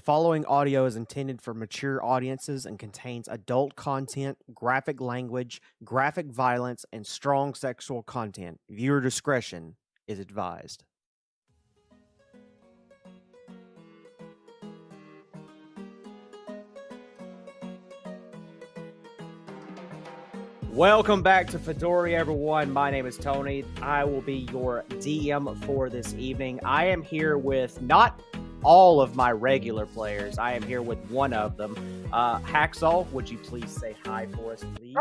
The following audio is intended for mature audiences and contains adult content, graphic language, graphic violence, and strong sexual content. Viewer discretion is advised. Welcome back to Fedori, everyone. My name is Tony. I will be your DM for this evening. I am here with not all of my regular players. I am here with one of them. Hacksaw, would you please say hi for us, please?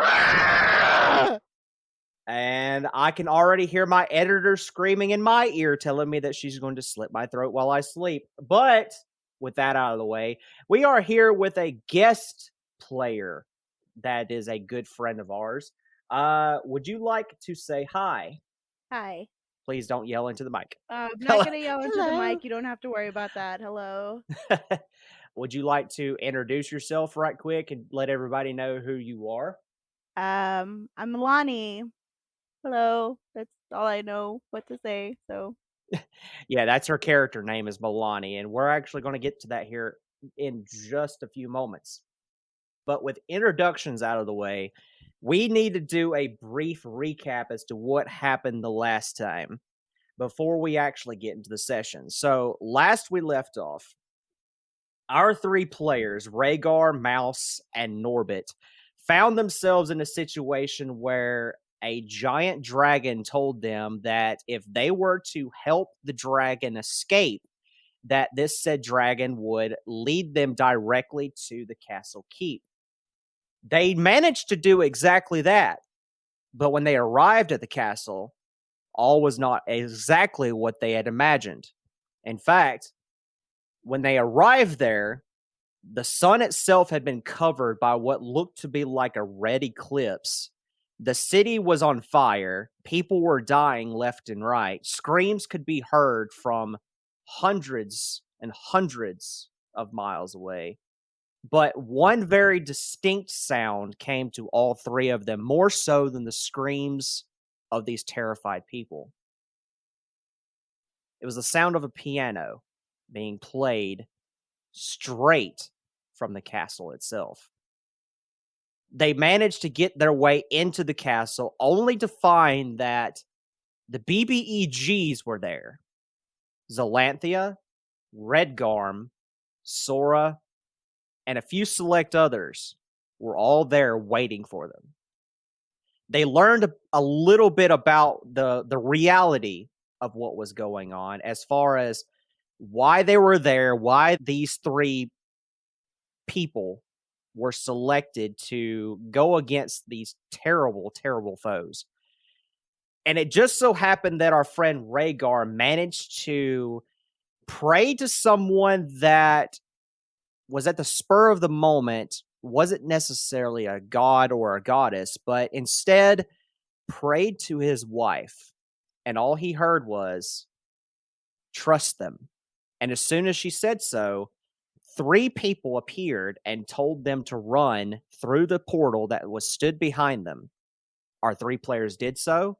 And I can already hear my editor screaming in my ear, telling me that she's going to slit my throat while I sleep. But with that out of the way, we are here with a guest player that is a good friend of ours. Would you like to say hi? Hi. Please don't yell into the mic. I'm not going to yell into the mic. You don't have to worry about that. Hello. Would you like to introduce yourself right quick and let everybody know who you are? I'm Milani. Hello. That's all I know what to say. So Yeah, that's her character name is Milani, and we're actually going to get to that here in just a few moments. But with introductions out of the way, we need to do a brief recap as to what happened the last time before we actually get into the session. So last we left off, our three players, Rhaegar, Mouse, and Norbit, found themselves in a situation where a giant dragon told them that if they were to help the dragon escape, that this said dragon would lead them directly to the castle keep. They managed to do exactly that, but when they arrived at the castle, all was not exactly what they had imagined. In fact, when they arrived there, the sun itself had been covered by what looked to be like a red eclipse. The city was on fire. People were dying left and right. Screams could be heard from hundreds and hundreds of miles away. But one very distinct sound came to all three of them, more so than the screams of these terrified people. It was the sound of a piano being played straight from the castle itself. They managed to get their way into the castle only to find that the BBEGs were there. Zalanthia, Redgarm, Sora, and a few select others were all there waiting for them. They learned a little bit about the reality of what was going on as far as why they were there, why these three people were selected to go against these terrible, terrible foes. And it just so happened that our friend Rhaegar managed to pray to someone that was at the spur of the moment, wasn't necessarily a god or a goddess, but instead prayed to his wife. And all he heard was, trust them. And as soon as she said so, three people appeared and told them to run through the portal that was stood behind them. Our three players did so,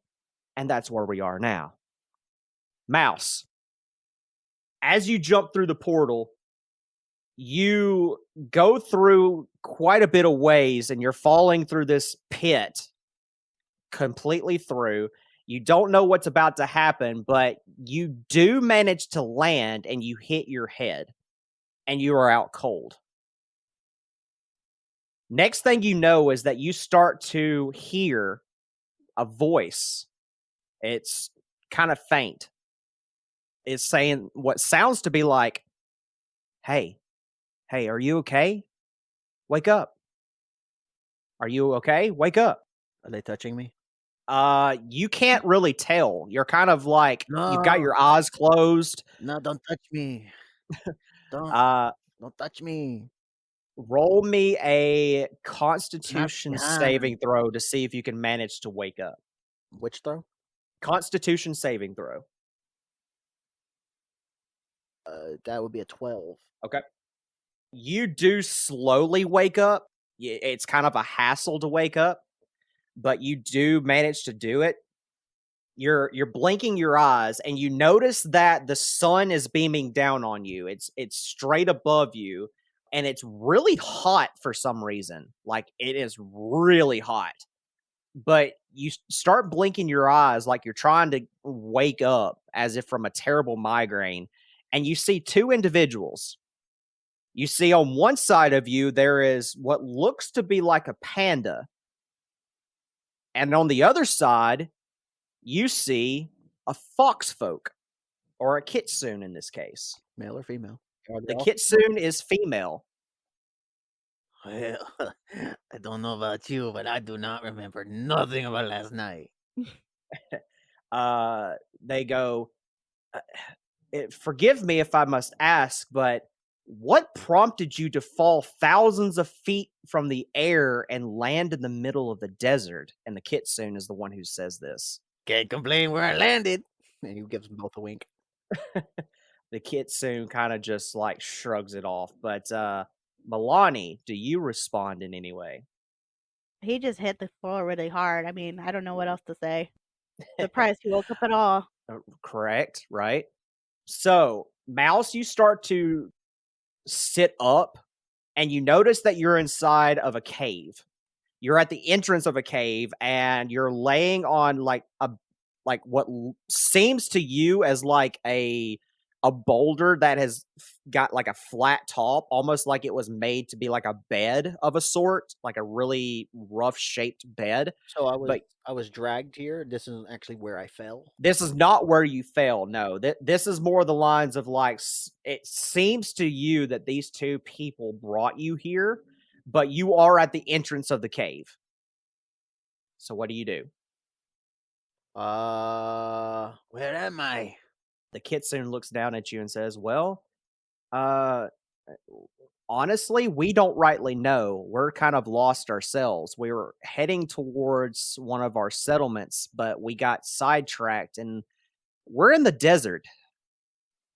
and that's where we are now. Mouse, as you jump through the portal, you go through quite a bit of ways and you're falling through this pit completely through. You don't know what's about to happen, but you do manage to land and you hit your head and you are out cold. Next thing you know is that you start to hear a voice. It's kind of faint. It's saying what sounds to be like, hey, are you okay? Wake up. Are you okay? Wake up. Are they touching me? You can't really tell. You're kind of like, you've got No. your eyes closed. No, don't touch me. Don't touch me. Roll me a Constitution saving throw to see if you can manage to wake up. Which throw? Constitution saving throw. That would be a 12. Okay. You do slowly wake up. It's kind of a hassle to wake up, but you do manage to do it. you're blinking your eyes, and you notice that the sun is beaming down on you. It's straight above you, and it's really hot for some reason. Like, it is really hot. But you start blinking your eyes like you're trying to wake up, as if from a terrible migraine, and you see two individuals. You see on one side of you there is what looks to be like a panda, and on the other side you see a fox folk, or a kitsune in this case. Male or female? Are they The all? kitsune is female. Well, I don't know about you, but I do not remember nothing about last night. They go, forgive me if I must ask, but what prompted you to fall thousands of feet from the air and land in the middle of the desert? And the kitsune is the one who says this. Can't complain where I landed. And he gives them both a wink. The kitsune kind of just like shrugs it off. But Milani, do you respond in any way? He just hit the floor really hard. I mean, I don't know what else to say. Surprised he woke up at all. Correct, right? So, Mouse, you start to sit up, and you notice that you're inside of a cave. You're at the entrance of a cave, and you're laying on like what seems to you as like a boulder that has got like a flat top, almost like it was made to be like a bed of a sort, like a really rough shaped bed. So But I was dragged here. This isn't actually where I fell. this is not where you fell. No, this is more the lines of like, it seems to you that these two people brought you here, but you are at the entrance of the cave. So what do you do? Where am I? The kitsune looks down at you and says, well, honestly, we don't rightly know. We're kind of lost ourselves. We were heading towards one of our settlements, but we got sidetracked, and we're in the desert,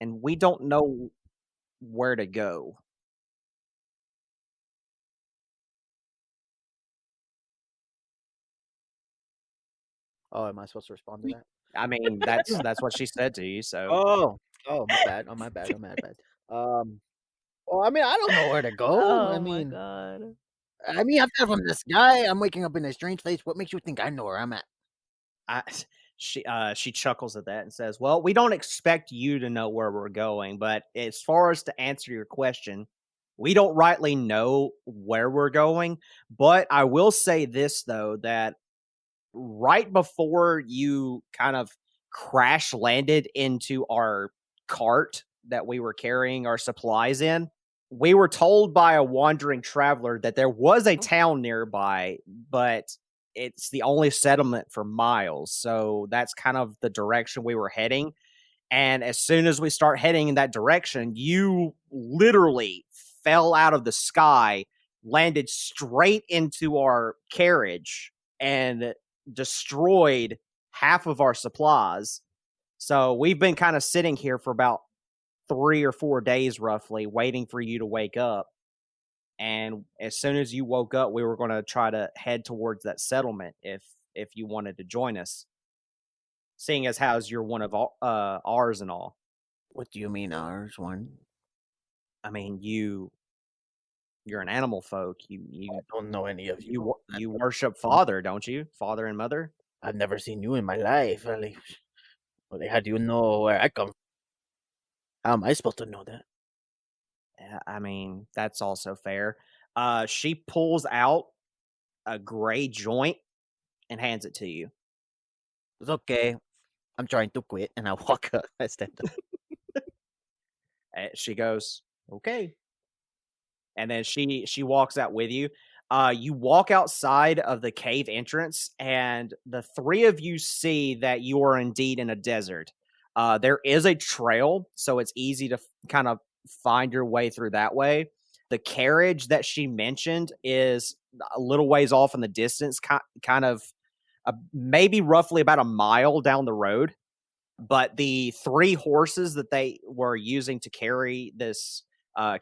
and we don't know where to go. Oh, am I supposed to respond to that? I mean, that's what she said to you. So, My bad. Oh, my bad. Oh, my bad. Well, I mean, I don't know where to go. Oh I my mean, god. after from the sky, I'm waking up in a strange place. What makes you think I know where I'm at? she chuckles at that and says, "Well, we don't expect you to know where we're going, but as far as to answer your question, we don't rightly know where we're going. But I will say this though, that right before you kind of crash landed into our cart that we were carrying our supplies in, we were told by a wandering traveler that there was a town nearby, but it's the only settlement for miles. So that's kind of the direction we were heading. And as soon as we start heading in that direction, you literally fell out of the sky, landed straight into our carriage, and destroyed half of our supplies. So we've been kind of sitting here for about 3 or 4 days roughly, waiting for you to wake up. And as soon as you woke up, we were going to try to head towards that settlement if you wanted to join us. Seeing as how you're one of ours and all. What do you mean ours? One? I mean, you're an animal folk. I don't know any of you. You worship Father, don't you? Father and Mother. I've never seen you in my life. How do you know where I come from? How am I supposed to know that? I mean, that's also fair. She pulls out a gray joint and hands it to you. It's okay. I'm trying to quit, and I walk up. I stand up. She goes, okay. And then she walks out with you. You walk outside of the cave entrance, and the three of you see that you are indeed in a desert. There is a trail, so it's easy to kind of find your way through that way. The carriage that she mentioned is a little ways off in the distance, kind of maybe roughly about a mile down the road. But the 3 horses that they were using to carry this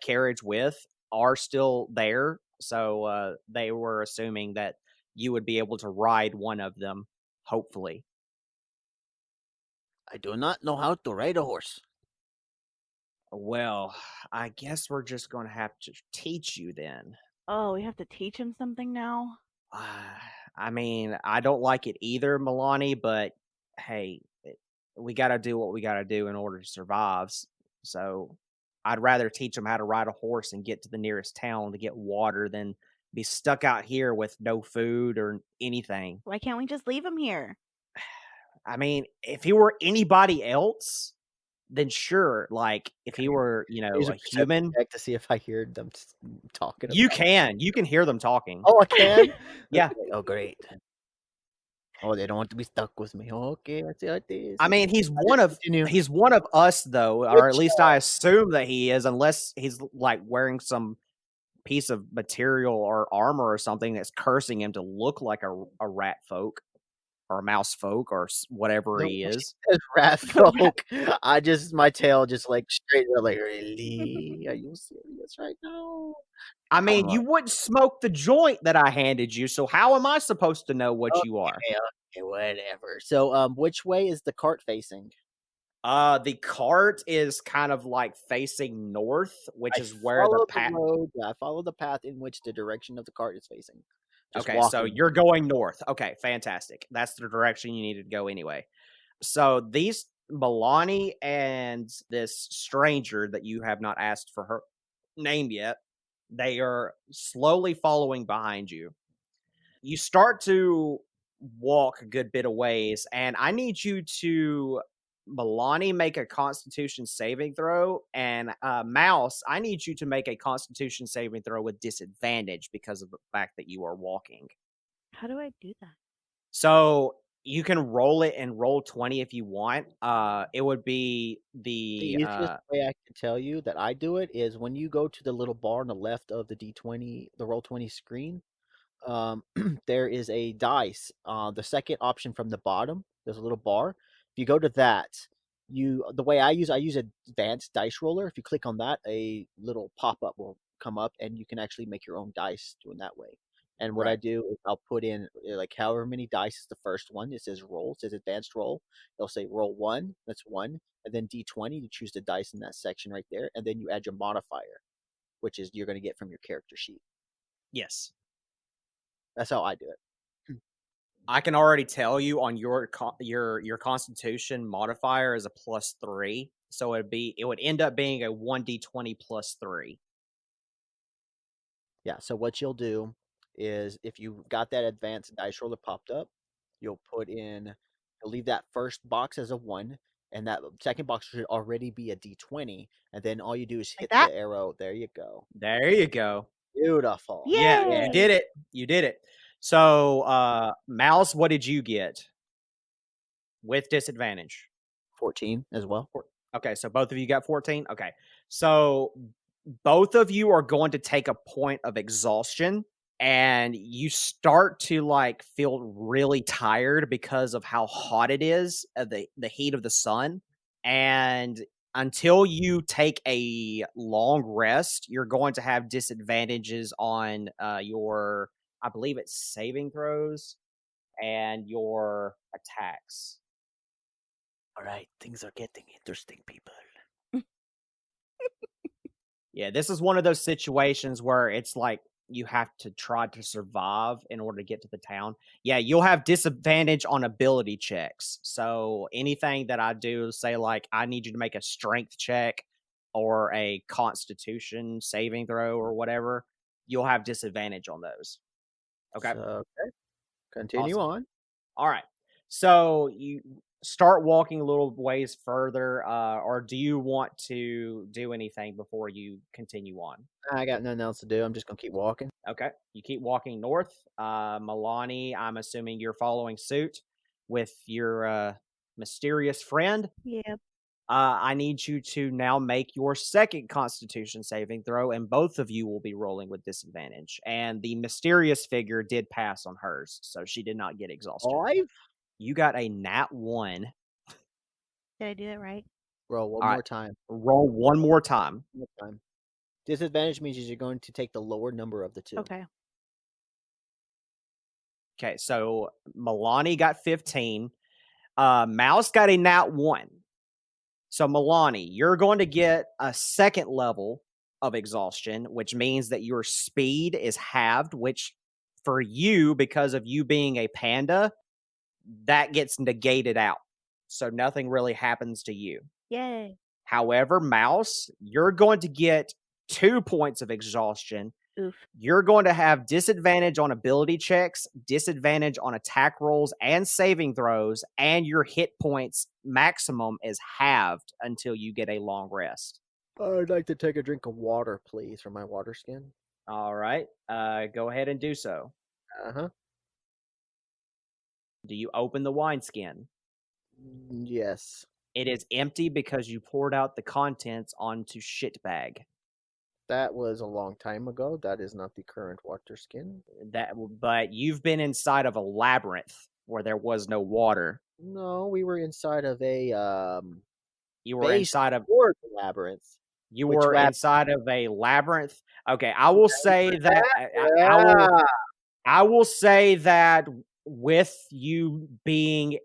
carriage with are still there. So they were assuming that you would be able to ride one of them, hopefully. I do not know how to ride a horse. Well, I guess we're just going to have to teach you then. Oh, we have to teach him something now? I mean, I don't like it either, Milani, but hey, we got to do what we got to do in order to survive. So I'd rather teach them how to ride a horse and get to the nearest town to get water than be stuck out here with no food or anything. Why can't we just leave him here? I mean, if he were anybody else, then sure. Like if he were, Use a a perception human, check to see if I hear them talking you about. can hear them talking. Oh, I can. Yeah. Okay. Oh, great. Oh, they don't want to be stuck with me. Okay, I see how it is. I mean, Continue. he's one of us though, or at Which least I assume that he is, unless he's like wearing some piece of material or armor or something that's cursing him to look like a rat folk or a mouse folk or whatever no, he when she is. says rat folk, my tail just like straight up, like, really? Are you serious right now? I mean, I'm you like, wouldn't smoke the joint that I handed you, so how am I supposed to know what you are? okay, whatever. So, which way is the cart facing? The cart is kind of like facing north, which I is where the follow the path. road. Yeah, I follow the path in which the direction of the cart is facing. Just Okay, so walking. you're going north. Okay, fantastic. That's the direction you needed to go anyway. So these Milani and this stranger that you have not asked for her name yet, they are slowly following behind you. You start to walk a good bit of ways, and I need you to Milani make a Constitution saving throw, and Mouse, I need you to make a Constitution saving throw with disadvantage because of the fact that you are walking. How do I do that? So you can roll it and roll 20 if you want. It would be The the easiest way I can tell you that I do it is when you go to the little bar on the left of the D20, the roll 20 screen. um, there is a dice. The second option from the bottom, there's a little bar. If you go to that, the way I use advanced dice roller. If you click on that, a little pop up will come up, and you can actually make your own dice doing that way. And what I right. do is I'll put in like however many dice is the first one. It says roll, it says advanced roll. It'll say roll one, that's one, and then D20. You choose the dice in that section right there, and then you add your modifier, which is you're going to get from your character sheet. Yes. That's how I do it. I can already tell you on your Constitution modifier is a +3, so it would end up being a 1d20 +3. Yeah, so what you'll do is if you got that advanced dice roller popped up, you'll leave that first box as a 1, and that second box should already be a D20, and then all you do is Like hit that? the arrow. There you go. There you go. Beautiful. Yeah, Yay! you did it. You did it. So, Mouse, what did you get with disadvantage? 14 as well. Okay, so both of you got 14. Okay, so both of you are going to take a point of exhaustion, and you start to like feel really tired because of how hot it is, the heat of the sun. And until you take a long rest, you're going to have disadvantages on your, I believe it's saving throws and your attacks. All right, things are getting interesting, people. Yeah, this is one of those situations where it's like you have to try to survive in order to get to the town. Yeah, you'll have disadvantage on ability checks. So anything that I do, say like I need you to make a strength check or a constitution saving throw or whatever, you'll have disadvantage on those. Okay. So, okay, continue Awesome. on. All right. So you start walking a little ways further, or do you want to do anything before you continue on? I got nothing else to do. I'm just gonna keep walking. Okay. You keep walking north. Milani, I'm assuming you're following suit with your mysterious friend. Yep. I need you to now make your second Constitution saving throw, and both of you will be rolling with disadvantage. And the mysterious figure did pass on hers, so she did not get exhaustion. 5. You got a nat 1. Did I do that right? Roll one All more right. time. Roll one more time. One more time. Disadvantage means you're going to take the lower number of the two. Okay. Okay, so Milani got 15. Mouse got a nat 1. So, Milani, you're going to get a second level of exhaustion, which means that your speed is halved, which for you, because of you being a panda, that gets negated out. So nothing really happens to you. Yay. However, Mouse, you're going to get 2 points of exhaustion. Oof. You're going to have disadvantage on ability checks, disadvantage on attack rolls and saving throws, and your hit points maximum is halved until you get a long rest. I'd like to take a drink of water, please, from my water skin. All right. Go ahead and do so. Uh-huh. Do you open the wineskin? Yes. It is empty because you poured out the contents onto shit bag. That was a long time ago. That is not the current water skin. But you've been inside of a labyrinth where there was no water. No, we were inside of a You were inside of labyrinth. You were inside of a labyrinth. Okay, I will say that I will say that with you being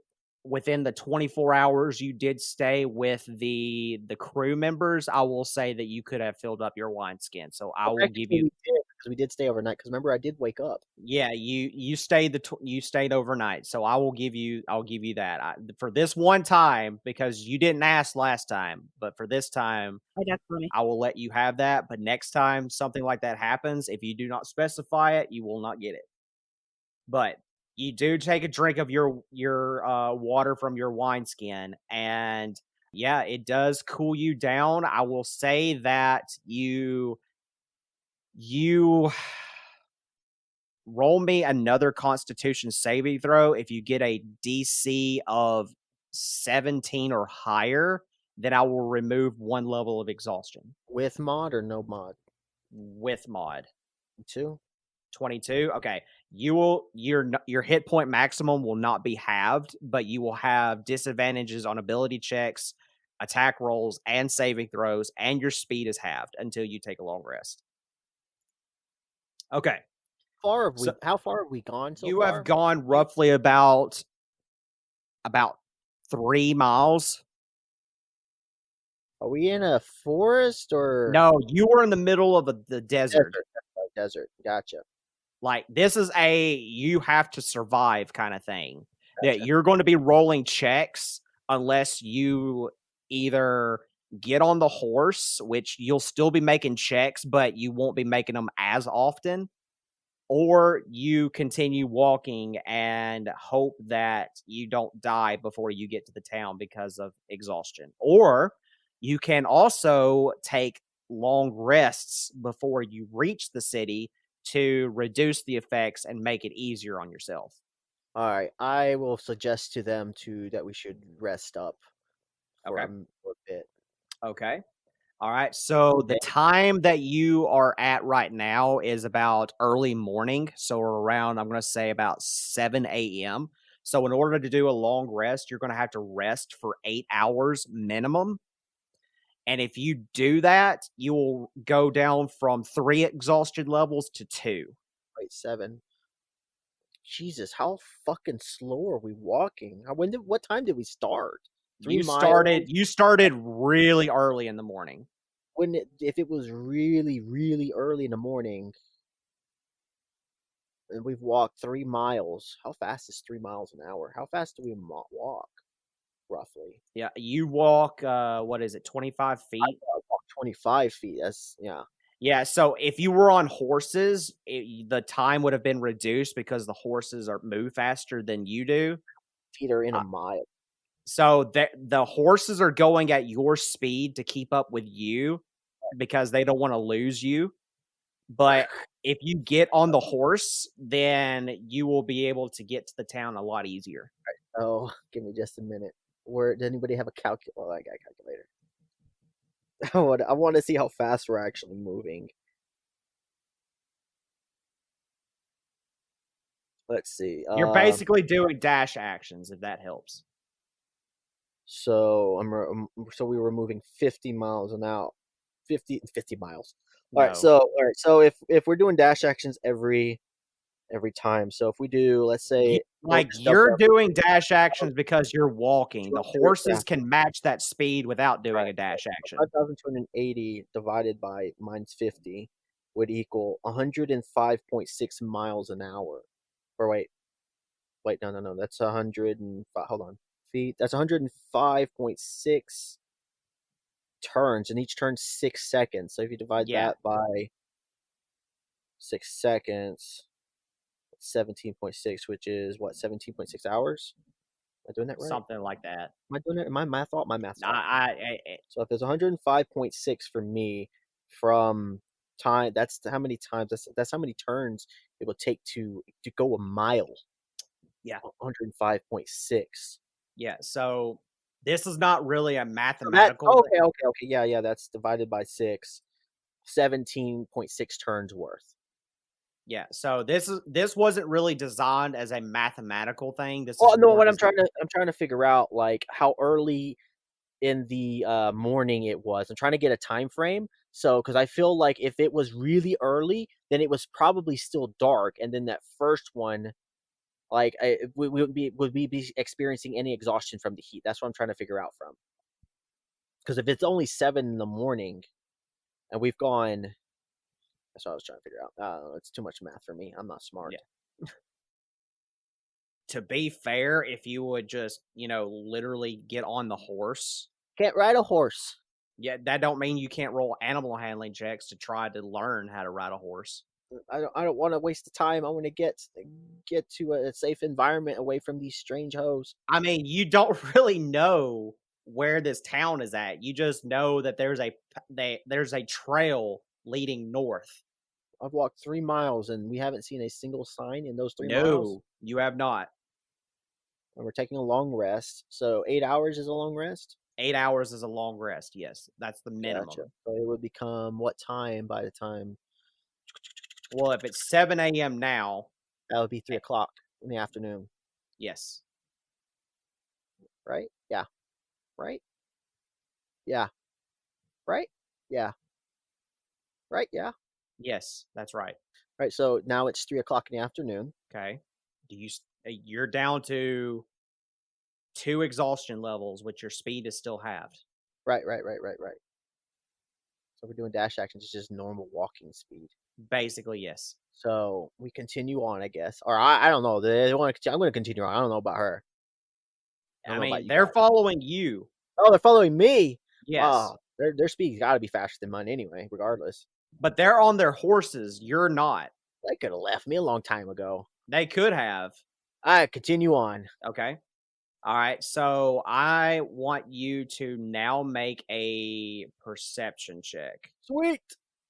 within the 24 hours you did stay with the crew members, I will say that you could have filled up your wineskin. So I will give you, because we did stay overnight. Because remember, I did wake up. Yeah, you stayed you stayed overnight. So I'll give you that for this one time, because you didn't ask last time. But for this time, I will let you have that. But next time something like that happens, if you do not specify it, you will not get it. But you do take a drink of your water from your wineskin, and yeah, it does cool you down. I will say that you roll me another Constitution saving throw. If you get a DC of 17 or higher, then I will remove 1 level of exhaustion. With mod or no mod? With mod. 22. Okay. Your hit point maximum will not be halved, but you will have disadvantages on ability checks, attack rolls, and saving throws, and your speed is halved until you take a long rest. Okay. How far have we gone so far? You have gone roughly about 3 miles. Are we in a forest or? No, you were in the middle of the desert. Desert. Gotcha. Like, this is a you have to survive kind of thing. Gotcha. That you're going to be rolling checks unless you either get on the horse, which you'll still be making checks, but you won't be making them as often, or you continue walking and hope that you don't die before you get to the town because of exhaustion. Or you can also take long rests before you reach the city to reduce the effects and make it easier on yourself. All right, I will suggest to them that we should rest up for a bit. Okay. All right. So the time that you are at right now is about early morning. So we're around, I'm going to say about 7 a.m. So in order to do a long rest, you're going to have to rest for 8 hours minimum. And if you do that, you will go down from 3 exhaustion levels to 2. Wait, 7. Jesus, how fucking slow are we walking? What time did we start? You started really early in the morning. If it was really, really early in the morning, and we've walked 3 miles, how fast is 3 miles an hour? How fast do we walk, roughly? Yeah, you walk, what is it, 25 feet? I walk 25 feet. Yeah, so if you were on horses, the time would have been reduced because the horses move faster than you do. Feet are in a mile. So the horses are going at your speed to keep up with you because they don't want to lose you. But if you get on the horse, then you will be able to get to the town a lot easier. Oh, give me just a minute. Does anybody have a calculator? Well, I got a calculator. I want to see how fast we're actually moving. Let's see. You're basically doing dash actions, if that helps. So we were moving 50 miles an hour. 50 miles. All right. So if we're doing dash actions every every time. So if we do, let's say, Like you're doing dash actions because you're walking. The horses can match that speed without doing a dash action. 5,280 divided by minus 50 would equal 105.6 miles an hour. Or wait, no. That's 105. Hold on, feet. That's 105.6 turns, and each turn's 6 seconds. So if you divide that by 6 seconds, 17.6, which is what, 17.6 hours? Am I doing that right? Something like that. Am I doing it? My math off? My math's off. So if there's 105.6 for me from time, that's how many times. That's how many turns it will take to go a mile. Yeah, 105.6. Yeah. So this is not really a mathematical. Okay. Yeah. That's divided by 6. 17.6 turns worth. Yeah, so this wasn't really designed as a mathematical thing. This Oh is no, what I'm trying to figure out, like, how early in the morning it was. I'm trying to get a time frame. So, because I feel like if it was really early, then it was probably still dark, and then that first one, like, would we be experiencing any exhaustion from the heat? That's what I'm trying to figure out from. Because if it's only 7 in the morning, and we've gone. That's what I was trying to figure out. It's too much math for me. I'm not smart. Yeah. To be fair, if you would just, literally get on the horse. Can't ride a horse. Yeah, that don't mean you can't roll animal handling checks to try to learn how to ride a horse. I don't want to waste the time. I want to get to a safe environment away from these strange hoes. I mean, you don't really know where this town is at. You just know that there's a trail leading north. I've walked 3 miles and we haven't seen a single sign in those 3 miles. No, you have not. And we're taking a long rest. So 8 hours is a long rest? 8 hours is a long rest, yes. That's the minimum. Gotcha. So it would become what time by the time? Well, if it's 7 a.m. now. That would be 3 o'clock in the afternoon. Yes. Right? Yeah. Right? Yeah. Right? Yeah. Right? Yeah. Yes, that's right. Right, so now it's 3 o'clock in the afternoon. Okay. You're down to 2 exhaustion levels, which your speed is still halved. Right. So we're doing dash actions, it's just normal walking speed. Basically, yes. So we continue on, I guess. Or I don't know. I'm going to continue on. I don't know about her. I mean, they're following you. Oh, they're following me? Yes. Their speed's got to be faster than mine anyway, regardless. But they're on their horses. You're not. They could have left me a long time ago. They could have. All right, continue on. Okay. All right. So I want you to now make a perception check. Sweet.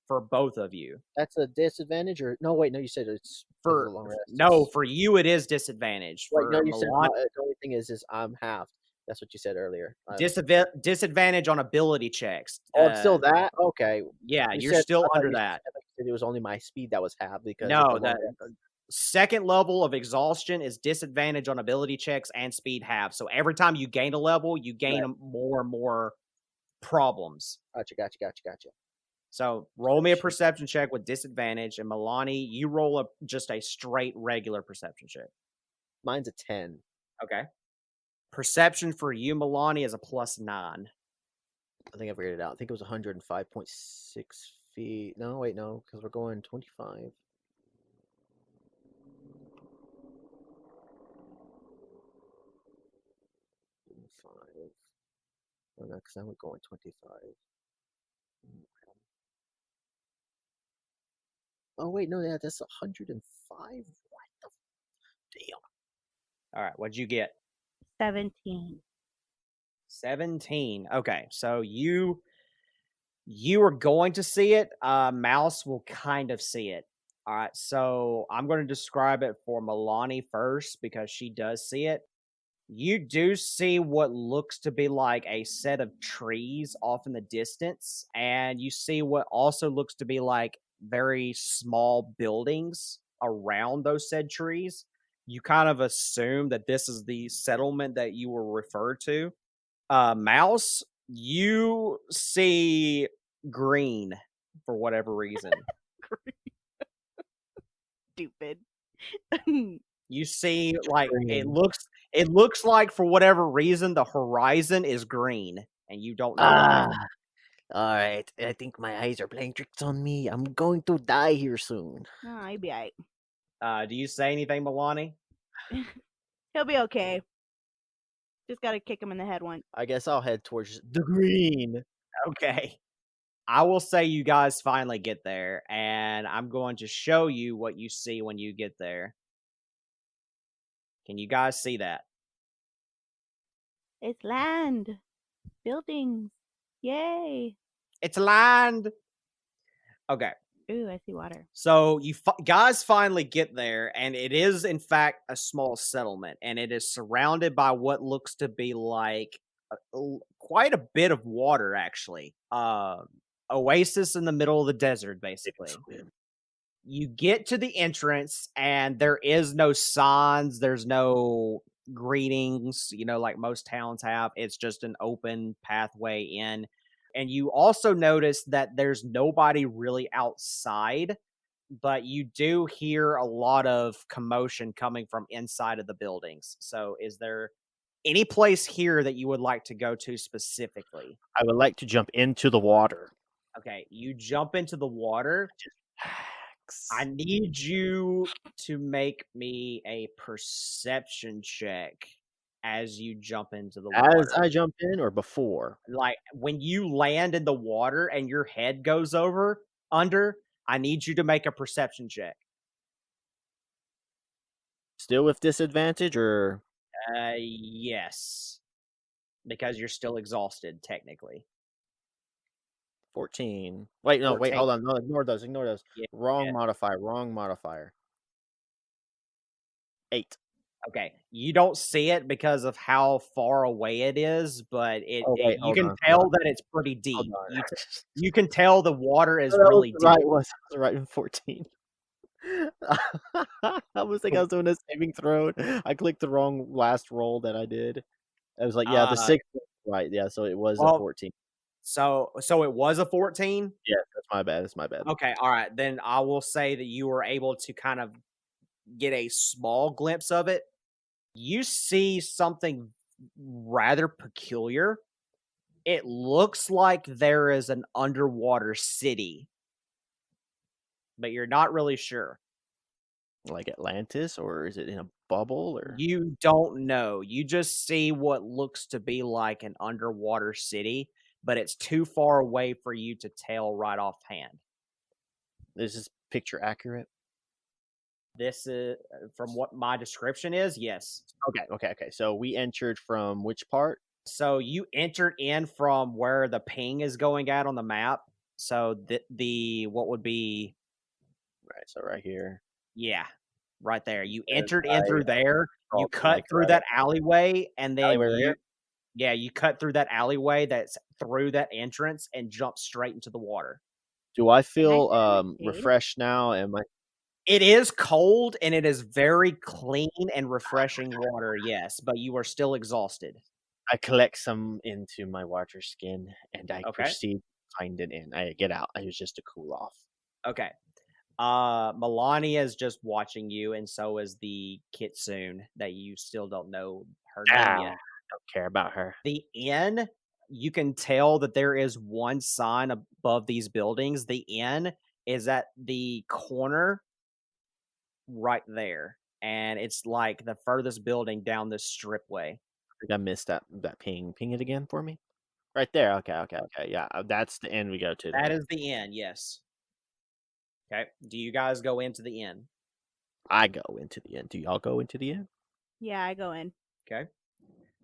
For both of you. That's a disadvantage, or no? Wait, no. You said it's for a long rest. No, for you it is disadvantage. Wait, no, you said the only thing is I'm halved. That's what you said earlier. Disadvantage on ability checks. Oh, it's still that? Okay. Yeah, you're still under that. It was only my speed that was halved because no, the second level of exhaustion is disadvantage on ability checks and speed half. So every time you gain a level, you gain more and more problems. Gotcha. So roll me a perception check with disadvantage, and Milani, you roll just a straight regular perception check. Mine's a 10. Okay. Perception for you, Milani, is a +9. I think I figured it out. I think it was 105.6 feet. No, wait, no, because we're going 25. 5. Oh, no, because now we're going 25. Oh, wait, no, yeah, that's 105. What the damn? All right, what'd you get? 17. 17. Okay, so you are going to see it. Mouse will kind of see it. All right, so I'm going to describe it for Milani first because she does see it. You do see what looks to be like a set of trees off in the distance, and you see what also looks to be like very small buildings around those said trees. You kind of assume that this is the settlement that you were referred to. Mouse, you see green for whatever reason. Stupid. You see, like it Green. looks like for whatever reason the horizon is green, and you don't know why. Ah, all right. I think my eyes are playing tricks on me. I'm going to die here soon. Oh, he'll be alright. Do you say anything, Milani? He'll be okay. Just gotta kick him in the head once. I guess I'll head towards the green. Okay. I will say you guys finally get there, and I'm going to show you what you see when you get there. Can you guys see that? It's land. Buildings. Yay. It's land. Okay. Ooh, I see water. So you guys finally get there, and it is in fact a small settlement, and it is surrounded by what looks to be like quite a bit of water, actually. Oasis in the middle of the desert, basically. You get to the entrance, and there is no signs. There's no greetings, like most towns have. It's just an open pathway in. And you also notice that there's nobody really outside, but you do hear a lot of commotion coming from inside of the buildings. So is there any place here that you would like to go to specifically? I would like to jump into the water. Okay, you jump into the water. I need you to make me a perception check as you jump into the water. As I jump in or before? Like when you land in the water and your head goes under, I need you to make a perception check. Still with disadvantage or? Yes. Because you're still exhausted, technically. 14. Wait, no, 14. wait, hold on. No, ignore those. Yeah, wrong modifier. 8. Okay. You don't see it because of how far away it is, but you can on, tell that it's pretty deep. You can tell the water is really deep. Right, was right in 14. I was thinking I was doing a saving throw. I clicked the wrong last roll that I did. I was like, yeah, the 6, right? Yeah, so it was a 14. So it was a 14? Yeah, that's my bad. Okay, all right. Then I will say that you were able to kind of get a small glimpse of it. You see something rather peculiar. It looks like there is an underwater city, but you're not really sure. Like Atlantis, or is it in a bubble? Or You don't know. You just see what looks to be like an underwater city, but it's too far away for you to tell right offhand. Is this picture accurate? This is from what my description is. Yes. Okay. So we entered from which part? So you entered in from where the ping is going at on the map. So the what would be right? So right here. Yeah, right there. You entered in through there. You cut like through that alleyway, and then you cut through that alleyway that's through that entrance and jump straight into the water. Do I feel refreshed now? It is cold and it is very clean and refreshing water, yes, but you are still exhausted. I collect some into my water skin and I proceed to find it in. I get out. It was just to cool off. Okay. Melania is just watching you, and so is the Kitsune that you still don't know her name yet. Don't care about her. The inn, you can tell that there is one sign above these buildings. The inn is at the corner right there, and it's like the furthest building down this stripway. I think I missed that ping. Ping it again for me. Right there. Okay. Yeah, that's the inn we go to. That is the inn, yes. Okay. Do you guys go into the inn? I go into the inn. Do y'all go into the inn? Yeah, I go in. Okay.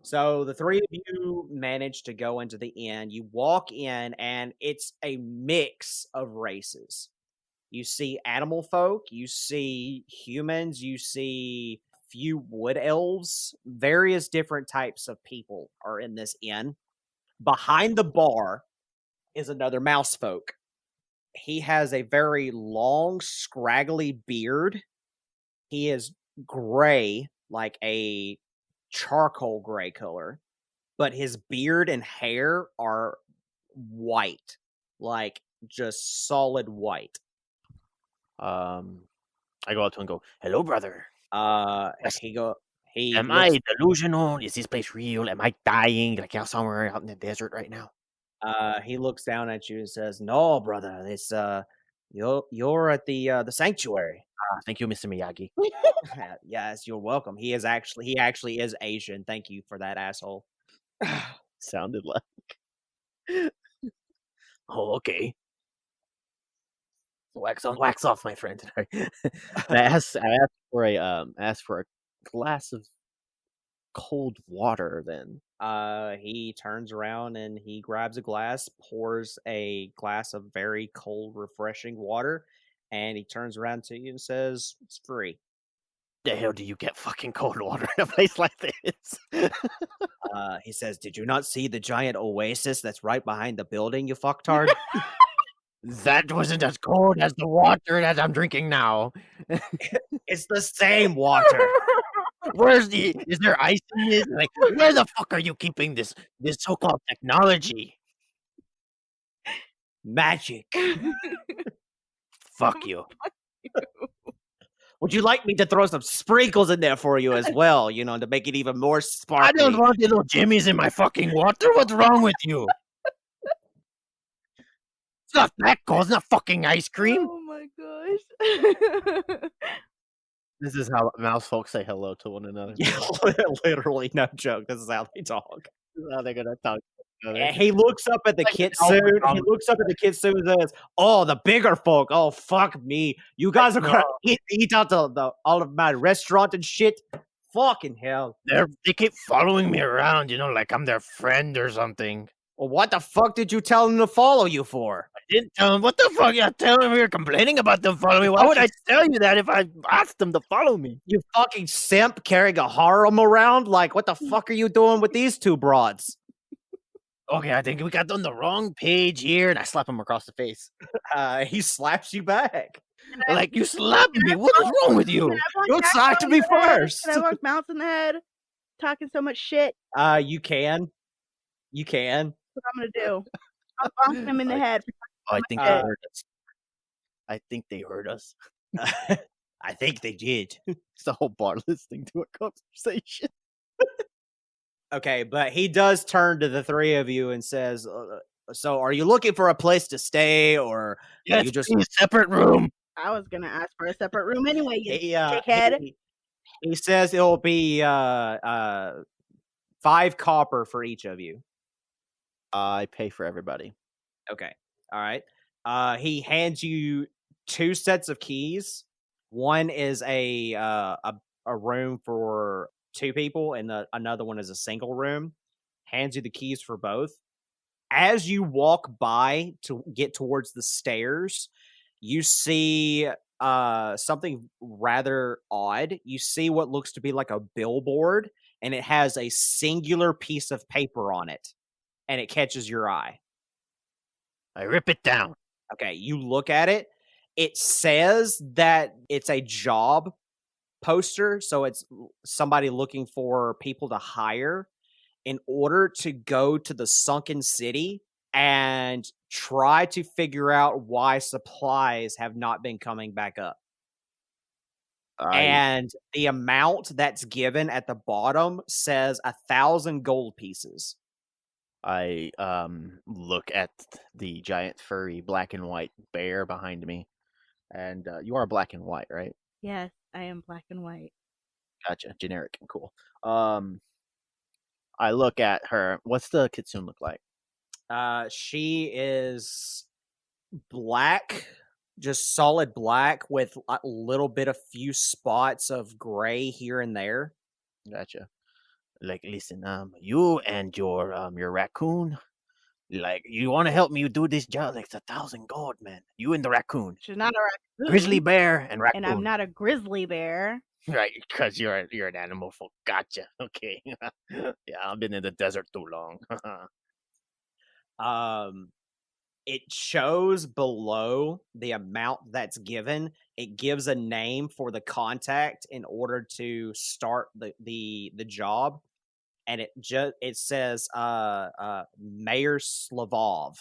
So the three of you manage to go into the inn. You walk in, and it's a mix of races. You see animal folk, you see humans, you see few wood elves. Various different types of people are in this inn. Behind the bar is another mouse folk. He has a very long, scraggly beard. He is gray, like a charcoal gray color, but his beard and hair are white, like just solid white. I go up to him and go, "Hello, brother. Yes. He Am looks I delusional? Is this place real? Am I dying like out somewhere out in the desert right now?" he looks down at you and says, "No, brother, it's you're at the sanctuary." Thank you, Mr. Miyagi. Yes, you're welcome. He actually is Asian. Thank you for that, asshole. Sounded like. Oh, okay. Wax on, wax off, my friend. I asked for a glass of cold water. Then He turns around and he grabs a glass, pours a glass of very cold, refreshing water, and he turns around to you and says, "It's free." the hell do you get fucking cold water in a place like this? He says, "Did you not see the giant oasis that's right behind the building, you fucktard?" That wasn't as cold as the water that I'm drinking now. It's the same water. Is there ice in this? Like, where the fuck are you keeping this so-called technology? Magic. Fuck you. Would you like me to throw some sprinkles in there for you as well, to make it even more I sparkly? don't want little jimmies in my fucking water. What's wrong with you? It's not that cold. It's not fucking ice cream. Oh my gosh. This is how mouse folks say hello to one another. Yeah, literally, no joke. This is how they talk. This is how they're gonna talk to each other. And he looks up at the Like an kitsune. albatross. He looks up at the kitsune and says, "Oh, the bigger folk. Oh, fuck me. You guys are gonna eat out all of my restaurant and shit. Fucking hell. They keep following me around, like I'm their friend or something. Well, what the fuck did you tell them to follow you for?" I didn't tell them. What the fuck? Yeah, tell them we were complaining about them following me. Why would I tell you that if I asked them to follow me? You fucking simp carrying a harem around? Like, what the fuck are you doing with these two broads? Okay, I think we got on the wrong page here, and I slap him across the face. He slaps you back. Like, you slapped me. What is wrong with you? You slapped me first. Can I bonk Mounts in the head? Talking so much shit. You can. You can. That's what I'm gonna do. I'll bonk him in the head. Oh, I think they heard us. I think they heard us. I think they did. It's the whole bar listening to a conversation. Okay, but he does turn to the three of you and says, "So, are you looking for a place to stay, or Yes, you just a separate room?" I was gonna ask for a separate room anyway, you He, dickhead. he says it'll be 5 copper for each of you. I pay for everybody. Okay, all right. He hands you 2 sets of keys. One is a room for 2 people, and another one is a single room. Hands you the keys for both. As you walk by to get towards the stairs, you see something rather odd. You see what looks to be like a billboard, and it has a singular piece of paper on it, and it catches your eye. I rip it down. Okay, you look at it. It says that it's a job poster, so it's somebody looking for people to hire in order to go to the sunken city and try to figure out why supplies have not been coming back up. And the amount that's given at the bottom says 1,000 gold pieces. I look at the giant furry black and white bear behind me, and you are black and white, right? Yes, I am black and white. Gotcha, generic and cool. I look at her. What's the kitsune look like? She is black, just solid black with a little bit of few spots of gray here and there. Gotcha. Like, listen, you and your raccoon, like, you want to help me do this job? Like, it's 1,000 gold, man. You and the raccoon. She's not a raccoon. Grizzly bear and raccoon. And I'm not a grizzly bear. Right, because you're an animal folk. Gotcha. Okay. Yeah, I've been in the desert too long. It shows below the amount that's given. It gives a name for the contact in order to start the job, and it says Mayor Slavov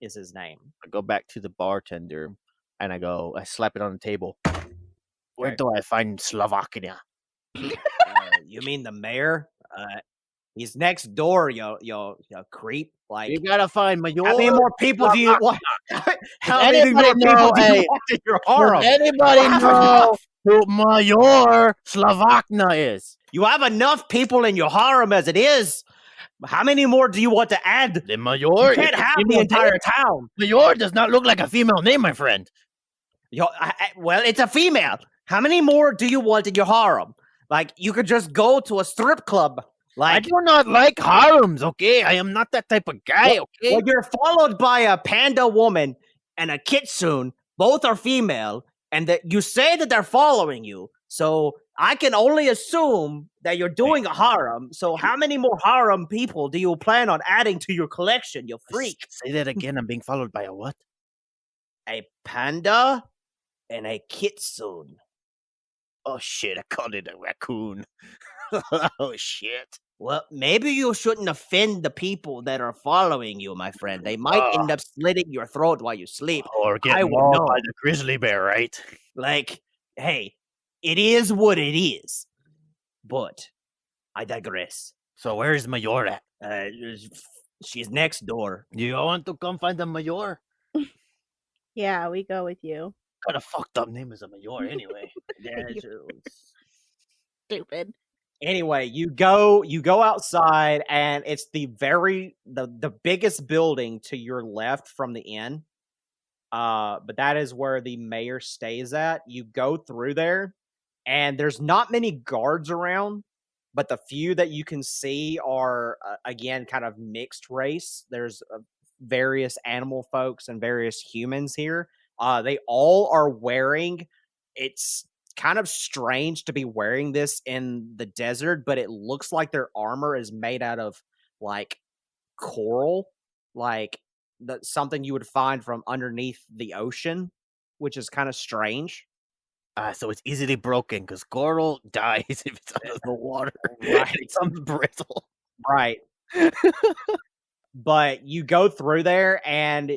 is his name. I go back to the bartender and I slap it on the table. Where do I find Slovakia? You mean the mayor? He's next door, yo creep. Like, You gotta find Mayor. how many more people do you want? How many anybody more people know, do you hey, want in your Does harem? anybody You have know enough. who Mayor Slovakna is? You have enough people in your harem as it is. How many more do you want to add? The You Mayor? can't have the entire town. Mayor does not look like a female name, my friend. Well, it's a female. How many more do you want in your harem? Like, you could just go to a strip club. I Like, do not like harems, okay? I am not that type of guy, okay? well, you're followed by a panda woman and a kitsune. Both are female, and that you say that they're following you. So I can only assume that you're doing a harem. So how many more harem people do you plan on adding to your collection, you freak? Say that again. I'm being followed by a what? A panda and a kitsune. Oh shit! I called it a raccoon. Oh shit! Well, maybe you shouldn't offend the people that are following you, my friend. They might end up slitting your throat while you sleep. Or get I would mauled know. by the grizzly bear, right? Like, hey, it is what it is. But I digress. So where's Mayor at? She's next door. You want to come find the Mayor? Yeah, we go with you. What a fucked up name is a Mayor anyway. Stupid. Anyway, you go outside, and it's the biggest building to your left from the inn. But that is where the mayor stays at. You go through there, and there's not many guards around, but the few that you can see are again kind of mixed race. There's various animal folks and various humans here. They all are wearing. It's kind of strange to be wearing this in the desert, but it looks like their armor is made out of like coral, like something you would find from underneath the ocean, which is kind of strange. So it's easily broken because coral dies if it's under the water. Right. It's brittle. Right. But you go through there, and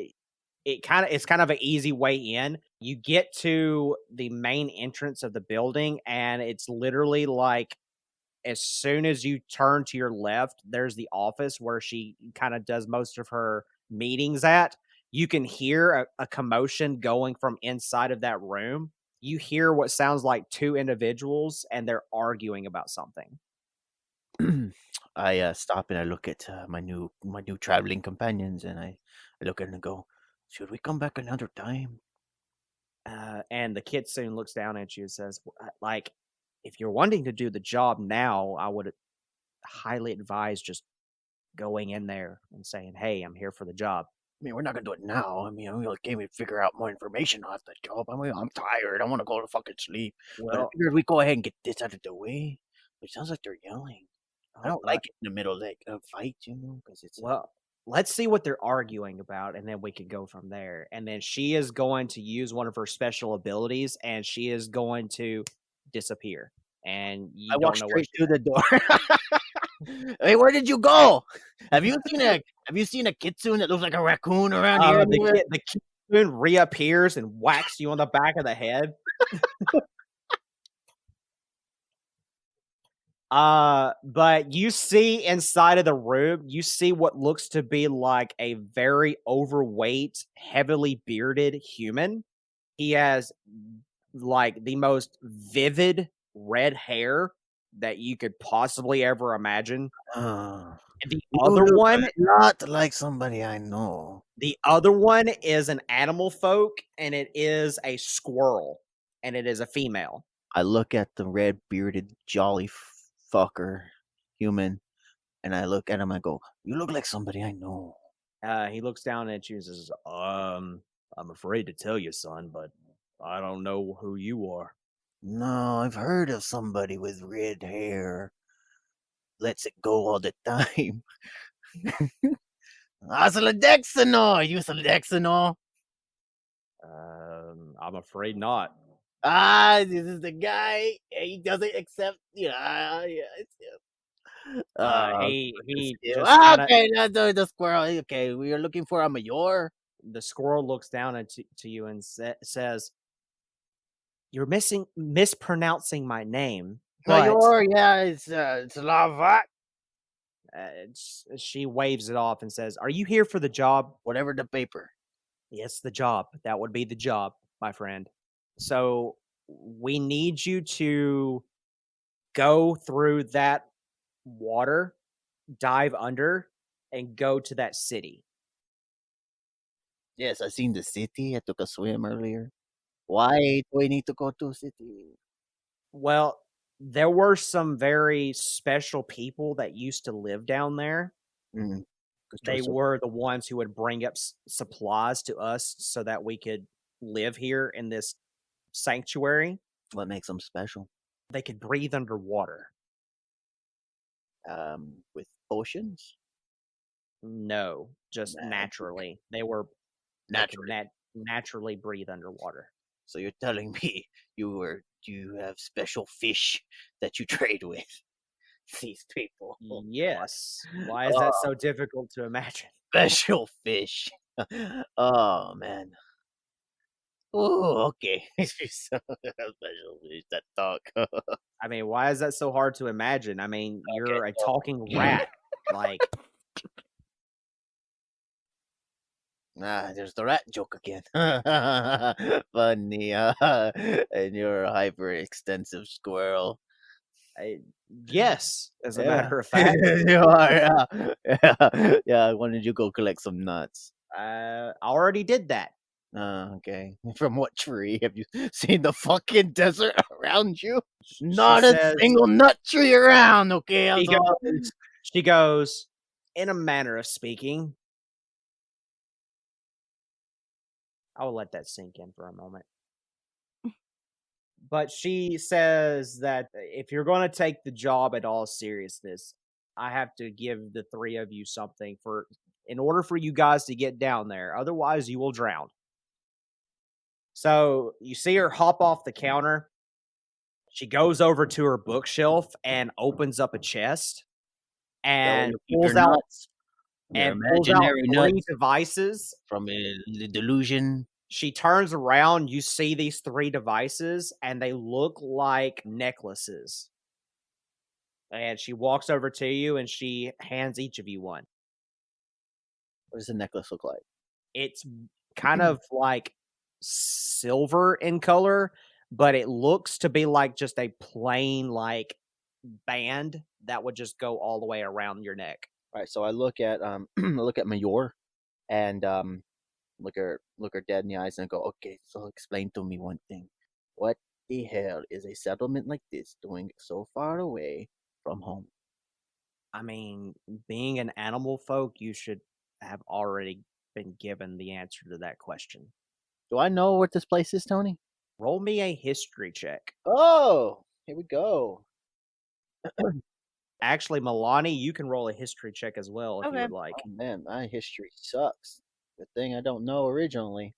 it's kind of an easy way in. You get to the main entrance of the building, and it's literally like as soon as you turn to your left, there's the office where she kind of does most of her meetings at. You can hear a commotion going from inside of that room. You hear what sounds like two individuals, and they're arguing about something. I stop and I look at my new traveling companions, and I look at them and go, "Should we come back another time?" And the kid soon looks down at you and says, like, if you're wanting to do the job now, I would highly advise just going in there and saying, hey, I'm here for the job. I mean, we're not gonna do it now. I mean, we came to figure out more information on the job. I mean, I'm tired. I want to go to fucking sleep. But I figured we go ahead and get this out of the way. It sounds like they're yelling. I don't like it in the middle of like a fight, because it's let's see what they're arguing about, and then we can go from there. And then she is going to use one of her special abilities, and she is going to disappear. And you don't know straight through the door. Hey, where did you go? Have you seen a kitsune that looks like a raccoon around here? The kitsune reappears and whacks you on the back of the head. But you see inside of the room, you see what looks to be like a very overweight, heavily bearded human. He has like the most vivid red hair that you could possibly ever imagine. The other one, not like somebody I know. The other one is an animal folk, and it is a squirrel, and it is a female. I look at the red bearded jolly fucker human, and I look at him. I go, "You look like somebody I know." He looks down at you and says, I'm afraid to tell you, son, but I don't know who you are." "No, I've heard of somebody with red hair. Lets it go all the time." Solidexino! You Solidexino? I'm afraid not. This is the guy. He doesn't accept. Yeah, it's him. Okay, that's the squirrel. Okay, we are looking for a mayor. The squirrel looks down to you and says, You're mispronouncing my name, No, you but are. Yeah, it's lava. she waves it off and says, "Are you here for the job?" Whatever the paper. Yes, the job. That would be the job, my friend. So we need you to go through that water, dive under, and go to that city. Yes, I seen the city. I took a swim earlier. Why do we need to go to city? Well, there were some very special people that used to live down there. Mm. They were the ones who would bring up supplies to us so that we could live here in this sanctuary. What makes them special? They could breathe underwater. With potions? No, just Magic. naturally. They could Naturally. naturally breathe underwater. So you're telling me you have special fish that you trade with these people? Yes. Why is that so difficult to imagine? Special fish. Oh man. Oh, okay. Special fish that talk. I mean, why is that so hard to imagine? I mean, you're a so- talking rat. Like, There's the rat joke again. Funny, and you're a hyper extensive squirrel. yes, as a Yeah. matter of fact. You are, yeah. Why don't you go collect some nuts? I already did that. Okay. From what tree? Have you seen the fucking desert around you? Not a says- single nut tree around, okay? She goes, in a manner of speaking. I will let that sink in for a moment. But she says that if you're going to take the job at all seriousness, I have to give the three of you something in order for you guys to get down there. Otherwise, you will drown. So you see her hop off the counter. She goes over to her bookshelf and opens up a chest and pulls out imaginary three nuts devices from a delusion. She turns around, you see these three devices, and they look like necklaces. And she walks over to you and she hands each of you one. What does the necklace look like? It's kind of like silver in color, but it looks to be like just a plain like band that would just go all the way around your neck. All right, so I look at I look at Mayor and look her dead in the eyes and go, okay, so explain to me one thing. What the hell is a settlement like this doing so far away from home? I mean, being an animal folk, you should have already been given the answer to that question. Do I know what this place is, Tony? Roll me a history check. Oh, here we go. Actually, Milani, you can roll a history check as well if you Okay. would like. Oh, man, my history sucks. Good thing I don't know originally.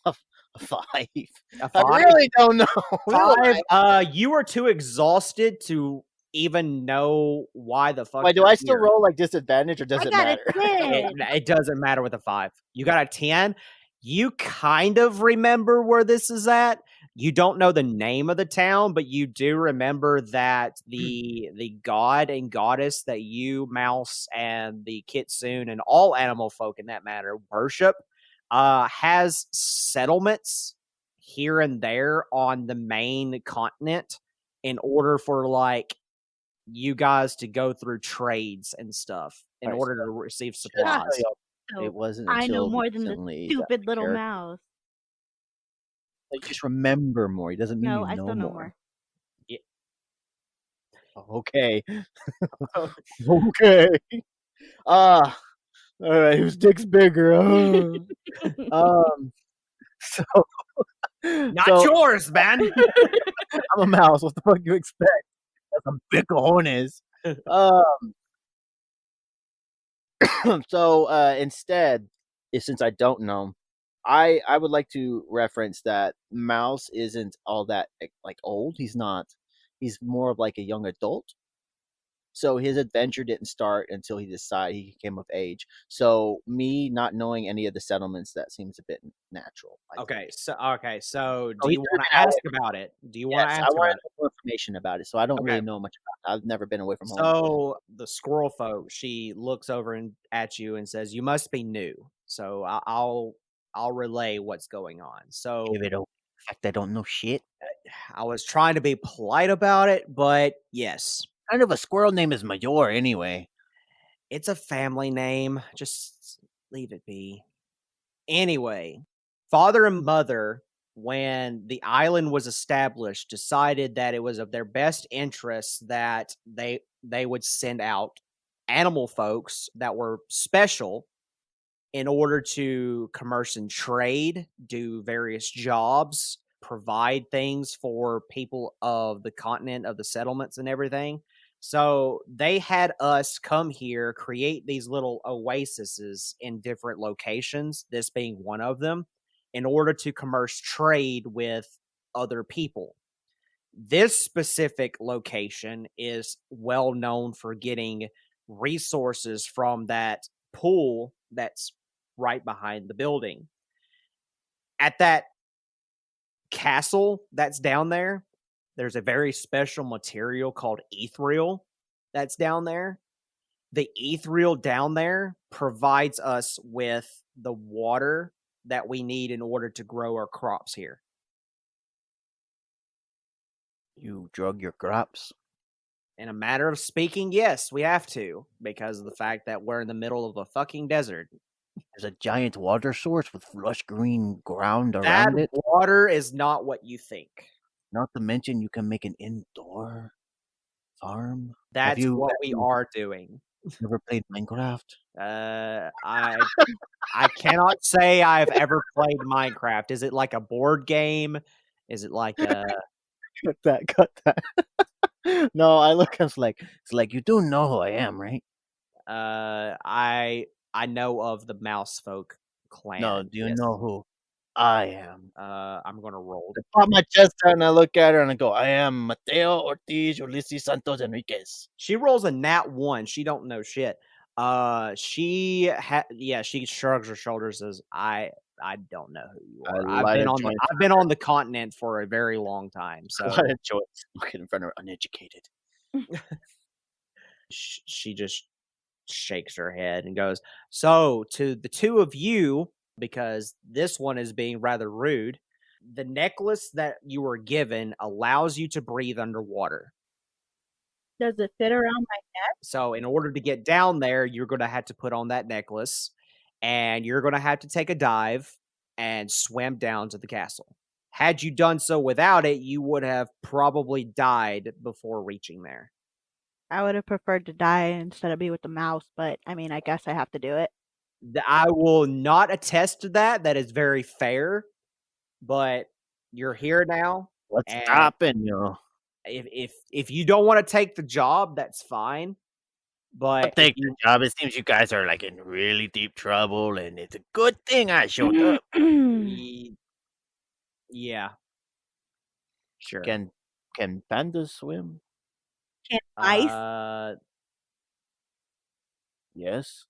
A 5. A I 5? really don't know. 5. You are too exhausted to even know why the fuck. Wait, do you're I still here. roll like disadvantage or does I it got matter? a 10. It doesn't matter with a 5. You got a 10. You kind of remember where this is at. You don't know the name of the town, but you do remember that the god and goddess that you, Mouse, and the Kitsune, and all animal folk in that matter worship has settlements here and there on the main continent in order for like you guys to go through trades and stuff in Right, order to receive supplies. So It wasn't I know until more than the recently that stupid the little character- mouse. You just remember more. It doesn't mean No, you I know still know more. more. Okay. Okay. All right. Whose dick's bigger? So, Not so yours, man. I'm a mouse. What the fuck you expect? That's a big cojones. So instead, since I don't know, I would like to reference that Mouse isn't all that like old. He's not. He's more of like a young adult. So his adventure didn't start until he came of age. So me not knowing any of the settlements, that seems a bit natural. Okay, so do So he you could want have to been out. ask about it? Do you want to Yes, I ask wanted about it? more information about it, so I don't Okay. really know much about it. I've never been away from home. So the squirrel folk, she looks over at you and says, "You must be new." So I'll relay what's going on. So Give it a fact I don't know shit. I was trying to be polite about it, but yes, Kind of a squirrel name is Major anyway. it's a family name. Just leave it be. Anyway, father and mother, when the island was established, decided that it was of their best interests that they would send out animal folks that were special in order to commerce and trade, do various jobs, provide things for people of the continent, of the settlements and everything. So they had us come here, create these little oases in different locations, this being one of them, in order to commerce trade with other people. This specific location is well known for getting resources from that pool that's right behind the building. At that castle that's down there, there's a very special material called ethereal that's down there. The ethereal down there provides us with the water that we need in order to grow our crops here. You drug your crops. In a matter of speaking, yes, we have to, because of the fact that we're in the middle of a fucking desert. There's a giant water source with lush green ground That around it. water is not what you think. Not to mention you can make an indoor farm. That's you what we are doing. Never played Minecraft? I cannot say I've ever played Minecraft. Is it like a board game? Is it like a Cut that. No, I look. It's like you do know who I am, right? I know of the Mouse Folk clan. No, do you yes. know who I am? I'm gonna roll. I pop my chest out and I look at her and I go, I am Mateo Ortiz Ulysses Santos Enriquez. She rolls a nat 1. She don't know shit. She shrugs her shoulders, says, I don't know who you are. I've been on the continent for a very long time. So What a choice. Looking in front of her, uneducated. she just shakes her head and goes, "So to the two of you, because this one is being rather rude, the necklace that you were given allows you to breathe underwater. Does it fit around my neck? So in order to get down there, you're going to have to put on that necklace, and you're going to have to take a dive and swim down to the castle. Had you done so without it, you would have probably died before reaching there." I would have preferred to die instead of be with the mouse, but I mean, I guess I have to do it. I will not attest to that. That is very fair, but you're here now. What's and stopping you? If you don't want to take the job, that's fine. But I'll take the job. It seems you guys are like in really deep trouble, and it's a good thing I showed up. Yeah, sure. Can pandas swim? Can ice? Yes.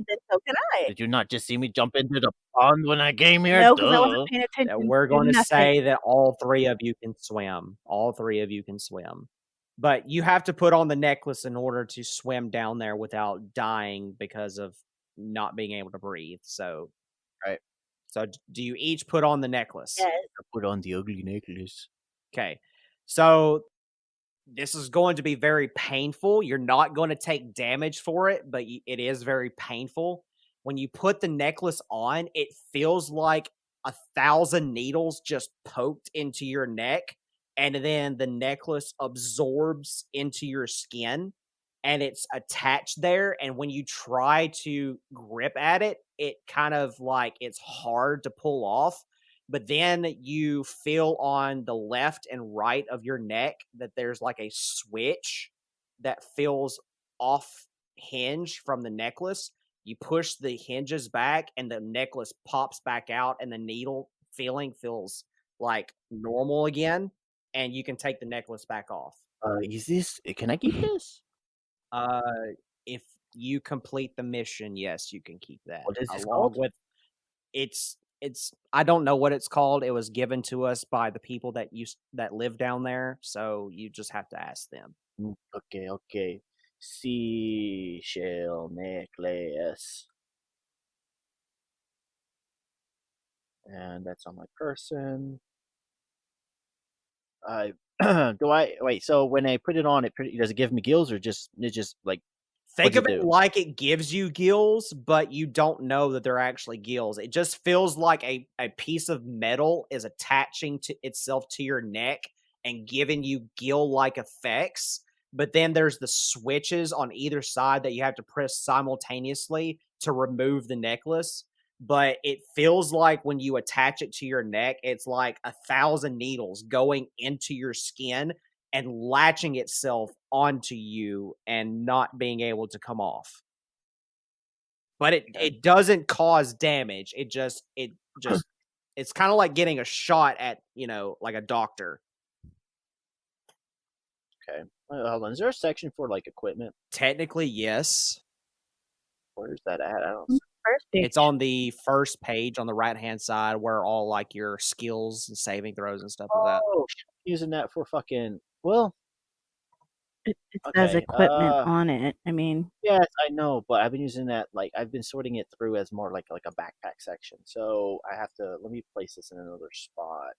Then so can I. Did you not just see me jump into the pond when I came here? No, because I wasn't paying attention. We're going to nothing. say that all three of you can swim. All three of you can swim. But you have to put on the necklace in order to swim down there without dying because of not being able to breathe. So, right. So do you each put on the necklace? Yes. I put on the ugly necklace. Okay. So this is going to be very painful. You're not going to take damage for it, but it is very painful. When you put the necklace on, it feels like 1,000 needles just poked into your neck, and then the necklace absorbs into your skin, and it's attached there. And when you try to grip at it, it kind of like it's hard to pull off. But then you feel on the left and right of your neck that there's like a switch that feels off hinge from the necklace. You push the hinges back and the necklace pops back out, and the needle feeling feels like normal again, and you can take the necklace back off. Can I keep this? Uh, if you complete the mission, yes, you can keep that. What is this Along called? with it's I don't know what it's called. It was given to us by the people that live down there, so you just have to ask them. Okay, okay. Seashell necklace. And that's on my person. I do I wait, so when I put it on, does it give me gills or just like Think what's of it it do? like it gives you gills, but you don't know that they're actually gills. It just feels like a piece of metal is attaching to itself to your neck and giving you gill-like effects. But then there's the switches on either side that you have to press simultaneously to remove the necklace. But it feels like when you attach it to your neck, it's like 1,000 needles going into your skin and latching itself onto you and not being able to come off. But it Okay. it doesn't cause damage. It just it's kind of like getting a shot at, like a doctor. Okay. Hold on. Is there a section for like equipment? Technically, yes. Where's that at? I don't see. First It's page. on the first page on the right-hand side where all like your skills and saving throws and stuff like that. Oh, using that for fucking. Well, It says okay. equipment on it. I mean, Yes, I know, but I've been using that like I've been sorting it through as more like a backpack section. So I have to let me place this in another spot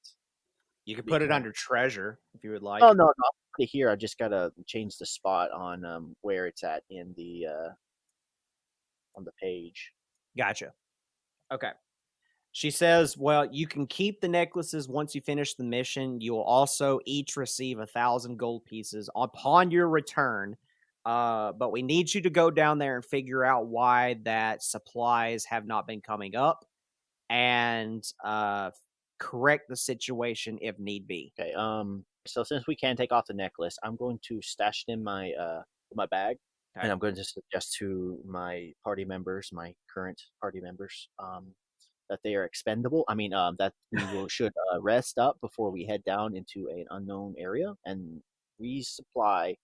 You could put it because under treasure if you would oh like. no, no, I'll put it here. I just gotta change the spot on where it's at in the on the page. Gotcha. Okay. She says, well, you can keep the necklaces once you finish the mission. You will also each receive 1,000 gold pieces upon your return. But we need you to go down there and figure out why that supplies have not been coming up and correct the situation if need be. Okay. So since we can take off the necklace, I'm going to stash it in my bag, Okay. and I'm going to suggest to my party members, my current party members, that they are expendable. I mean, that should rest up before we head down into an unknown area and resupply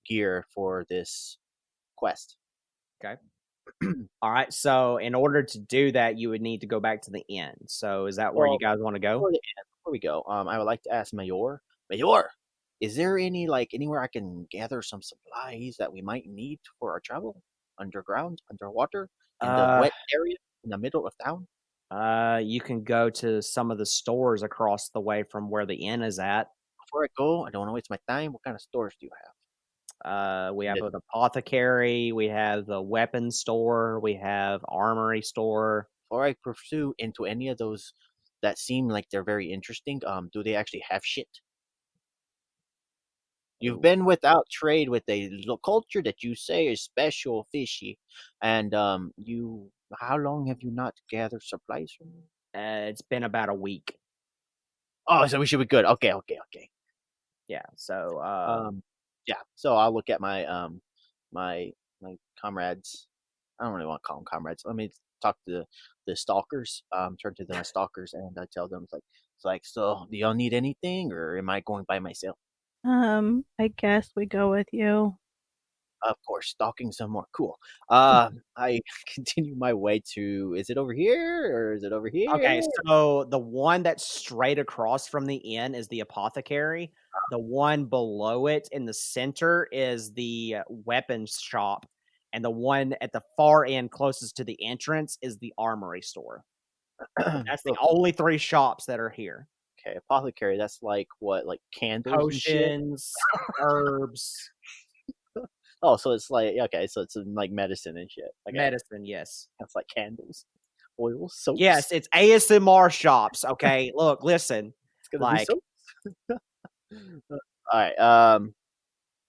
gear for this quest. Okay. All right. So, in order to do that, you would need to go back to the inn. So, is that where you Well, guys want to go? before we go, I would like to ask Mayor, is there any like anywhere I can gather some supplies that we might need for our travel? Underground, underwater, in the Uh, wet area, in the middle of town? you can go to some of the stores across the way from where the inn is at. Before I go, I don't want to waste my time. What kind of stores do you have? We have Yeah. an apothecary, we have the weapons store, we have armory store. Before I pursue into any of those that seem like they're very interesting, do they actually have shit? You've Ooh. been without trade with a culture that you say is special fishy, and you. How long have you not gathered supplies from me? It's been about a week. Oh, so we should be good. Okay, okay, okay. Yeah. So, Yeah. So I'll look at my my comrades. I don't really want to call them comrades. Let me talk to the stalkers. Turn to the stalkers and I tell them it's like, so do y'all need anything, or am I going by myself? I guess we go with you. Of course, stalking some more. Cool. I continue my way to. Is it over here or is it over okay. here? So, the one that's straight across from the inn is the apothecary. The one below it in the center is the weapons shop. And the one at the far end closest to the entrance is the armory store. That's the Look, only three shops that are here. okay, apothecary. That's like what, like candles and shit. Potions, herbs, Oh, so it's like okay, so it's like medicine and shit. Okay, medicine, yes. that's like candles, oil, soaps. Yes, it's ASMR shops, okay? Look, listen, It's gonna be like, soaps. All right. All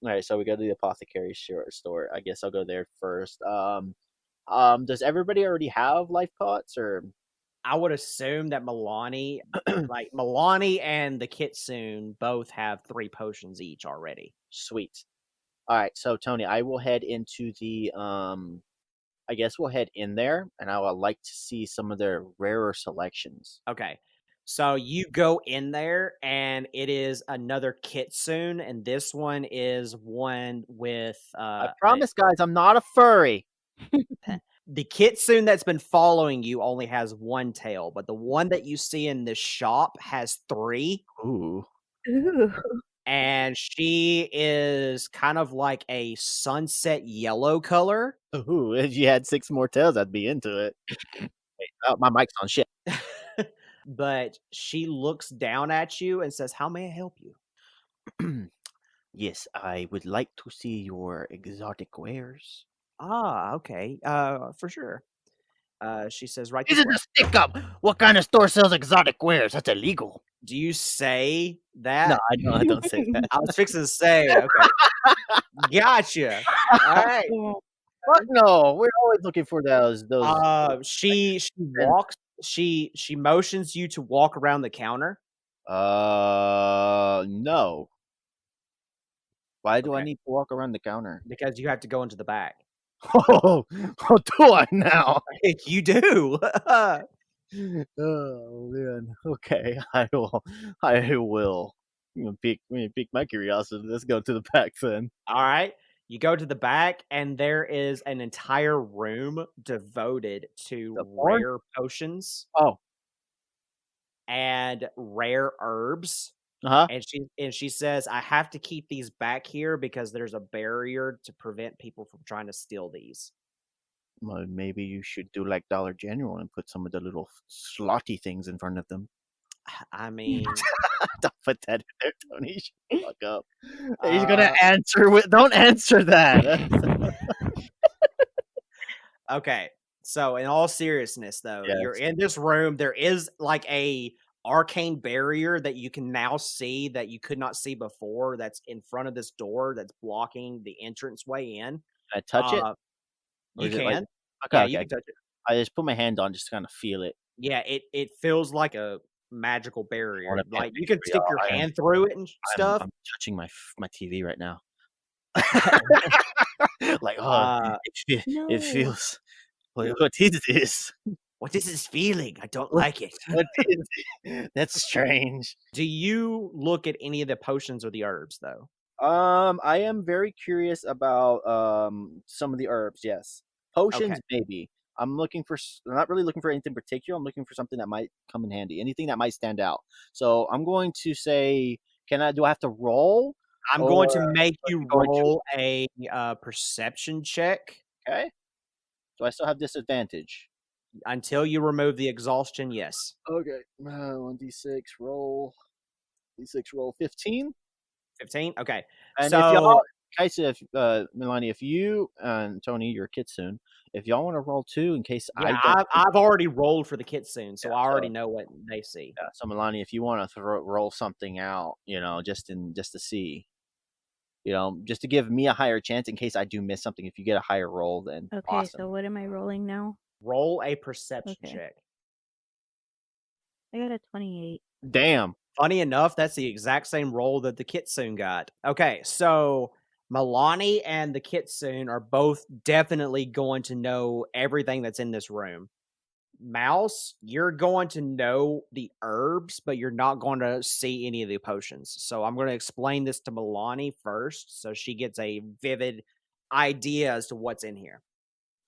right. So we go to the apothecary store. I guess I'll go there first. Does everybody already have life pots or? I would assume that Milani and the Kitsune both have 3 potions each already. Sweet. All right. So Tony, I will head into the I guess we'll head in there, and I would like to see some of their rarer selections. Okay. So you go in there, and it is another kitsune, and this one is one with I promise, guys, I'm not a furry. the kitsune that's been following you only has one tail, but the one that you see in this shop has 3. Ooh. Ooh. And she is kind of like a sunset yellow color. Ooh, if you had 6 more tails, I'd be into it. Wait, oh, my mic's on shit. But she looks down at you and says, "How may I help you?" Yes, I would like to see your exotic wares. Ah, okay. For sure. She says, "Right This this is way." a stick up. What kind of store sells exotic wares? That's illegal. Do you say No, that? I don't say that. I was fixing to say, okay. Gotcha. All right. Fuck no. We're always looking for those. She walks. She motions you to walk around the counter. No. Why do I Okay. need to walk around the counter? Because you have to go into the back. Oh, do I now? You do. Oh man. Okay, I will. Pique my curiosity. Let's go to the back then. All right. You go to the back, and there is an entire room devoted to The barn? rare potions Oh, and rare herbs. uh-huh. And she says, "I have to keep these back here because there's a barrier to prevent people from trying to steal these." Well, maybe you should do like Dollar General and put some of the little slotty things in front of them. I mean, Don't put that in there, Tony. Shut the fuck up. He's gonna answer with. Don't answer that. okay. So, in all seriousness, though, you're Yes. in this room. There is like a arcane barrier that you can now see that you could not see before. That's in front of this door that's blocking the entrance way in. Can I touch it? Or You is it can. like Yeah, okay, you okay. can touch it. I just put my hand on, just kind of feel it. Yeah, it feels like a magical I barrier. want to paint Like a you picture can for stick y'all. your hand through it and stuff. I'm touching my TV right now. Like, No. it feels. What is this? What is this feeling? I don't like it. What is it? That's strange. Do you look at any of the potions or the herbs though? I am very curious about some of the herbs. Yes, potions Okay. maybe. I'm not really looking for anything particular. I'm looking for something that might come in handy. Anything that might stand out. So I'm going to say, do I have to roll? I'm going to Or make are you you going to? roll a perception check Okay. Do I still have disadvantage? until you remove the exhaustion. Yes. Okay. 1d6 roll. D6 roll 15. 15. Okay. And So if y'all, Kaisa, Milani, if you and Tony, your kitsune, if y'all want to roll 2 in case I yeah, don't. I've already rolled for the kitsune, so Yeah, I already so know what they see. yeah, so Milani, if you want to roll something out, just to see, just to give me a higher chance in case I do miss something. If you get a higher roll, then Okay, awesome. so what am I rolling now? Roll a perception Okay. check. I got a 28. Damn. Funny enough, that's the exact same roll that the kitsune got. Okay, so Milani and the kitsune are both definitely going to know everything that's in this room. Mouse, you're going to know the herbs, but you're not going to see any of the potions. So I'm going to explain this to Milani first so she gets a vivid idea as to what's in here.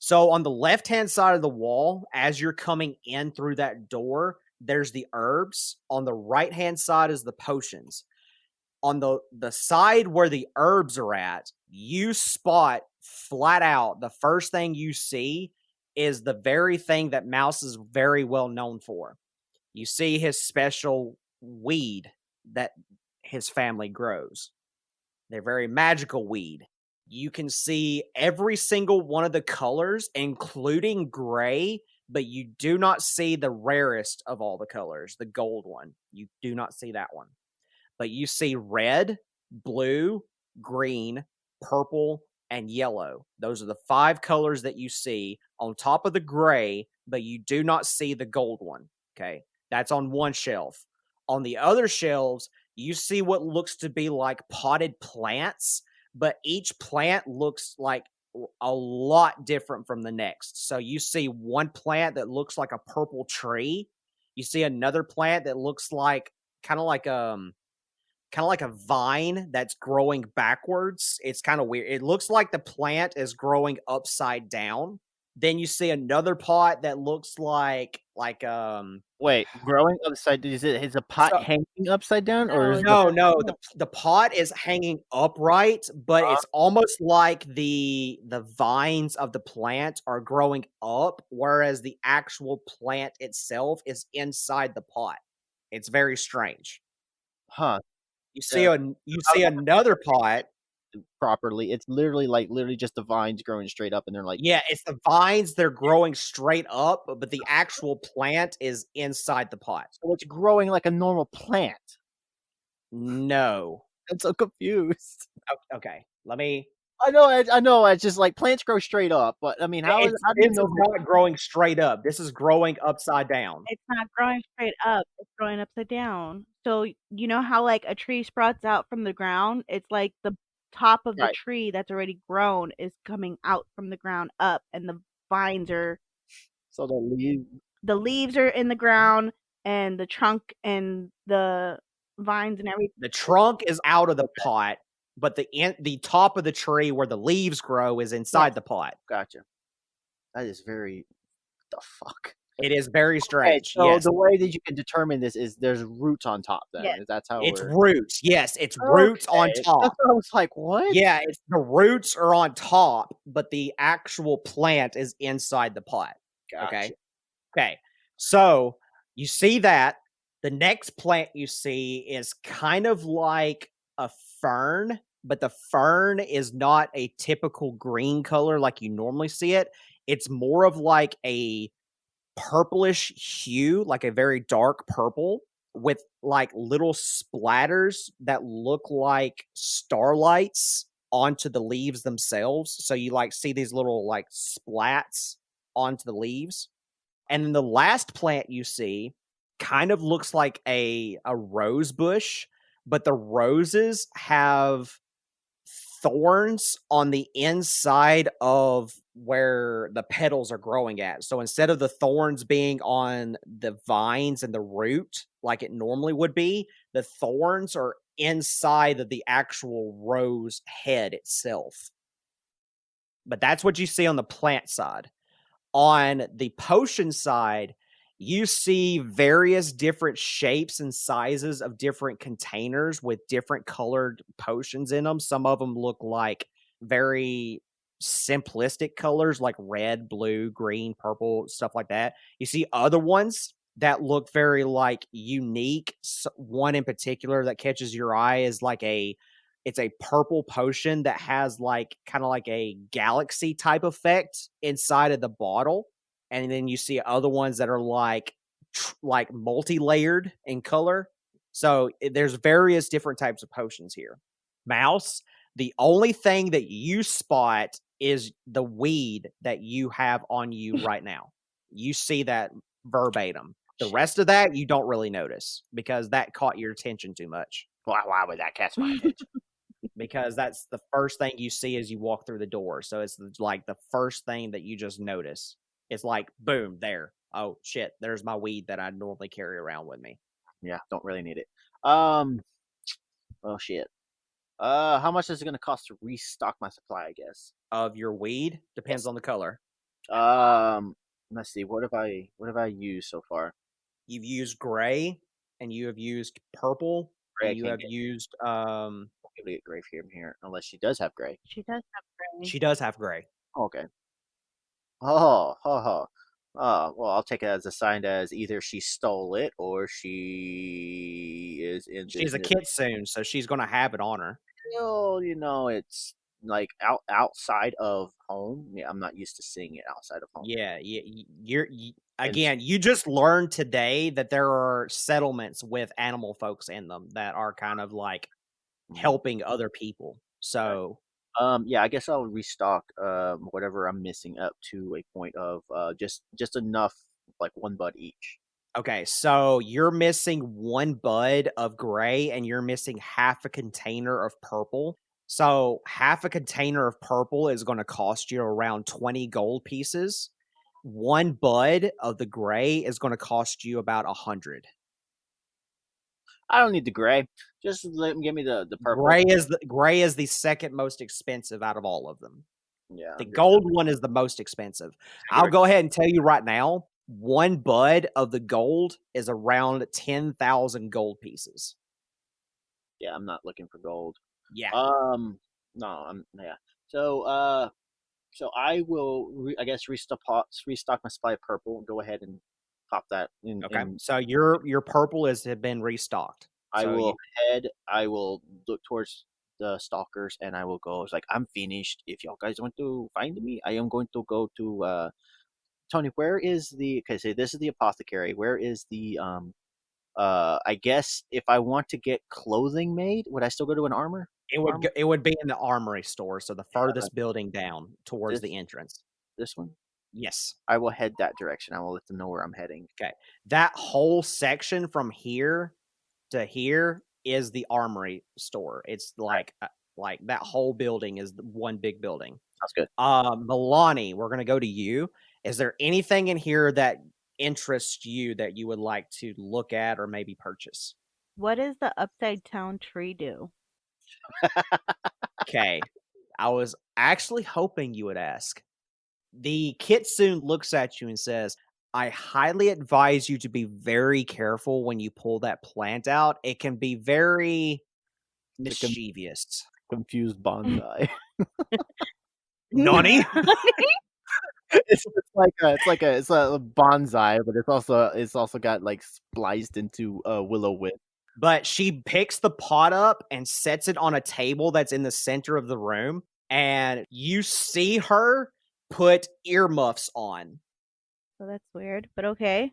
So on the left-hand side of the wall, as you're coming in through that door, there's the herbs. On the right-hand side is the potions. On the side where the herbs are at, you spot flat out the first thing you see is the very thing that Mouse is very well known for. You see his special weed that his family grows. They're very magical weed. You can see every single one of the colors, including gray, but you do not see the rarest of all the colors, the gold one. You do not see that one. But you see red, blue, green, purple, and yellow. Those are the 5 colors that you see on top of the gray, but you do not see the gold one. Okay. That's on one shelf. On the other shelves, you see what looks to be like potted plants, but each plant looks like a lot different from the next. So you see one plant that looks like a purple tree. You see another plant that looks like kind of like a vine that's growing backwards. It's kind of weird. It looks like the plant is growing upside down. Then you see another pot that looks like Wait, growing upside, is the pot so hanging upside down, or is No, the no, the pot is hanging upright, but it's almost like the vines of the plant are growing up, whereas the actual plant itself is inside the pot. It's very strange. huh? You see another pot. Properly, it's literally just the vines growing straight up, and they're like, Yeah, it's the vines, they're growing straight up, but the actual plant is inside the pot. so it's growing like a normal plant. No. I'm so confused. Okay, let me. I know. It's just like plants grow straight up, but I mean, how do you This know? is not growing straight up. This is growing upside down. it's not growing straight up. It's growing upside down. So you know how like a tree sprouts out from the ground? It's like the top of the Right. tree that's already grown is coming out from the ground up, and the vines are So the leaves are in the ground, and the trunk and the vines and everything. The trunk is out of the pot, but the top of the tree where the leaves grow is inside Yes. the pot. Gotcha. That is very the fuck. It is very Okay, strange. so Yes. the way that you can determine this is there's roots on top. Then Yes. that's how It's we're. roots. Yes, it's roots on Okay, top. that's what I was like, what? Yeah, it's the roots are on top, but the actual plant is inside the pot. Gotcha. Okay. So you see that. The next plant you see is kind of like a fern, but the fern is not a typical green color like you normally see it. It's more of like a purplish hue, like a very dark purple with like little splatters that look like starlights onto the leaves themselves. So you like see these little like splats onto the leaves. And then the last plant you see kind of looks like a rose bush, but the roses have thorns on the inside of where the petals are growing at. So instead of the thorns being on the vines and the root like it normally would be, the thorns are inside of the actual rose head itself. But that's what you see on the plant side. On the potion side, you see various different shapes and sizes of different containers with different colored potions in them. Some of them look like very simplistic colors like red, blue, green, purple, stuff like that. You see other ones that look very like unique. One in particular that catches your eye is like it's a purple potion that has like kind of like a galaxy type effect inside of the bottle. And then you see other ones that are like multi-layered in color. So there's various different types of potions here. Mouse, the only thing that you spot is the weed that you have on you right now. You see that verbatim. The rest of that you don't really notice because that caught your attention too much. Why would that catch my attention? Because that's the first thing you see as you walk through the door. So it's like the first thing that you just notice. It's like, boom, there. Oh, shit, there's my weed that I normally carry around with me. Yeah, don't really need it. Oh, shit. How much is it going to cost to restock my supply, I guess? Of your weed? Depends on the color. Let's see. What have I used so far? You've used gray, and you have used purple, Gray, and you have used I'll be able to get gray from here, unless she does have gray. She does have gray. she does have gray. Okay. Oh, well, I'll take it as a sign as either she stole it or she is in She's a business. kitsune, so she's gonna have it on her. Still, it's like outside of home. Yeah, I'm not used to seeing it outside of home. Yeah, again, you just learned today that there are settlements with animal folks in them that are kind of like helping other people. So yeah, I guess I'll restock whatever I'm missing up to a point of just enough, like one bud each. okay, so you're missing one bud of gray and you're missing half a container of purple. So half a container of purple is going to cost you around 20 gold pieces. one bud of the gray is going to cost you about 100. I don't need the gray. Just give me the purple. Gray is the second most expensive out of all of them. Yeah. The gold one is the most expensive. I'll go ahead and tell you right now, one bud of the gold is around 10,000 gold pieces. Yeah, I'm not looking for gold. Yeah. No, yeah. So I will, I guess, restock my supply of purple. Go ahead and pop that in. Okay. So your purple has been restocked. I will look towards the stalkers and I will go. It's like, I'm finished. If y'all guys want to find me, I am going to go to Tony. Where is the? Okay, say this is the apothecary. Where is the I guess if I want to get clothing made, would I still go to an armor? It would be in the armory store, so the furthest building down towards the entrance. This one? Yes. I will head that direction. I will let them know where I'm heading. Okay. That whole section from here to here is the armory store. It's like that whole building is one big building. That's good. Milani, we're going to go to you. Is there anything in here that interests you that you would like to look at or maybe purchase? What does the upside down tree do? Okay. I was actually hoping you would ask. The kitsune looks at you and says, I highly advise you to be very careful when you pull that plant out. It can be very mischievous. Confused bonsai. Nani? It's a bonsai, but it's also got like spliced into willow whip. But she picks the pot up and sets it on a table that's in the center of the room, and you see her put earmuffs on. So that's weird, but okay.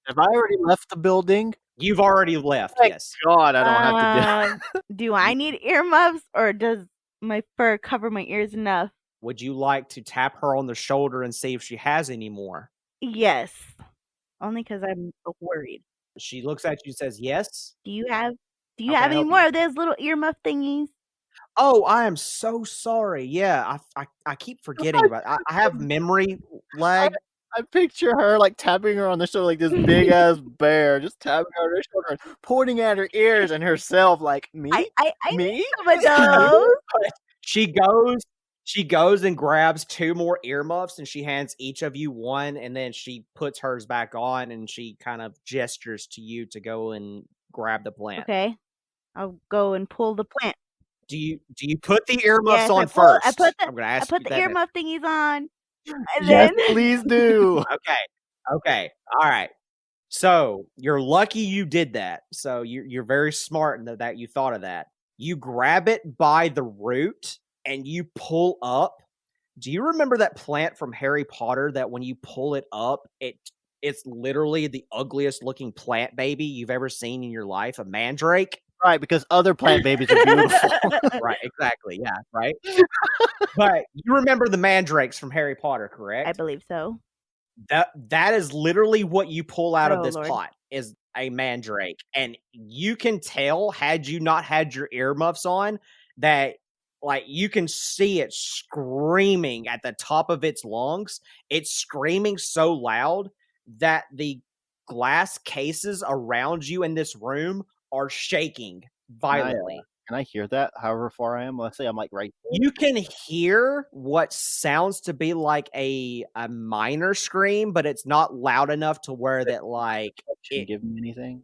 Have I already left the building? You've already left, Thank yes. God, I don't have to do. Do I need earmuffs, or does my fur cover my ears enough? Would you like to tap her on the shoulder and see if she has any more? Yes. Only because I'm so worried. She looks at you and says, yes. Do you have any more of those little earmuff thingies? Oh, I am so sorry. Yeah, I keep forgetting about it. I have memory lag. I picture her like tapping her on the shoulder like this big ass bear, just tapping her on her shoulder, pointing at her ears and herself like, me? I Me? need some of those. She goes and grabs 2 more earmuffs and she hands each of you one, and then she puts hers back on and she kind of gestures to you to go and grab the plant. Okay. I'll go and pull the plant. Do you put the earmuffs on first? I'm gonna ask I put you the that earmuff thingies on. And Yes, then... please do. Okay. All right. So you're lucky you did that. So you're very smart in that you thought of that. You grab it by the root and you pull up. Do you remember that plant from Harry Potter that when you pull it up, it's literally the ugliest looking plant baby you've ever seen in your life, a mandrake? Right, because other plant babies are beautiful. Right, exactly. Yeah, right. But you remember the mandrakes from Harry Potter, correct? I believe so. That is literally what you pull out of this Lord. pot is a mandrake. And you can tell, had you not had your earmuffs on, that like you can see it screaming at the top of its lungs. It's screaming so loud that the glass cases around you in this room are shaking violently. Can I hear that however far I am? Let's say I'm like right there. You can hear what sounds to be like a minor scream, but it's not loud enough to where that like give me anything.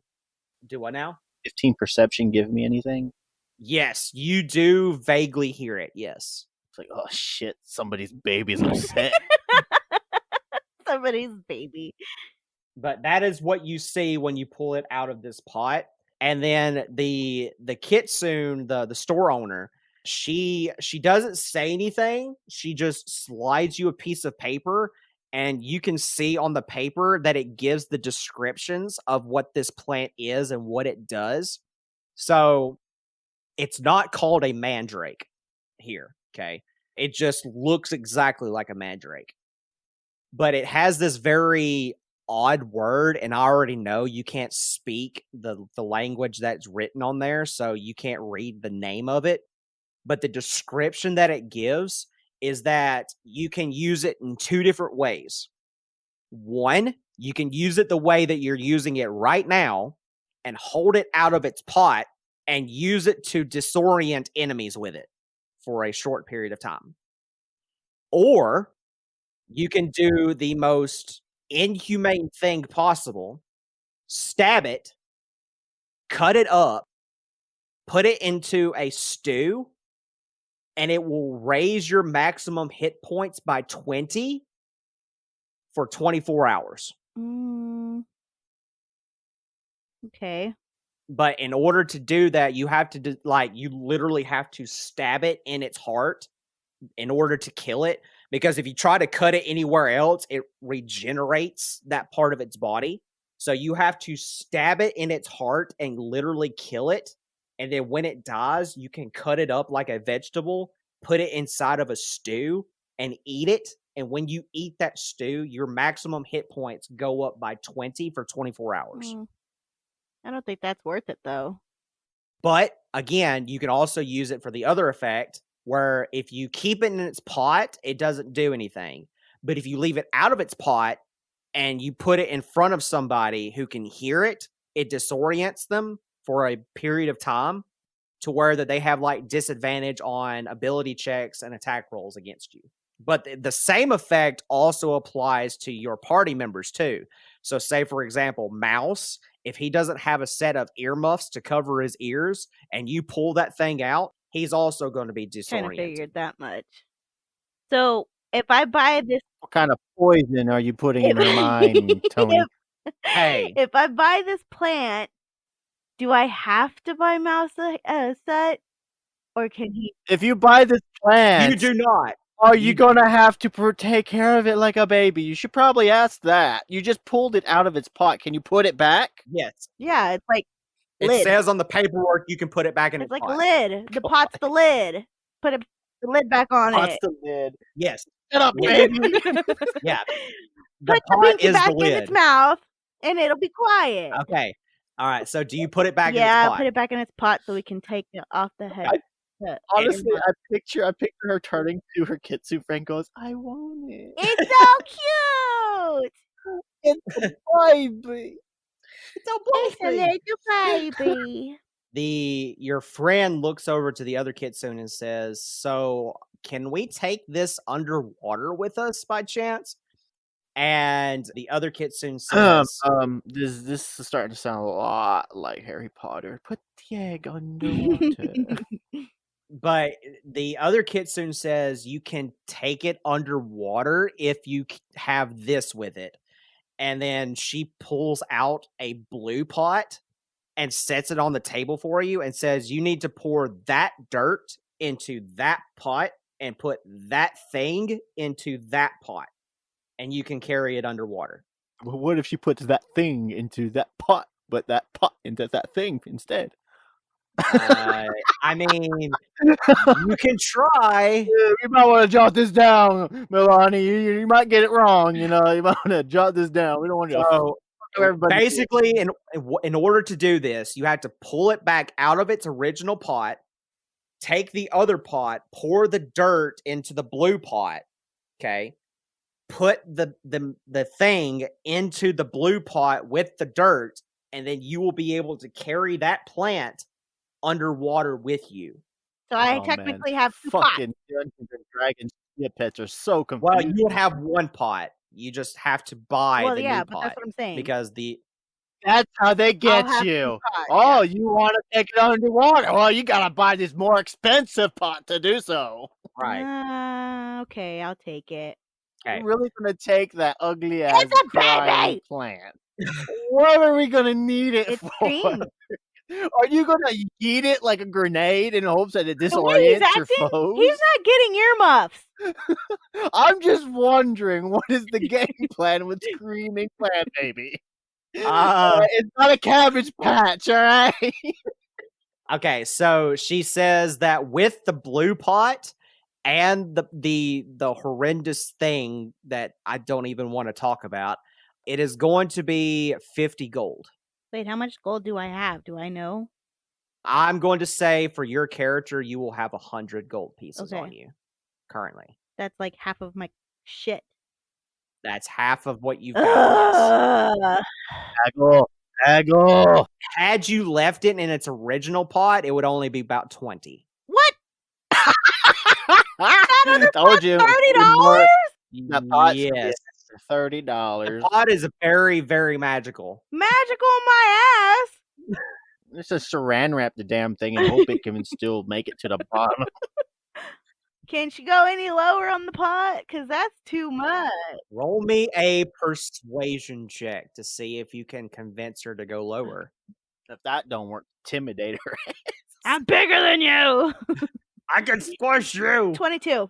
Do what now? 15 perception give me anything? Yes, you do vaguely hear it. Yes. It's like, oh shit, somebody's baby's upset. Somebody's baby. But that is what you see when you pull it out of this pot. And then the kitsune, the store owner, she doesn't say anything. She just slides you a piece of paper, and you can see on the paper that it gives the descriptions of what this plant is and what it does. So it's not called a mandrake here, okay? It just looks exactly like a mandrake. But it has this very odd word, and I already know you can't speak the language that's written on there, so you can't read the name of it. But the description that it gives is that you can use it in 2 different ways. One, you can use it the way that you're using it right now and hold it out of its pot and use it to disorient enemies with it for a short period of time. Or you can do the most inhumane thing possible, stab it, cut it up, put it into a stew, and it will raise your maximum hit points by 20 for 24 hours. Okay. But in order to do that, you have to you literally have to stab it in its heart in order to kill it. Because if you try to cut it anywhere else, it regenerates that part of its body. So you have to stab it in its heart and literally kill it. And then when it dies, you can cut it up like a vegetable, put it inside of a stew and eat it. And when you eat that stew, your maximum hit points go up by 20 for 24 hours. I don't think that's worth it, though. But again, you can also use it for the other effect, where if you keep it in its pot, it doesn't do anything. But if you leave it out of its pot and you put it in front of somebody who can hear it, it disorients them for a period of time to where that they have like disadvantage on ability checks and attack rolls against you. But the same effect also applies to your party members too. So say, for example, Mouse, if he doesn't have a set of earmuffs to cover his ears and you pull that thing out, he's also going to be disoriented. Kind of figured that much. So if I buy this... What kind of poison are you putting in her mind, Tony? Hey. If I buy this plant, do I have to buy Mouse a set? Or can he... If you buy this plant... You do not. Are you going to have to take care of it like a baby? You should probably ask that. You just pulled it out of its pot. Can you put it back? Yes. Yeah, it's like lid. It says on the paperwork you can put it back in its like pot. A lid. The pot's the lid. Put the lid back on pot's it. The lid. Yes. Shut up, baby. Yeah. Put the pinky back in its mouth, and it'll be quiet. Okay. All right. So do you put it back in its pot? Yeah, put it back in its pot so we can take it off the head. Honestly, I picture her turning to her Kitsu friend, goes, "I want it. It's so cute. It's a baby. It's a little baby." Your friend looks over to the other kitsune and says, "So can we take this underwater with us by chance?" And the other kitsune says, this is starting to sound a lot like Harry Potter. Put the egg underwater." But the other kitsune says you can take it underwater if you have this with it. And then she pulls out a blue pot and sets it on the table for you and says, you need to pour that dirt into that pot and put that thing into that pot. And you can carry it underwater. Well, what if she puts that thing into that pot, but that pot into that thing instead? I mean, you can try. Yeah, you might want to jot this down, Milani. You might get it wrong. You might want to jot this down. We don't want to. So basically, in order to do this, you have to pull it back out of its original pot, take the other pot, pour the dirt into the blue pot. Okay, put the thing into the blue pot with the dirt, and then you will be able to carry that plant underwater with you. So I technically have two pots. Fucking Dungeons and Dragons pets are so confusing. Well, you would have one pot. You just have to buy the new pot. But that's what I'm saying. Because that's how they get you. You want to take it underwater? Well, you gotta buy this more expensive pot to do so. Right. Okay, I'll take it. Okay. You're really gonna take that ugly ass crying plant? What are we gonna need it for? Green. Are you gonna eat it like a grenade in hopes that it disorients your foes? He's not getting earmuffs. I'm just wondering, what is the game plan with screaming plant baby? It's not a cabbage patch, all right? Okay, so she says that with the blue pot and the horrendous thing that I don't even want to talk about, it is going to be 50 gold. Wait, how much gold do I have? Do I know? I'm going to say for your character, you will have 100 gold pieces on you currently. That's like half of my shit. That's half of what you've got, yes. Ugh. Haggle. Had you left it in its original pot, it would only be about 20. What? That other Told you. $30? That pot should be Yes. $30. The pot is very, very magical. Magical my ass. Let's just saran wrap the damn thing and hope it can still make it to the bottom. Can she go any lower on the pot? Because that's too much. Roll me a persuasion check to see if you can convince her to go lower. If that don't work, intimidate her. I'm bigger than you. I can squish you. 22.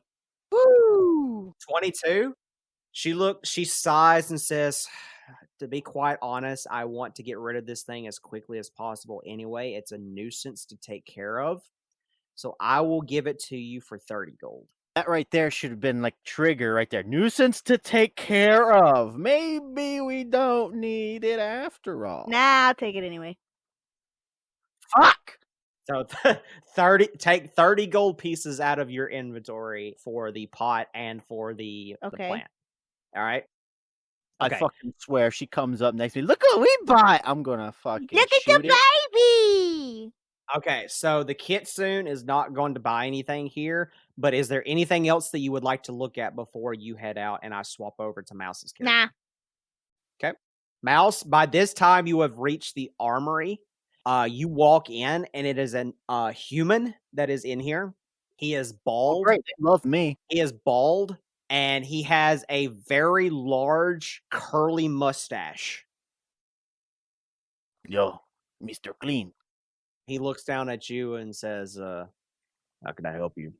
Woo! 22. She sighs and says, to be quite honest, I want to get rid of this thing as quickly as possible anyway. It's a nuisance to take care of. So I will give it to you for 30 gold. That right there should have been like trigger right there. Nuisance to take care of. Maybe we don't need it after all. Nah, I'll take it anyway. Fuck! So take 30 gold pieces out of your inventory for the pot and for the plant. All right. Okay. I fucking swear, she comes up next to me. Look what we bought. I'm gonna fucking look at the baby. Okay, so the kitsune is not going to buy anything here, but is there anything else that you would like to look at before you head out and I swap over to Mouse's character? Nah. Okay. Mouse, by this time you have reached the armory. You walk in and it is a human that is in here. He is bald. Oh, great, they love me. He is bald and he has a very large curly mustache. Yo, Mr. Clean. He looks down at you and says, how can I help you?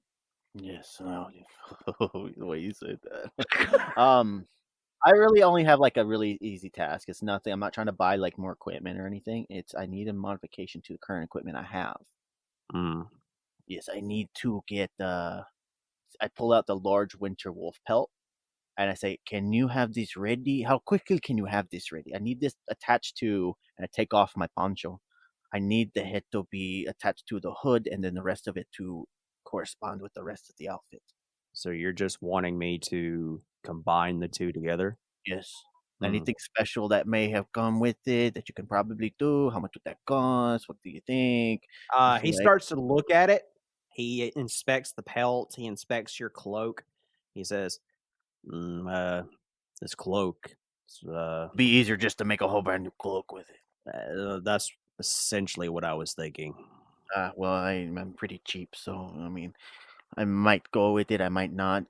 Yes, the way you said that. I really only have like a really easy task. It's nothing. I'm not trying to buy like more equipment or anything. I need a modification to the current equipment I have. Yes, I need to get I pull out the large winter wolf pelt and I say, can you have this ready? How quickly can you have this ready? I need this attached to, and I take off my poncho. I need the head to be attached to the hood and then the rest of it to correspond with the rest of the outfit. So you're just wanting me to combine the two together? Yes. Anything special that may have come with it that you can probably do? How much would that cost? What do you think? He starts to look at it. He inspects the pelt. He inspects your cloak. He says, this cloak. Be easier just to make a whole brand new cloak with it. That's essentially what I was thinking. Well, I'm pretty cheap, so I mean, I might go with it. I might not.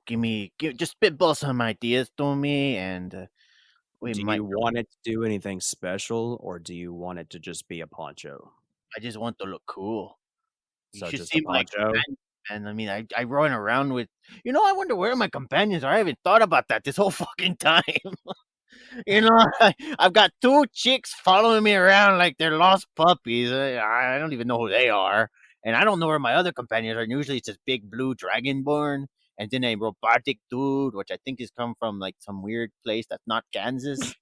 Just spitball some ideas to me, and do you want it to do anything special, or do you want it to just be a poncho? I just want to look cool. So just a poncho. And I mean, I run around with. I wonder where my companions are. I haven't thought about that this whole fucking time. I've got 2 chicks following me around like they're lost puppies. I don't even know who they are. And I don't know where my other companions are. Usually it's this big blue dragonborn. And then a robotic dude, which I think has come from like some weird place that's not Kansas.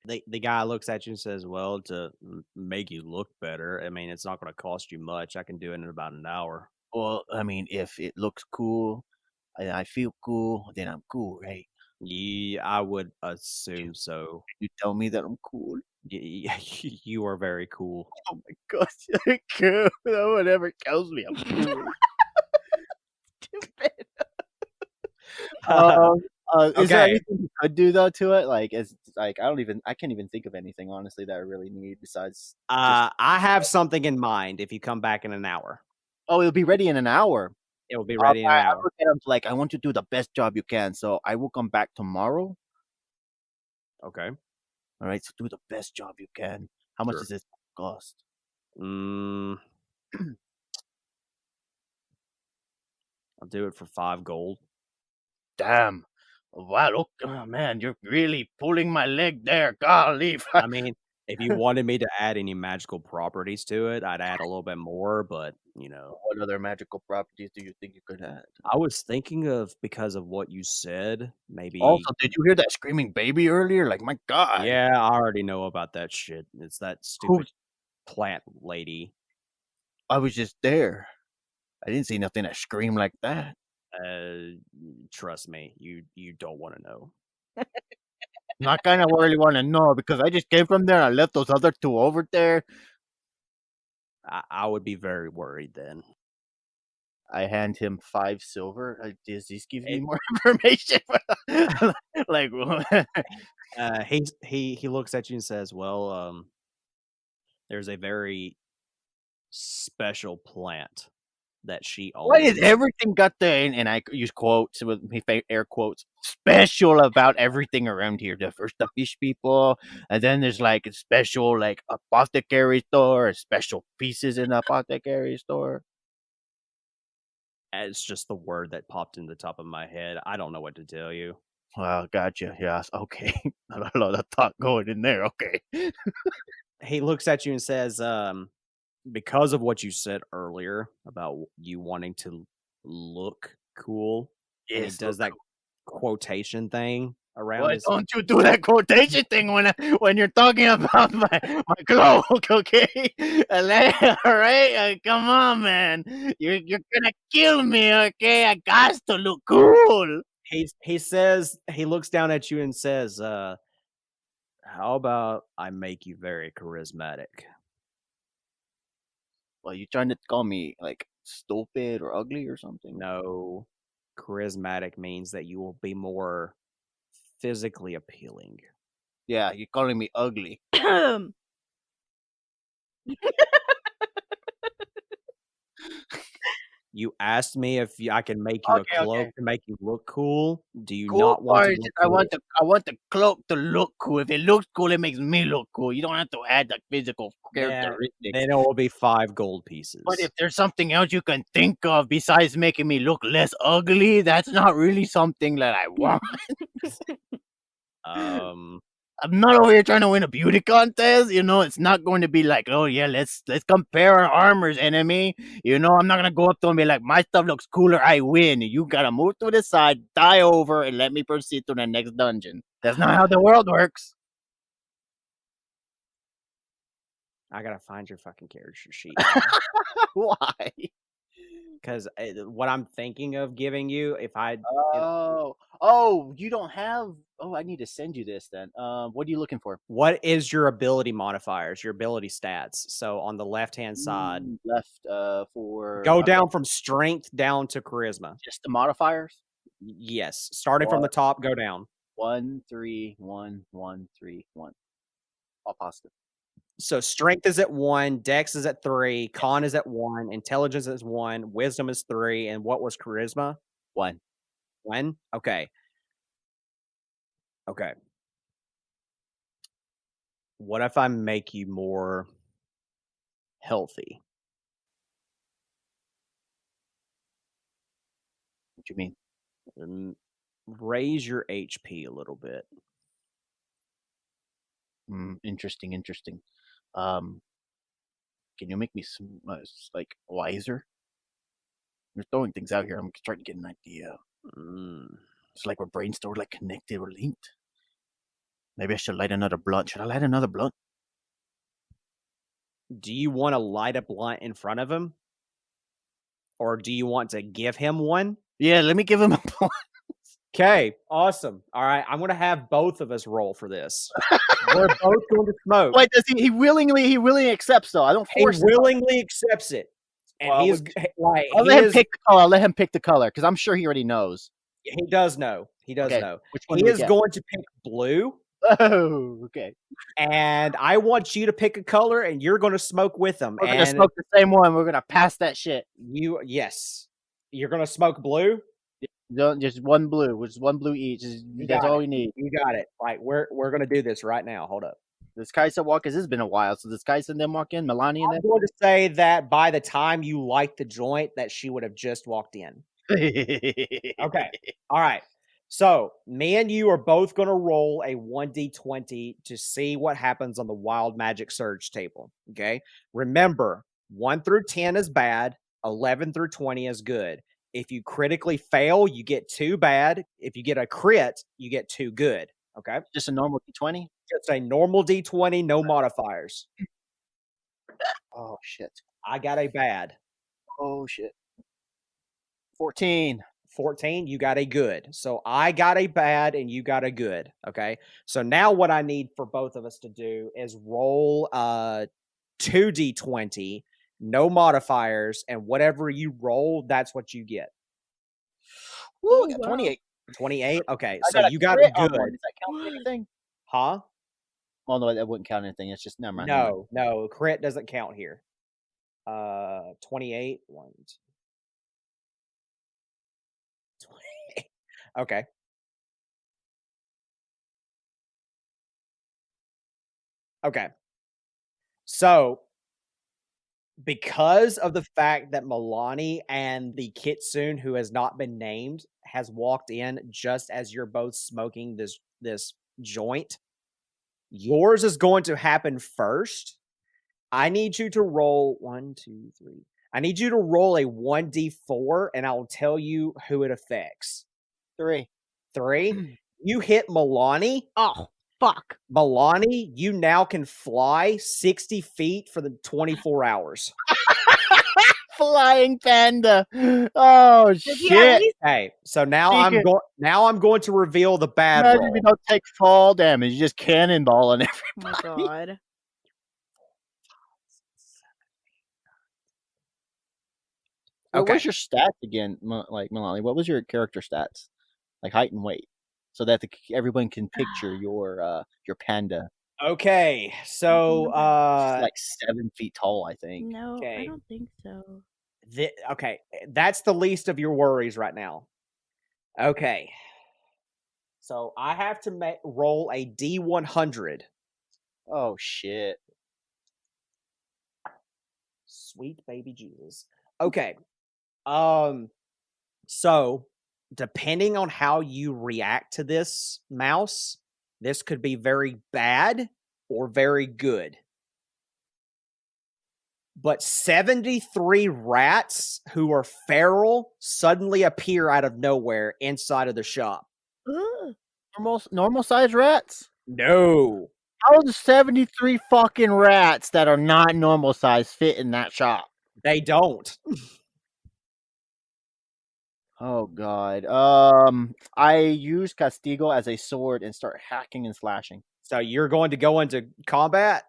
The guy looks at you and says, well, to make you look better, I mean, it's not going to cost you much. I can do it in about an hour. Well, I mean, if it looks cool and I feel cool, then I'm cool, right? Yeah, I would assume so. You tell me that I'm cool. You are very cool. Oh my gosh, you're cool. No one ever tells me I'm cool. Stupid. Is there anything you could do though to it? Like, I can't even think of anything honestly that I really need besides. I have something in mind. If you come back in an hour. Oh, it'll be ready in an hour. It will be ready in an hour. I look at him like, I want you to do the best job you can, so I will come back tomorrow. Okay. All right, so do the best job you can. How much does this cost? I'll do it for 5 gold. Damn. Wow, look, oh man, you're really pulling my leg there. Golly. I mean, if you wanted me to add any magical properties to it, I'd add a little bit more, but, What other magical properties do you think you could add? I was thinking of, because of what you said, maybe... Also, did you hear that screaming baby earlier? Like, my God. Yeah, I already know about that shit. It's that stupid plant lady. I was just there. I didn't see nothing that screamed like that. Trust me, you don't want to know. I kind of really want to know because I just came from there. And I left those other two over there. I would be very worried then. I hand him 5 silver. Does this give me It- more information? Like, he looks at you and says, "Well, there's a very special plant that she why is owns." everything got the and I use quotes with me air quotes special about everything around here? First the fish people, and then there's like a special like apothecary store, special pieces in the apothecary store. It's just the word that popped in the top of my head. I don't know what to tell you. Well, gotcha. Yes, okay. A lot of thought going in there. Okay. He looks at you and says, because of what you said earlier about you wanting to look cool, and he Yes, does that quotation thing around why his. don't you do that quotation thing when you're talking about my cloak, okay? All right, come on, man. You're gonna kill me, okay? I got to look cool. He says he looks down at you and says, "How about I make you very charismatic?" Well, you trying to call me like stupid or ugly or something? No, charismatic means that you will be more physically appealing. Yeah, you're calling me ugly. You asked me if I can make you a Okay, cloak okay. to make you look cool. Do you Cool not want part to is look I cool? want the cloak to look cool. If it looks cool, it makes me look cool. You don't have to add the physical characteristics. Then it will be 5 gold pieces. But if there's something else you can think of besides making me look less ugly, that's not really something that I want. Um, I'm not over here trying to win a beauty contest. You know, it's not going to be like, oh yeah, let's compare our armors, enemy. You know, I'm not gonna go up to him and be like, my stuff looks cooler, I win. You gotta move to the side, die over, and let me proceed to the next dungeon. That's not how the world works. I gotta find your fucking character sheet Why? because what I'm thinking of giving you, if I You don't have. Oh, I need to send you this then. What are you looking for? what is your ability modifiers, your ability stats? So on the left hand side, Left for go down from strength down to charisma. just the modifiers. Yes, starting from the top, go down. 1 3 1 1 3 1. All positive. So strength is at 1, dex is at 3, con is at 1, intelligence is 1, wisdom is 3, and what was charisma? 1. 1? Okay. Okay. What if I make you more healthy? What you mean? Raise your HP a little bit. Interesting. Interesting. Can you make me some like wiser? You're throwing things out here. I'm trying to get an idea. It's like we're brainstorming, like connected or linked. Maybe I should light another blunt. Should I light another blunt? Do you want to light a blunt in front of him? Or do you want to give him one? Yeah, let me give him a blunt. Okay, awesome. All right, I'm going to have both of us roll for this. We're both going to smoke. Wait, does he willingly accepts though? I don't force him. He willingly accepts it. And well, he's like, I'll let him pick the color. I'll let him pick the color because I'm sure he already knows. He does know. He does know. Which one he is going to pick blue. Oh, okay. And I want you to pick a color, and you're going to smoke with them. We're gonna smoke the same one. We're gonna pass that shit. Yes, you're going to smoke blue. Just one blue, which is one blue each. That's all we need. You got it. Right, we're going to do this right now. Hold up. Does Kaisa walk? Because it's been a while. So does Kaisa and them walk in? Melania and I'm going to say that by the time you like the joint, that she would have just walked in. Okay. All right. So me and you are both going to roll a 1d20 to see what happens on the wild magic surge table. Okay. Remember, 1 through 10 is bad. 11 through 20 is good. If you critically fail, you get 2 bad. If you get a crit, you get 2 good. Okay. Just a normal d20? Just a normal d20, no modifiers. Oh, shit. I got a bad. Oh, shit. 14. 14, you got a good. So I got a bad and you got a good. Okay. So now what I need for both of us to do is roll 2d20, no modifiers, and whatever you roll, that's what you get. Woo, got 28. 28? Okay. I So got a you got a crit on good. one. Does that count for anything? Huh? Well, no, that wouldn't count anything. It's just never mind. Never mind. No, crit doesn't count here. 28. 1, 2, 28. Okay. Okay. So, because of the fact that Milani and the Kitsune, who has not been named, has walked in just as you're both smoking this joint, yours is going to happen first. I need you to roll 1, 2, 3. I need you to roll a 1d4, and I'll tell you who it affects. 3. 3. You hit Milani. Oh, fuck. Milani, you now can fly 60 feet for the 24 hours. Flying panda. Oh shit. Hey, so now I'm going to reveal the bad Imagine roll. if you don't take fall damage, you just cannonballing everybody. Oh my god. What was your stats again, like Milani? What was your character stats, like height and weight, so that everyone can picture your panda? Okay, so It's like 7 feet tall, I think. No, okay. I don't think so. Okay, that's the least of your worries right now. Okay, so I have to roll a D100. Oh shit! Sweet baby Jesus. Okay, so depending on how you react to this mouse, this could be very bad or very good. But 73 rats who are feral suddenly appear out of nowhere inside of the shop. Normal size rats? No. How does 73 fucking rats that are not normal size fit in that shop? They don't. Oh god. I use Castigo as a sword and start hacking and slashing. So you're going to go into combat?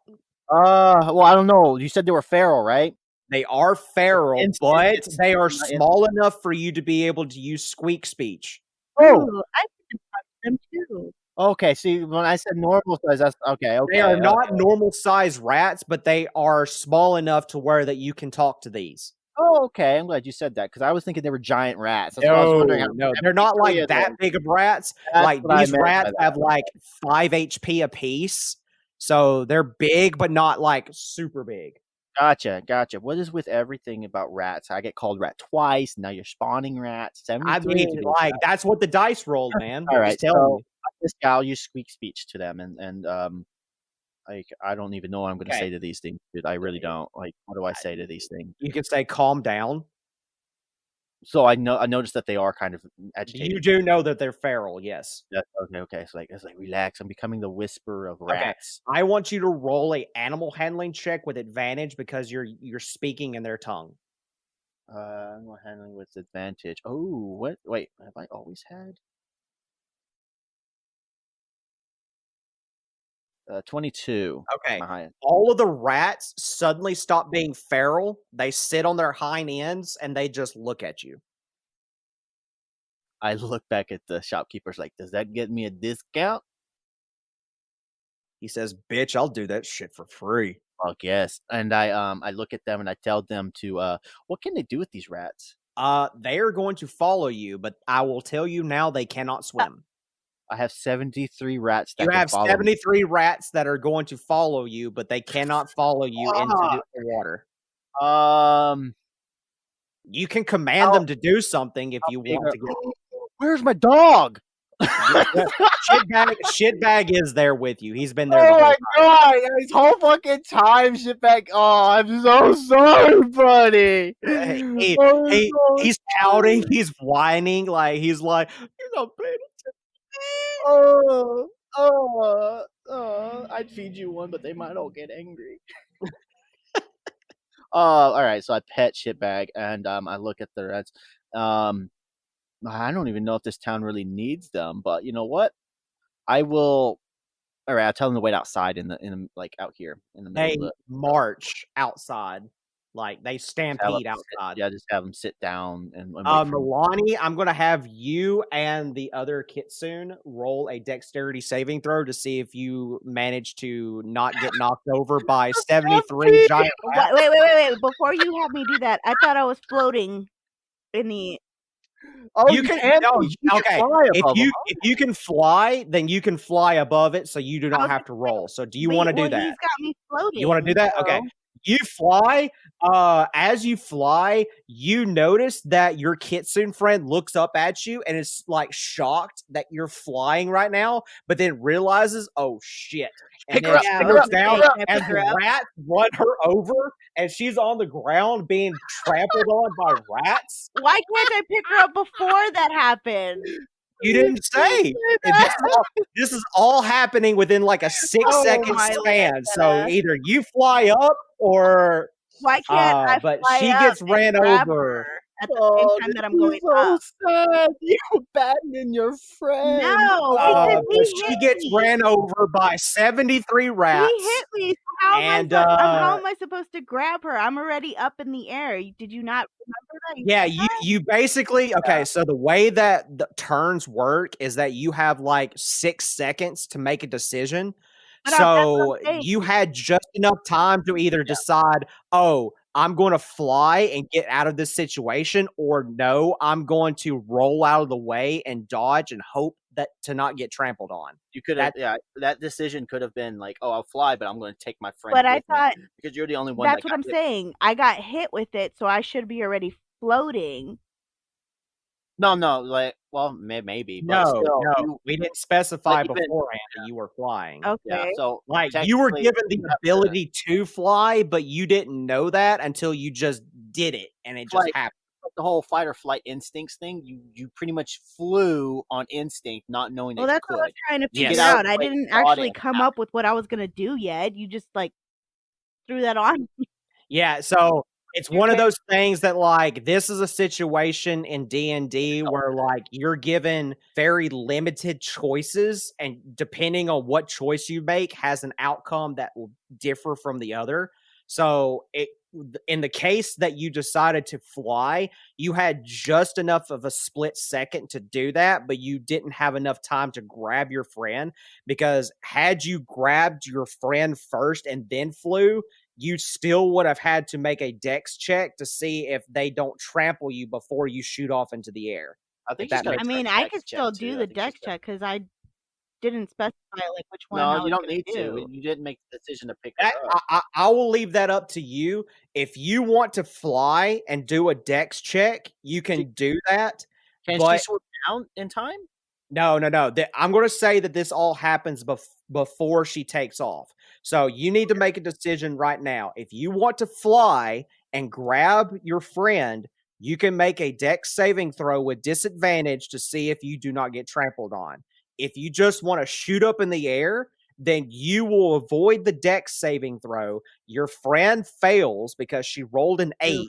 Well, I don't know. You said they were feral, right? They are feral, but they are not small enough for you to be able to use squeak speech. Oh, I can touch them too. Okay, see, when I said normal size, that's okay. They are not normal size rats, but they are small enough to where that you can talk to these. Oh, okay. I'm glad you said that because I was thinking they were giant rats. That's what I was wondering. No, they're not like that big of rats. Like these rats have like 5 HP apiece, so they're big, but not like super big. Gotcha. What is with everything about rats? I get called rat twice. Now you're spawning rats. 73. I mean, like that's what the dice rolled, man. All right, so this guy, I'll use squeak speech to them, and like I don't even know what I'm going to say to these things, dude. I really don't. Like, what do I say to these things? You can say, "Calm down." So I noticed that they are kind of agitated. You do know that they're feral, yes. Okay. It's like relax. I'm becoming the whisper of rats. Okay. I want you to roll a animal handling check with advantage because you're speaking in their tongue. Animal handling with advantage. Oh, what? Wait, have I always had? 22. Okay. All of the rats suddenly stop being feral. They sit on their hind ends and they just look at you. I look back at the shopkeepers like, does that get me a discount? He says, "Bitch, I'll do that shit for free." Fuck yes. And I look at them and I tell them to what can they do with these rats? They are going to follow you, but I will tell you now they cannot swim. I have 73 rats that you can have follow 73 rats that are going to follow you, but they cannot follow you into the water. You can command them to do something if you want to get. Where's my dog? Shitbag is there with you. He's been there. Oh my god! This whole fucking time, Shitbag. Oh, I'm so sorry, buddy. He's pouting. He's whining. Like he's like, "You're not paying attention." I'd feed you one, but they might all get angry. All right. So I pet Shitbag, and I look at the rats. I don't even know if this town really needs them, but you know what? I will. All right, I'll tell them to wait outside like out here in the middle They of the. march outside, like they stampede outside. Just have them sit down and wait for me. Milani, I'm gonna have you and the other Kitsune roll a dexterity saving throw to see if you manage to not get knocked over by 73 giant rats. Wait. Before you have me do that, I thought I was floating in the. Oh, You can okay. Fly above them, if you can fly, then you can fly above it, so you do not have to roll. So, do you want to do that? He's got me floating. You want to do that? Okay. You fly. As you fly, you notice that your Kitsune friend looks up at you and is like shocked that you're flying right now, but then realizes, oh shit. And then she looks down and the rats run her over and she's on the ground being trampled on by rats. Why can't I pick her up before that happened? You didn't say. This is all happening within like a 6-second span. So either you fly up or why can't I but fly she up gets ran over at the same time that I'm going up. Sad. You abandoning your friend. No, she gets ran over by 73 rats. He hit me. How am I supposed to grab her? I'm already up in the air. Did you not remember that? You basically so the way that the turns work is that you have like 6 seconds to make a decision. So you had just enough time to either decide, oh, I'm going to fly and get out of this situation, or no, I'm going to roll out of the way and dodge and hope that to not get trampled on. You could have, that decision could have been like, oh, I'll fly, but I'm going to take my friend. But I thought, because you're the only one. That's what I'm saying. I got hit with it, so I should be already floating. No, like, well, maybe. No, we didn't specify beforehand that you were flying. Okay. Yeah, so like you were given the ability to fly, but you didn't know that until you just did it, and it just happened. The whole fight or flight instincts thing, you pretty much flew on instinct, not knowing that you could. Well, that's what I was trying to figure out. I didn't actually come up with what I was going to do yet. You just, like, threw that on. Yeah, so it's one of those things that, like, this is a situation in D&D where, like, you're given very limited choices, and depending on what choice you make has an outcome that will differ from the other. So in the case that you decided to fly, you had just enough of a split second to do that, but you didn't have enough time to grab your friend, because had you grabbed your friend first and then flew, you still would have had to make a dex check to see if they don't trample you before you shoot off into the air. I think I could still do the dex check because I didn't specify like which one. No, you don't need to. You didn't make the decision to pick it up. I will leave that up to you. If you want to fly and do a dex check, you can do that. Can she swoop down in time? No. I'm going to say that this all happens before she takes off. So you need to make a decision right now. If you want to fly and grab your friend, you can make a dex saving throw with disadvantage to see if you do not get trampled on. If you just want to shoot up in the air, then you will avoid the dex saving throw. Your friend fails because she rolled an 8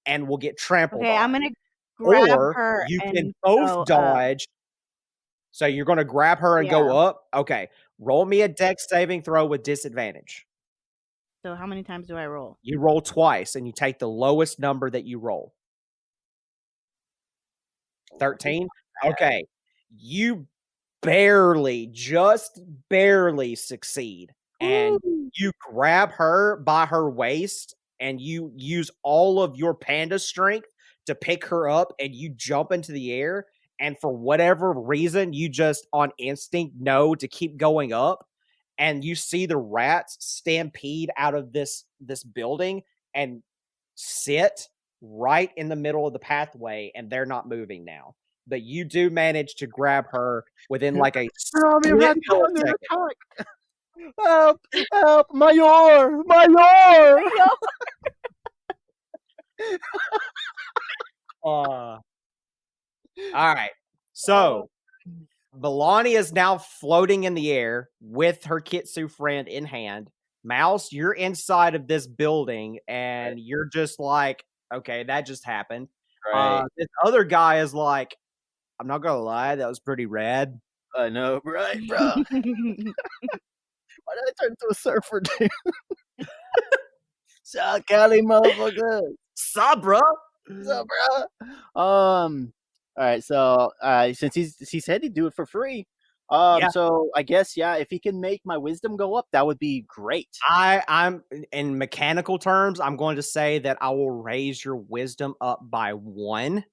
and will get trampled on. I'm going to grab her. You can both dodge. So you're going to grab her and go up? Okay. Roll me a dex saving throw with disadvantage. So how many times do I roll? You roll twice, and you take the lowest number that you roll. 13? Okay. You just barely succeed. And you grab her by her waist, and you use all of your panda strength to pick her up, and you jump into the air. And for whatever reason, you just on instinct know to keep going up. And you see the rats stampede out of this building and sit right in the middle of the pathway, and they're not moving now. But you do manage to grab her within like a split second. Help, Mayor! All right. So Milani is now floating in the air with her Kitsu friend in hand. Mouse, you're inside of this building, and you're just like, okay, that just happened. Right. This other guy is like, I'm not gonna lie, that was pretty rad. I know, right, bro? Why did I turn into a surfer, dude? South Cali, motherfucker. Sup, bro? What's up, bro? All right. So, since he said he'd do it for free, Yeah. so I guess if he can make my wisdom go up, that would be great. I'm in mechanical terms, I'm going to say that I will raise your wisdom up by 1.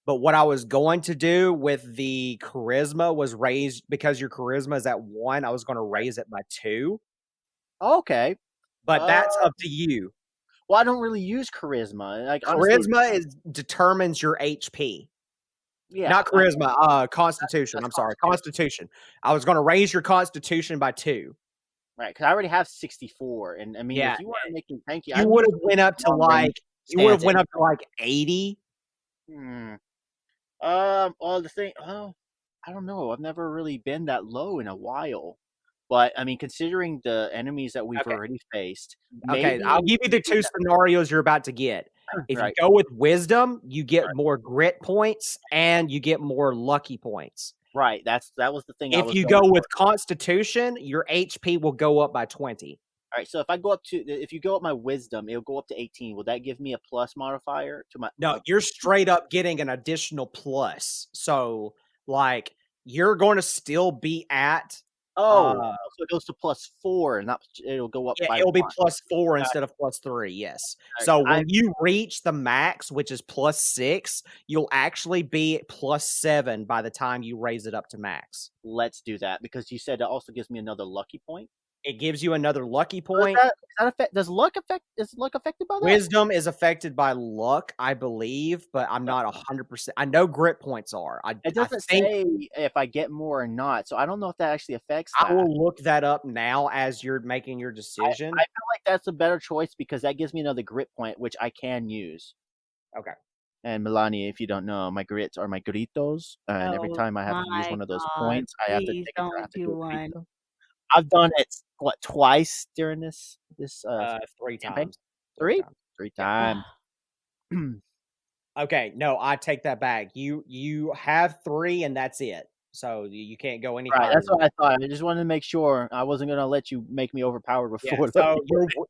But what I was going to do with the charisma was raise, because your charisma is at 1, I was going to raise it by 2. Okay. But that's up to you. Well, I don't really use charisma. Like, honestly, Charisma determines your HP. yeah, Not charisma, constitution. that's I'm sorry, constitution. I was going to raise your constitution by 2. right, because I already have 64, and I mean, Yeah, if you want to make me thank you, you would have went up to like 80. Well, the thing, I don't know. I've never really been that low in a while. But I mean, considering the enemies that we've already faced, Okay, maybe I'll give you the 2 scenarios you're about to get. If right. you go with wisdom, you get more grit points and you get more lucky points. Right, that was the thing. If you go with constitution, your HP will go up by 20. All right, so if you go up my wisdom, it'll go up to 18. Will that give me a plus modifier to my? No, you're straight up getting an additional plus. So, like, you're going to still be at. So it goes to +4, and it'll go up. Yeah, it'll be +4 instead of +3. Yes. So when you reach the max, which is +6, you'll actually be at +7 by the time you raise it up to max. Let's do that, because you said it also gives me another lucky point. It gives you another lucky point. Is luck affected by that? Wisdom is affected by luck, I believe, but I'm not 100%. I know grit points are. It doesn't say if I get more or not, so I don't know if that actually affects that. I will look that up now as you're making your decision. I feel like that's a better choice, because that gives me another grit point, which I can use. Okay. And Melania, if you don't know, my grits are my gritos, and every time I have to use one of those points, I have to take a draft. I've done it twice during this 3 campaign? times. 3 times. Okay, no, I take that back. You have 3 and that's it. So you can't go any higher. Right, that's what I thought. I just wanted to make sure I wasn't going to let you make me overpowered before. Yeah, so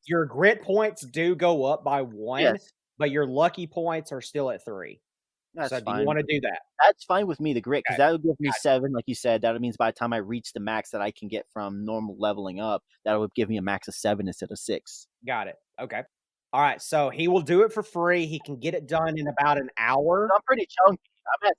your grit points do go up by 1, but your lucky points are still at 3. That's so fine. Do you want to do that? That's fine with me, the grit, because that would give me 7, like you said. That means by the time I reach the max that I can get from normal leveling up, that would give me a max of 7 instead of 6. Got it. Okay. All right, so he will do it for free. He can get it done in about an hour. I'm pretty chunky. I'm at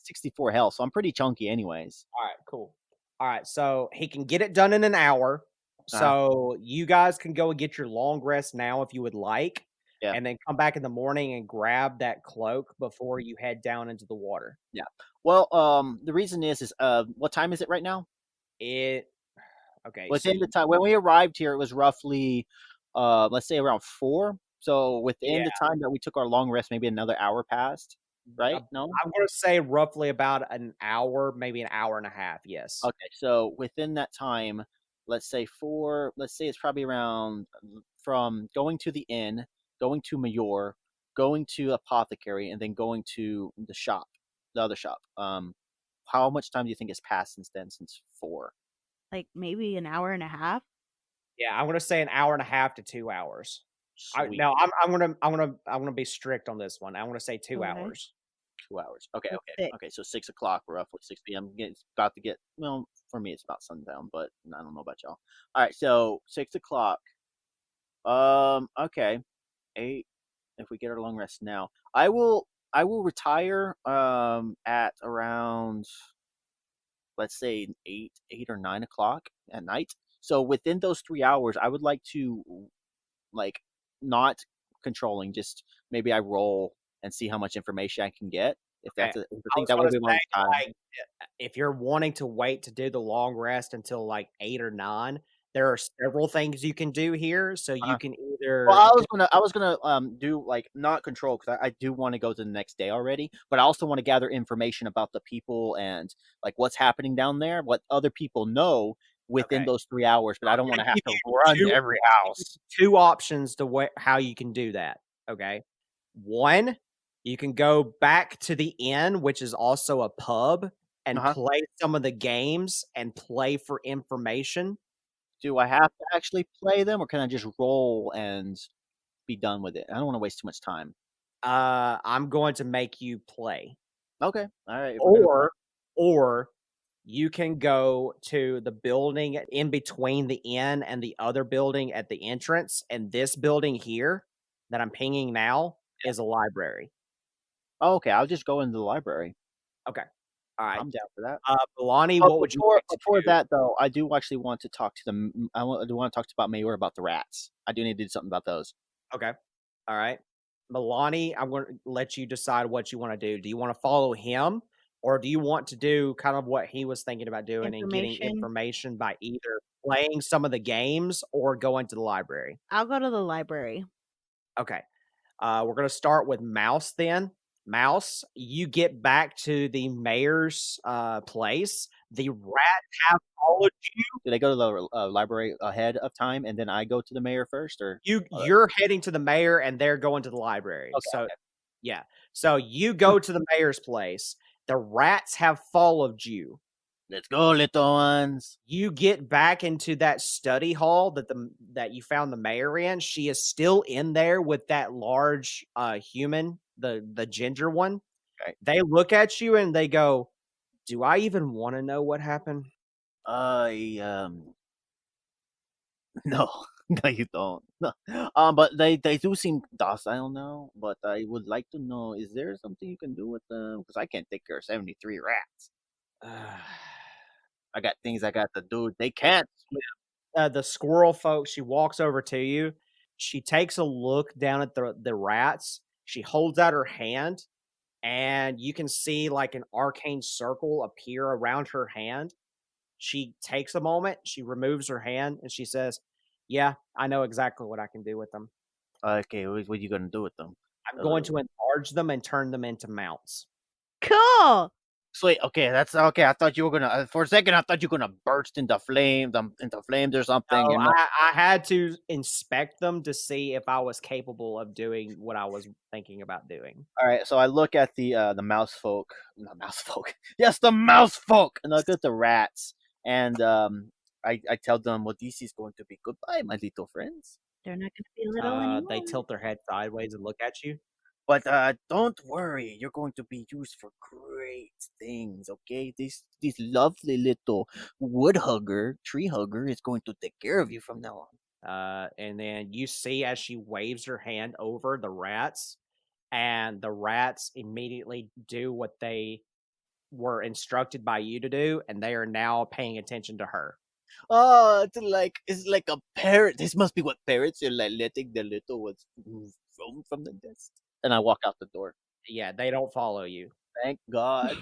64 health, so I'm pretty chunky anyways. All right, cool. All right, so he can get it done in an hour. So you guys can go and get your long rest now if you would like. Yeah. And then come back in the morning and grab that cloak before you head down into the water. Yeah. Well, the reason is what time is it right now? Okay. Within the time when we arrived here, it was roughly, let's say around 4. So within the time that we took our long rest, maybe another hour passed, right? No, I'm going to say roughly about an hour, maybe an hour and a half. Yes. Okay. So within that time, let's say it's probably around from going to the inn, going to Mayor, going to Apothecary, and then going to the other shop. How much time do you think has passed since then? Since 4? Like maybe an hour and a half. Yeah, I'm gonna say an hour and a half to 2 hours. I'm gonna be strict on this one. I want to say 2 hours. 2 hours. Okay. So 6 o'clock, roughly 6 p.m. It's about to get. Well, for me, it's about sundown, but I don't know about y'all. All right, so 6 o'clock. Okay. 8. If we get our long rest now, I will retire at around, let's say 8 or 9 o'clock at night. So within those 3 hours, I would like to, like, not controlling, just maybe I roll and see how much information I can get. If that's I think that would be my time. If you're wanting to wait to do the long rest until like 8 or 9, there are several things you can do here. So you can either. Well, I was gonna do like not control, because I do want to go to the next day already, but I also want to gather information about the people and like what's happening down there, what other people know within those 3 hours. But I don't want to have to run to every house. 2 options to how you can do that. Okay, 1, You can go back to the inn, which is also a pub, and play some of the games and play for information. Do I have to actually play them, or can I just roll and be done with it? I don't want to waste too much time. I'm going to make you play. Okay, all right. Or you can go to the building in between the inn and the other building at the entrance, and this building here that I'm pinging now is a library. Oh, okay, I'll just go into the library. Okay. All right. I'm down for that. Milani, what would you like to before do? that though? I do actually want to talk to them. I do want to talk about Mayor about the rats. I do need to do something about those. Okay. All right. Milani, I'm going to let you decide what you want to do. Do you want to follow him, or do you want to do kind of what he was thinking about doing and getting information by either playing some of the games or going to the library? I'll go to the library. Okay. We're going to start with Mouse then. Mouse, you get back to the mayor's place. The rats have followed you. Do they go to the library ahead of time, and then I go to the mayor first, or you're heading to the mayor and they're going to the library? Okay, so, yeah. So you go to the mayor's place. The rats have followed you. Let's go, little ones. You get back into that study hall that you found the mayor in. She is still in there with that large human, the ginger one. Okay. They look at you and they go, "Do I even want to know what happened?" No, no, you don't. No. But they do seem docile now. But I would like to know: is there something you can do with them? Because I can't take care of 73 rats. I got things I got to do. They can't swim. The squirrel folk, she walks over to you. She takes a look down at the rats. She holds out her hand, and you can see like an arcane circle appear around her hand. She takes a moment. She removes her hand, and she says, "Yeah, I know exactly what I can do with them." Okay, what are you going to do with them? I'm going to enlarge them and turn them into mounts. Cool. Sweet. Okay, that's okay. I thought you were gonna. For a second, I thought you were gonna burst into flames or something. No, I had to inspect them to see if I was capable of doing what I was thinking about doing. All right, so I look at the mouse folk, not mouse folk. Yes, the mouse folk, and I look at the rats, and I tell them, well, this is going to be goodbye, my little friends. They're not going to be little anymore. They tilt their head sideways and look at you. But don't worry, you're going to be used for great things, okay? This lovely little tree hugger, is going to take care of you from now on. And then you see as she waves her hand over the rats, and the rats immediately do what they were instructed by you to do, and they are now paying attention to her. Oh, it's like a parrot. This must be what parrots are like, letting the little ones roam from the nest. And I walk out the door. Yeah, they don't follow you. Thank God.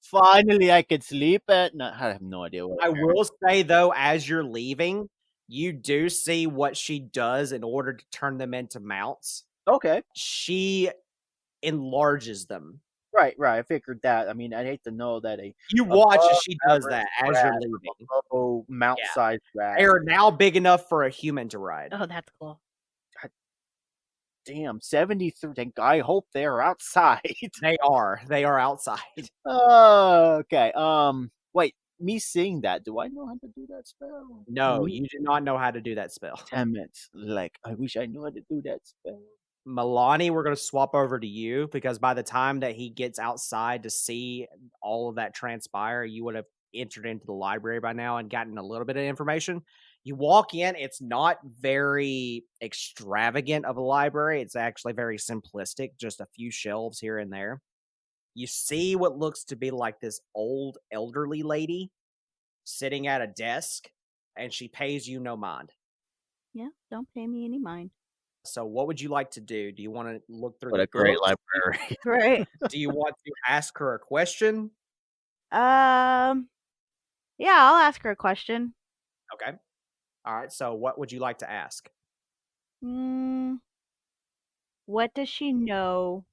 Finally, I could sleep at night. I have no idea what. I will say, though, as you're leaving, you do see what she does in order to turn them into mounts. Okay. She enlarges them. Right. I figured that. I mean, I'd hate to know that you watch as she does that as you're leaving. Oh, mount-sized rat. They are now big enough for a human to ride. Oh, that's cool. God damn, 73. I hope they're outside. They are outside. Okay. Wait. Me seeing that, do I know how to do that spell? No, you do not know how to do that spell. Damn it. Like, I wish I knew how to do that spell. Milani, we're going to swap over to you, because by the time that he gets outside to see all of that transpire, you would have entered into the library by now and gotten a little bit of information. You walk in, it's not very extravagant of a library. It's actually very simplistic, just a few shelves here and there. You see what looks to be like this old elderly lady sitting at a desk, and she pays you no mind. Yeah, don't pay me any mind. So what would you like to do? Do you want to look through what a great library? Great. Do you want to ask her a question? Yeah, I'll ask her a question. Okay. All right. So what would you like to ask? What does she know?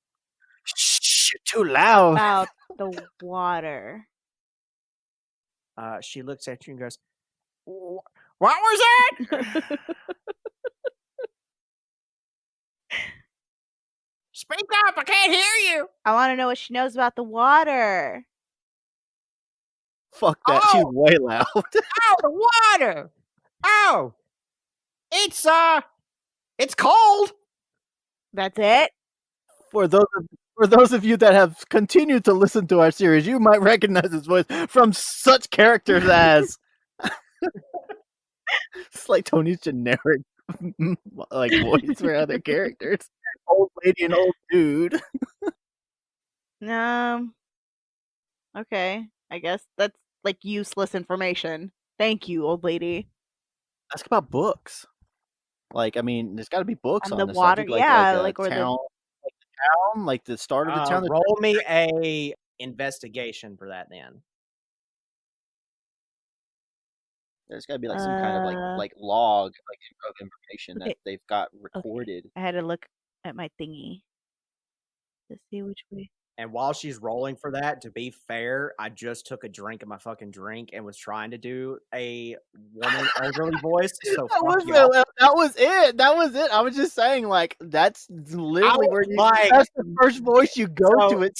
Shh, you're too loud. About the water. She looks at you and goes, "What was it?" Speak up! I can't hear you. I want to know what she knows about the water. Fuck that. She's way loud. Oh, the water. Oh, it's cold. That's it. For those of you that have continued to listen to our series, you might recognize his voice from such characters as it's like Tony's generic like voice for other characters. Old lady and old dude. Okay. I guess that's like useless information. Thank you, old lady. Ask about books. Like, I mean, there's got to be books On on the the water, subject, yeah, like like or the town, like the start of the town. Roll me a investigation for that then. There's got to be like some kind of like log, like of information that Okay. they've got recorded. I had to look at my thingy to see which way. And while she's rolling for that, to be fair, I just took a drink of my fucking drink and was trying to do a woman elderly voice. So That was it. That was it. I was just saying, like, that's literally where you. like- That's the first voice you go So, to. It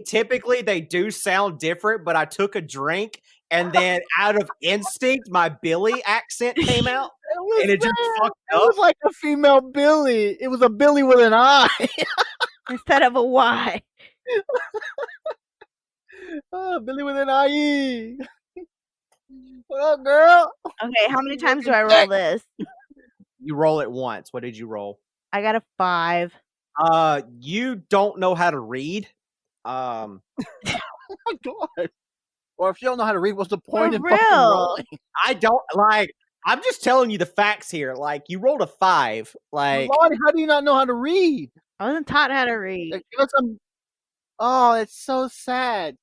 typically they do sound different, but I took a drink and then out of instinct, my Billy accent came out and it just fucked It up. was like a female Billy. It was a Billy with an eye. Instead of a Y. Oh, Billy with an eye. What up, girl? Okay, how many times do I roll this? You roll it once. What did you roll? I got a 5. You don't know how to read. Oh my god. Or if you don't know how to read, what's the point For in fucking real. rolling? I don't like. I'm just telling you the facts here. Like you rolled a 5. Like Lord, how do you not know how to read? I wasn't taught how to read. Like, give us some. Oh, it's so sad.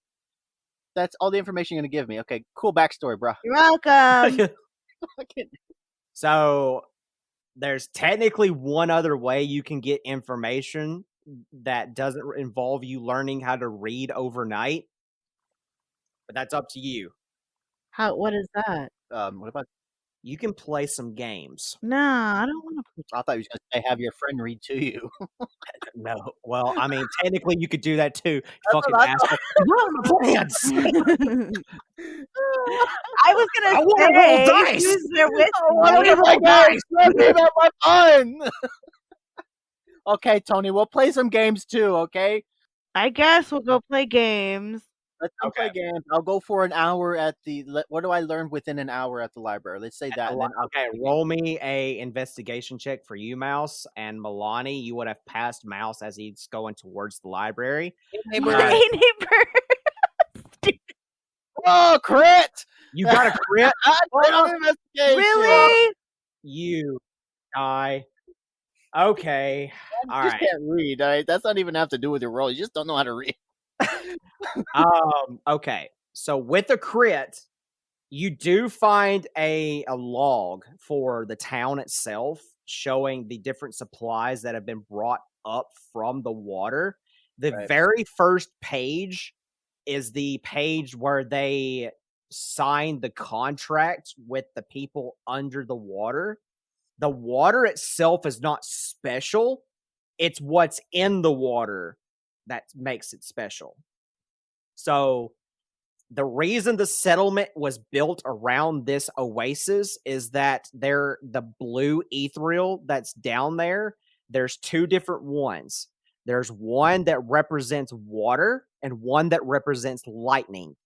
That's all the information you're gonna give me. Okay, cool backstory, bro. You're welcome. So there's technically one other way you can get information that doesn't involve you learning how to read overnight. But that's up to you. What is that? What about? You can play some games. No, I don't want to play. I thought you were gonna say have your friend read to you. No. Well, I mean, technically you could do that too. Fucking what I asshole. What are my plans? I was I gonna wanna roll say dice. who's there with I wanna me? roll dice. Let me have my fun. Okay, Tony, we'll play some games too. Okay. I guess we'll go play games. Let's go play games. I'll go for an hour at the. What do I learn within an hour at the library? Let's say that. And then Okay, roll me a investigation check for you, Mouse, and Milani. You would have passed Mouse as he's going towards the library. My neighbor. Oh, crit! You got a crit. Really? You die. Okay. All just right. can't read. All right, that's not even have to do with your role. You just don't know how to read. Okay. So with a crit, you do find a log for the town itself showing the different supplies that have been brought up from the water. The very first page is the page where they signed the contract with the people under the water. The water itself is not special. It's what's in the water that makes it special. So the reason the settlement was built around this oasis is that the blue ethereal that's down there, there's 2 different ones. There's one that represents water and one that represents lightning.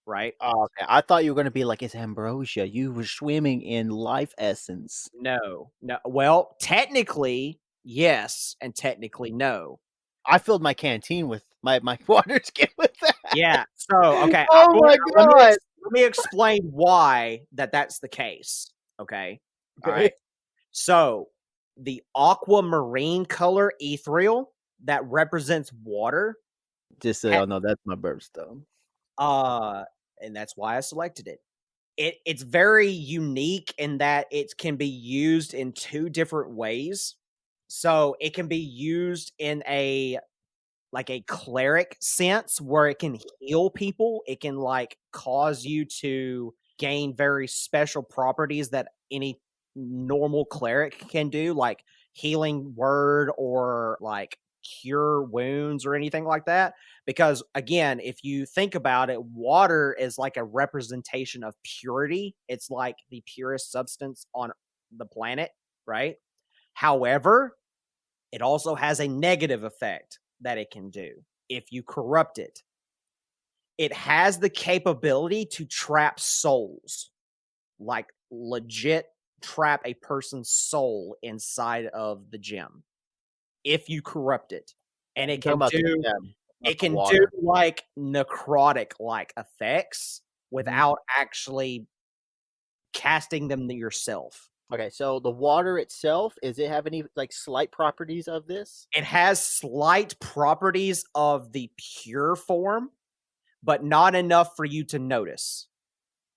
Right? Oh, okay. I thought you were going to be like, it's ambrosia. You were swimming in life essence. No. Well, technically, yes, and technically, no. I filled my canteen with my water skin with that. Yeah. So, okay. Oh my god. Let me explain why that's the case. Okay. All right. So, the aquamarine color ethereal that represents water. Just so y'all know, that's my birthstone. And that's why I selected it. It's very unique in that it can be used in 2 different ways. So it can be used in a cleric sense where it can heal people. It can cause you to gain very special properties that any normal cleric can do, like healing word or like cure wounds or anything like that. Because again, if you think about it, water is like a representation of purity. It's like the purest substance on the planet, right? However, it also has a negative effect that it can do if you corrupt it. It has the capability to trap souls, like legit trap a person's soul inside of the gem if you corrupt it. And I'm talking about the gem, not it the can do water. like necrotic like effects Mhm. without actually casting them yourself. Okay, so the water itself, does it have any like slight properties of this? It has slight properties of the pure form, but not enough for you to notice.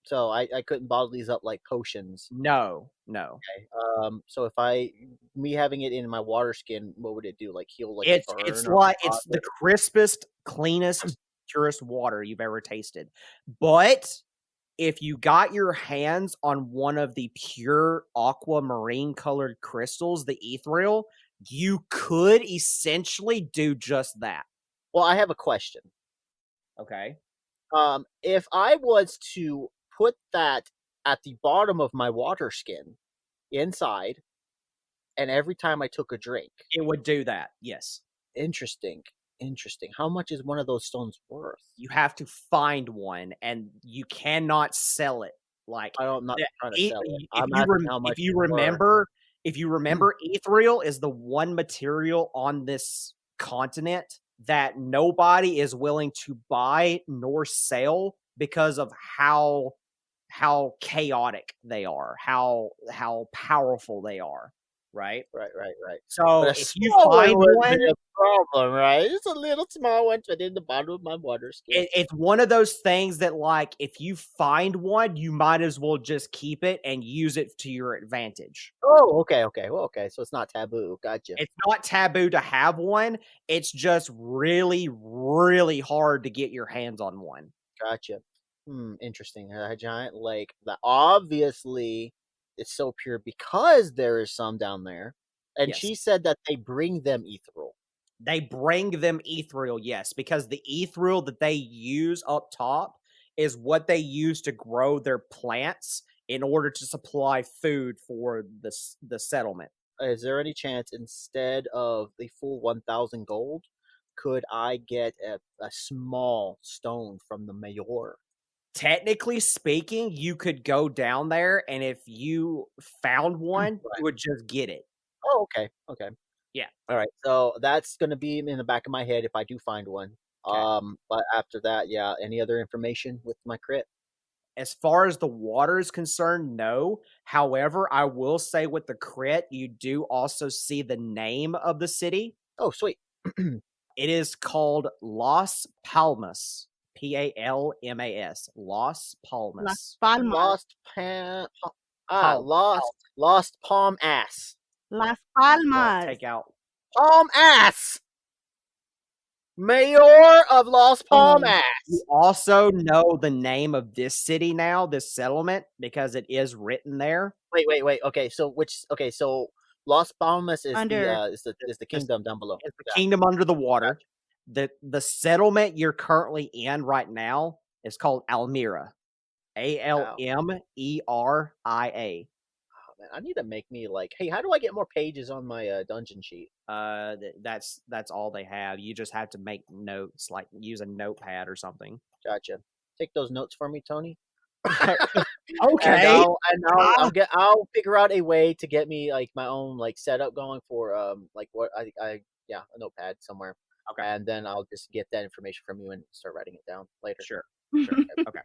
So I couldn't bottle these up like potions. No. Okay. So if me having it in my water skin, what would it do? Like heal like It's a burn it's or like a it's the spot? crispest, cleanest, purest water you've ever tasted. But if you got your hands on one of the pure aquamarine colored crystals, the ethereal, you could essentially do just that. Well, I have a question. Okay. If I was to put that at the bottom of my water skin inside, and every time I took a drink, It would do that. Yes. interesting. How much is one of those stones worth? You have to find one and you cannot sell it. Like I'm not trying to sell it. I'm asking how much it's worth. if you remember, ethereal is the one material on this continent that nobody is willing to buy nor sell because of how chaotic they are, how powerful they are, right? Right. So But a if you small one find would one, be a problem, right? It's a little small one fit in the bottom of my water skin. it's one of those things that, like, if you find one, you might as well just keep it and use it to your advantage. Oh, okay. Well, okay. So it's not taboo. Gotcha. It's not taboo to have one. It's just really, really hard to get your hands on one. Gotcha. Interesting. A giant lake that obviously it's so pure because there is some down there. And Yes. she said that they bring them ethereal. They bring them ethereal, yes, because the ethereal that they use up top is what they use to grow their plants in order to supply food for the settlement. Is there any chance instead of the full 1,000 gold, could I get a small stone from the mayor? Technically speaking, you could go down there, and if you found one, you would just get it. Oh, okay. Yeah. All right. So that's gonna be in the back of my head if I do find one. Okay. But after that, yeah. Any other information with my crit? As far as the water is concerned, no. However, I will say with the crit, you do also see the name of the city. Oh, sweet. It is called Las Palmas. Palmas. Las Palmas. Las Palmas. Lost palm ass. Las Well, Palmas. take out Palm ass. Mayor of Lost Palm ass. You also know the name of this city now, this settlement, because it is written there. Wait. Okay, so Las Palmas is Under- the kingdom down below. It's the kingdom under the water. The settlement you're currently in right now is called Almira. Almeria. Oh, man, I need to make me like, hey, how do I get more pages on my dungeon sheet? That's all they have. You just have to make notes, like use a notepad or something. Gotcha. Take those notes for me, Tony. Okay. I'll figure out a way to get me like my own like setup going for like what a notepad somewhere. Okay. And then I'll just get that information from you and start writing it down later. Sure. Okay.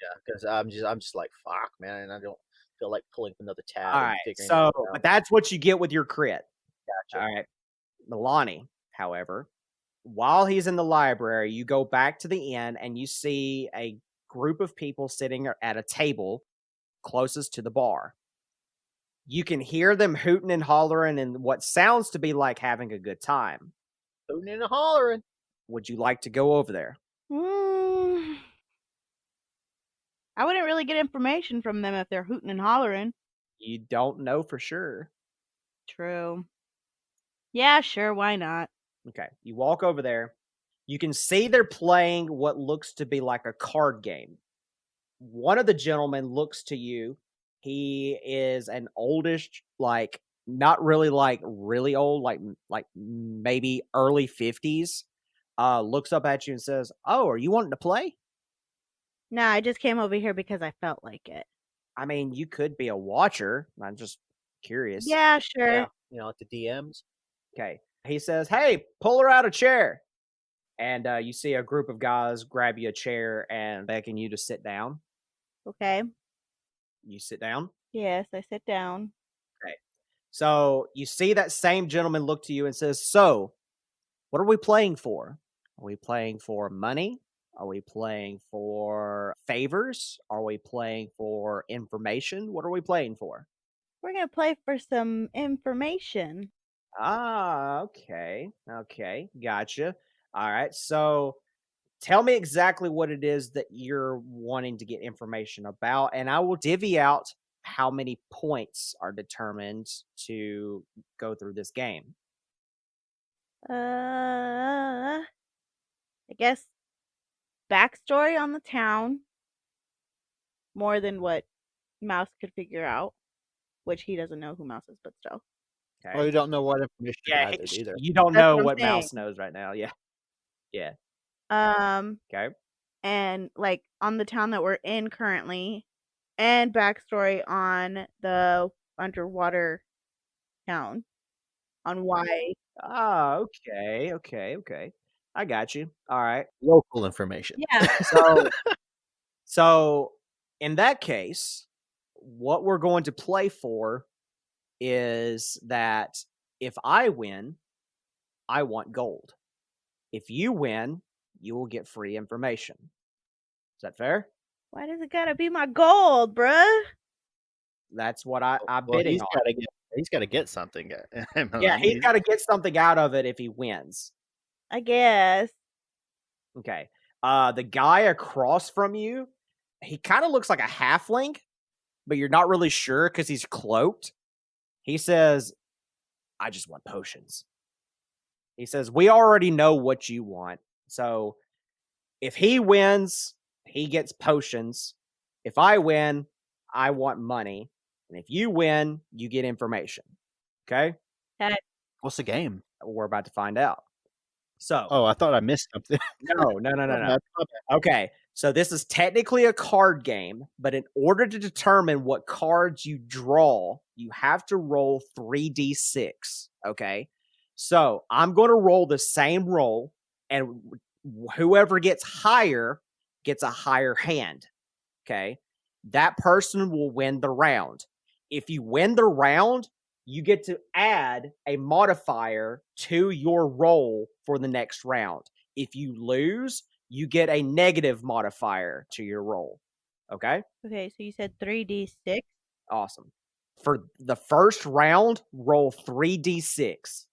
Yeah, because I'm just like fuck, man, and I don't feel like pulling up another tab. All and right. figuring So, it out. but that's what you get with your crit. Gotcha. All right. Milani, however, while he's in the library, you go back to the inn and you see a group of people sitting at a table closest to the bar. You can hear them hooting and hollering and what sounds to be like having a good time. Hooting and hollering. Would you like to go over there? I wouldn't really get information from them if they're hooting and hollering. You don't know for sure. True. Yeah, sure, why not? Okay. You walk over there. You can see they're playing what looks to be like a card game. One of the gentlemen looks to you. He is an oldish, like not really like really old, like maybe early 50s. Looks up at you and says, "Oh, are you wanting to play?" No, I just came over here because I felt like it. I mean, you could be a watcher. I'm just curious. Yeah, sure. Yeah, like the DMs. Okay. He says, "Hey, pull her out a chair." And you see a group of guys grab you a chair and beckon you to sit down. Okay. You sit down. Yes, I sit down. Okay. So you see that same gentleman look to you and says, "So, what are we playing for? Are we playing for money? Are we playing for favors? Are we playing for information? What are we playing for?" We're gonna play for some information. Ah, okay. Okay. Gotcha. All right. So tell me exactly what it is that you're wanting to get information about, and I will divvy out how many points are determined to go through this game. I guess backstory on the town, more than what Mouse could figure out, which he doesn't know who Mouse is, but still. Okay. Well, you don't know what information to Yeah, gathered either. you don't That's know what I'm what saying. Mouse knows right now. Yeah. Yeah. Okay. And like on the town that we're in currently, and backstory on the underwater town, on why. Ah, okay. Okay. Okay. I got you. All right. Local information. Yeah. So in that case, what we're going to play for is that if I win, I want gold. If you win, you will get free information. Is that fair? Why does it gotta be my gold, bruh? That's what I'm Well, bidding on. he's got to get something. Yeah, he's got to get something out of it if he wins. I guess. Okay. The guy across from you, he kind of looks like a halfling, but you're not really sure because he's cloaked. He says, "I just want potions." He says, "We already know what you want. So if he wins, he gets potions. If I win, I want money. And if you win, you get information." Okay? What's the game? We're about to find out. So, Oh, I thought I missed something. no. My bad. Okay. So this is technically a card game, but in order to determine what cards you draw, you have to roll 3d6. Okay. So I'm going to roll the same roll, and whoever gets higher gets a higher hand. Okay. That person will win the round. If you win the round, you get to add a modifier to your roll for the next round. If you lose, you get a negative modifier to your roll. Okay? Okay, so you said 3d6. Awesome. For the first round, roll 3d6.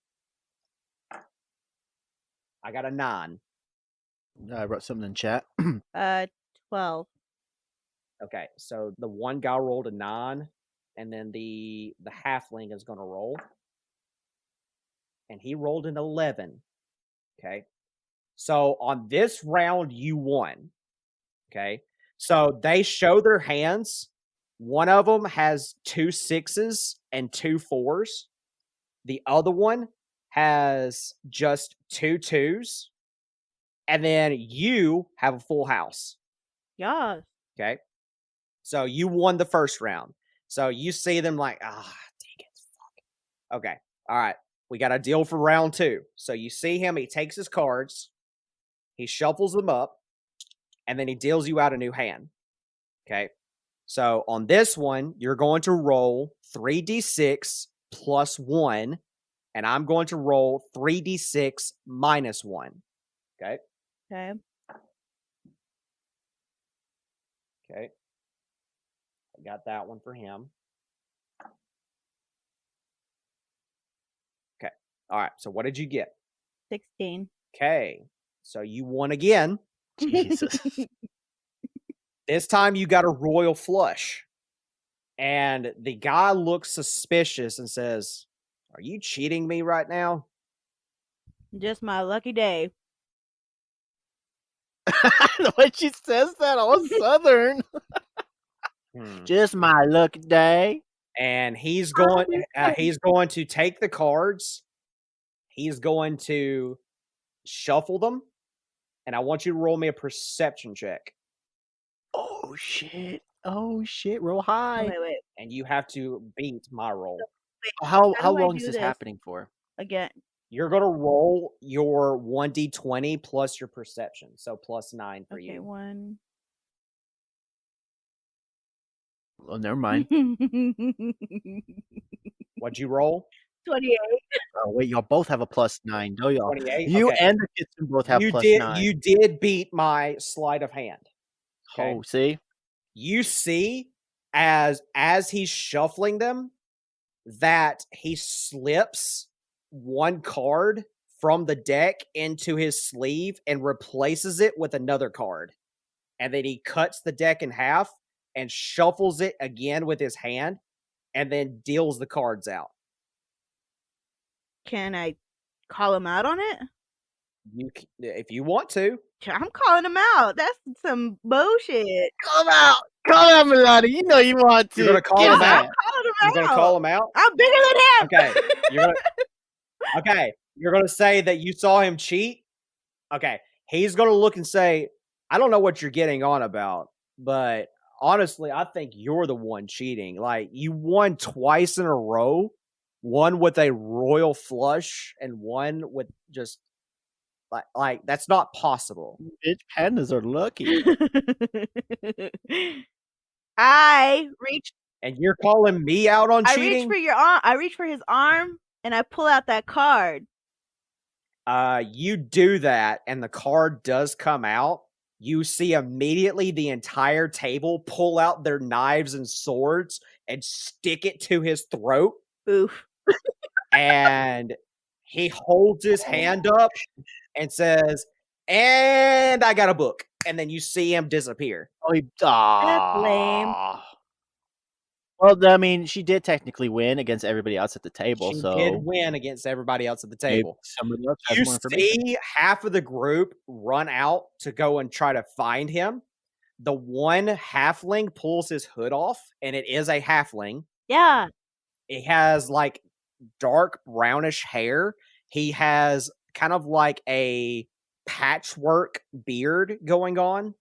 I got a 9. I wrote something in chat. 12. Okay, so the one guy rolled a 9, and then the halfling is going to roll. And he rolled an 11. Okay. So on this round, you won. Okay. So they show their hands. One of them has 2 6s and 2 4s. The other one has just 2 2s. And then you have a full house. Yes. Okay. So you won the first round. So you see them like, dang it. Fuck. Okay. All right. We got a deal for round 2. So you see him, he takes his cards, he shuffles them up, and then he deals you out a new hand. Okay. So on this one, you're going to roll 3d6 plus 1, and I'm going to roll 3d6 minus 1. Okay. Okay. Okay. I got that one for him. Okay. All right. So what did you get? 16. Okay. So you won again. Jesus. This time you got a royal flush. And the guy looks suspicious and says, Are you cheating me right now? Just my lucky day. The way she says that, all Southern. Just my lucky day. And he's going to take the cards. He's going to shuffle them, and I want you to roll me a perception check. Oh shit! Oh shit! Roll high. Wait. And you have to beat my roll. How do I long do is this happening for? Again. You're gonna roll your 1d20 plus your perception, so plus 9 for Okay, you. 1. Oh, never mind. What'd you roll? 28. Oh wait, y'all both have a plus 9, don't y'all? 28. You Okay. and the kitchen both have plus 9. You did beat my sleight of hand. Okay. Oh, see? You see, as he's shuffling them, that he slips one card from the deck into his sleeve and replaces it with another card. And then he cuts the deck in half and shuffles it again with his hand and then deals the cards out. Can I call him out on it? If you want to. I'm calling him out. That's some bullshit. Call him out! Call him out, Milani. You know you want to. You're gonna call him out? You're gonna call him out? I'm bigger than him. Okay. You're gonna say that you saw him cheat? Okay. He's gonna look and say, I don't know what you're getting on about, but honestly, I think you're the one cheating. Like, you won twice in a row, one with a royal flush and one with just like that's not possible. Bitch, pandas are lucky. I reach, and you're calling me out on cheating? I reach for your arm. I reach for his arm and I pull out that card. You do that, and the card does come out. You see immediately the entire table pull out their knives and swords and stick it to his throat. Oof. And he holds his hand up and says, and I got a book. And then you see him disappear. Oh, That's lame. Well, I mean, she did technically win against everybody else at the table. She did win against everybody else at the table. Somebody else has You more information. see half of the group run out to go and try to find him. The one halfling pulls his hood off, and it is a halfling. Yeah. It has like dark brownish hair. He has kind of like a patchwork beard going on.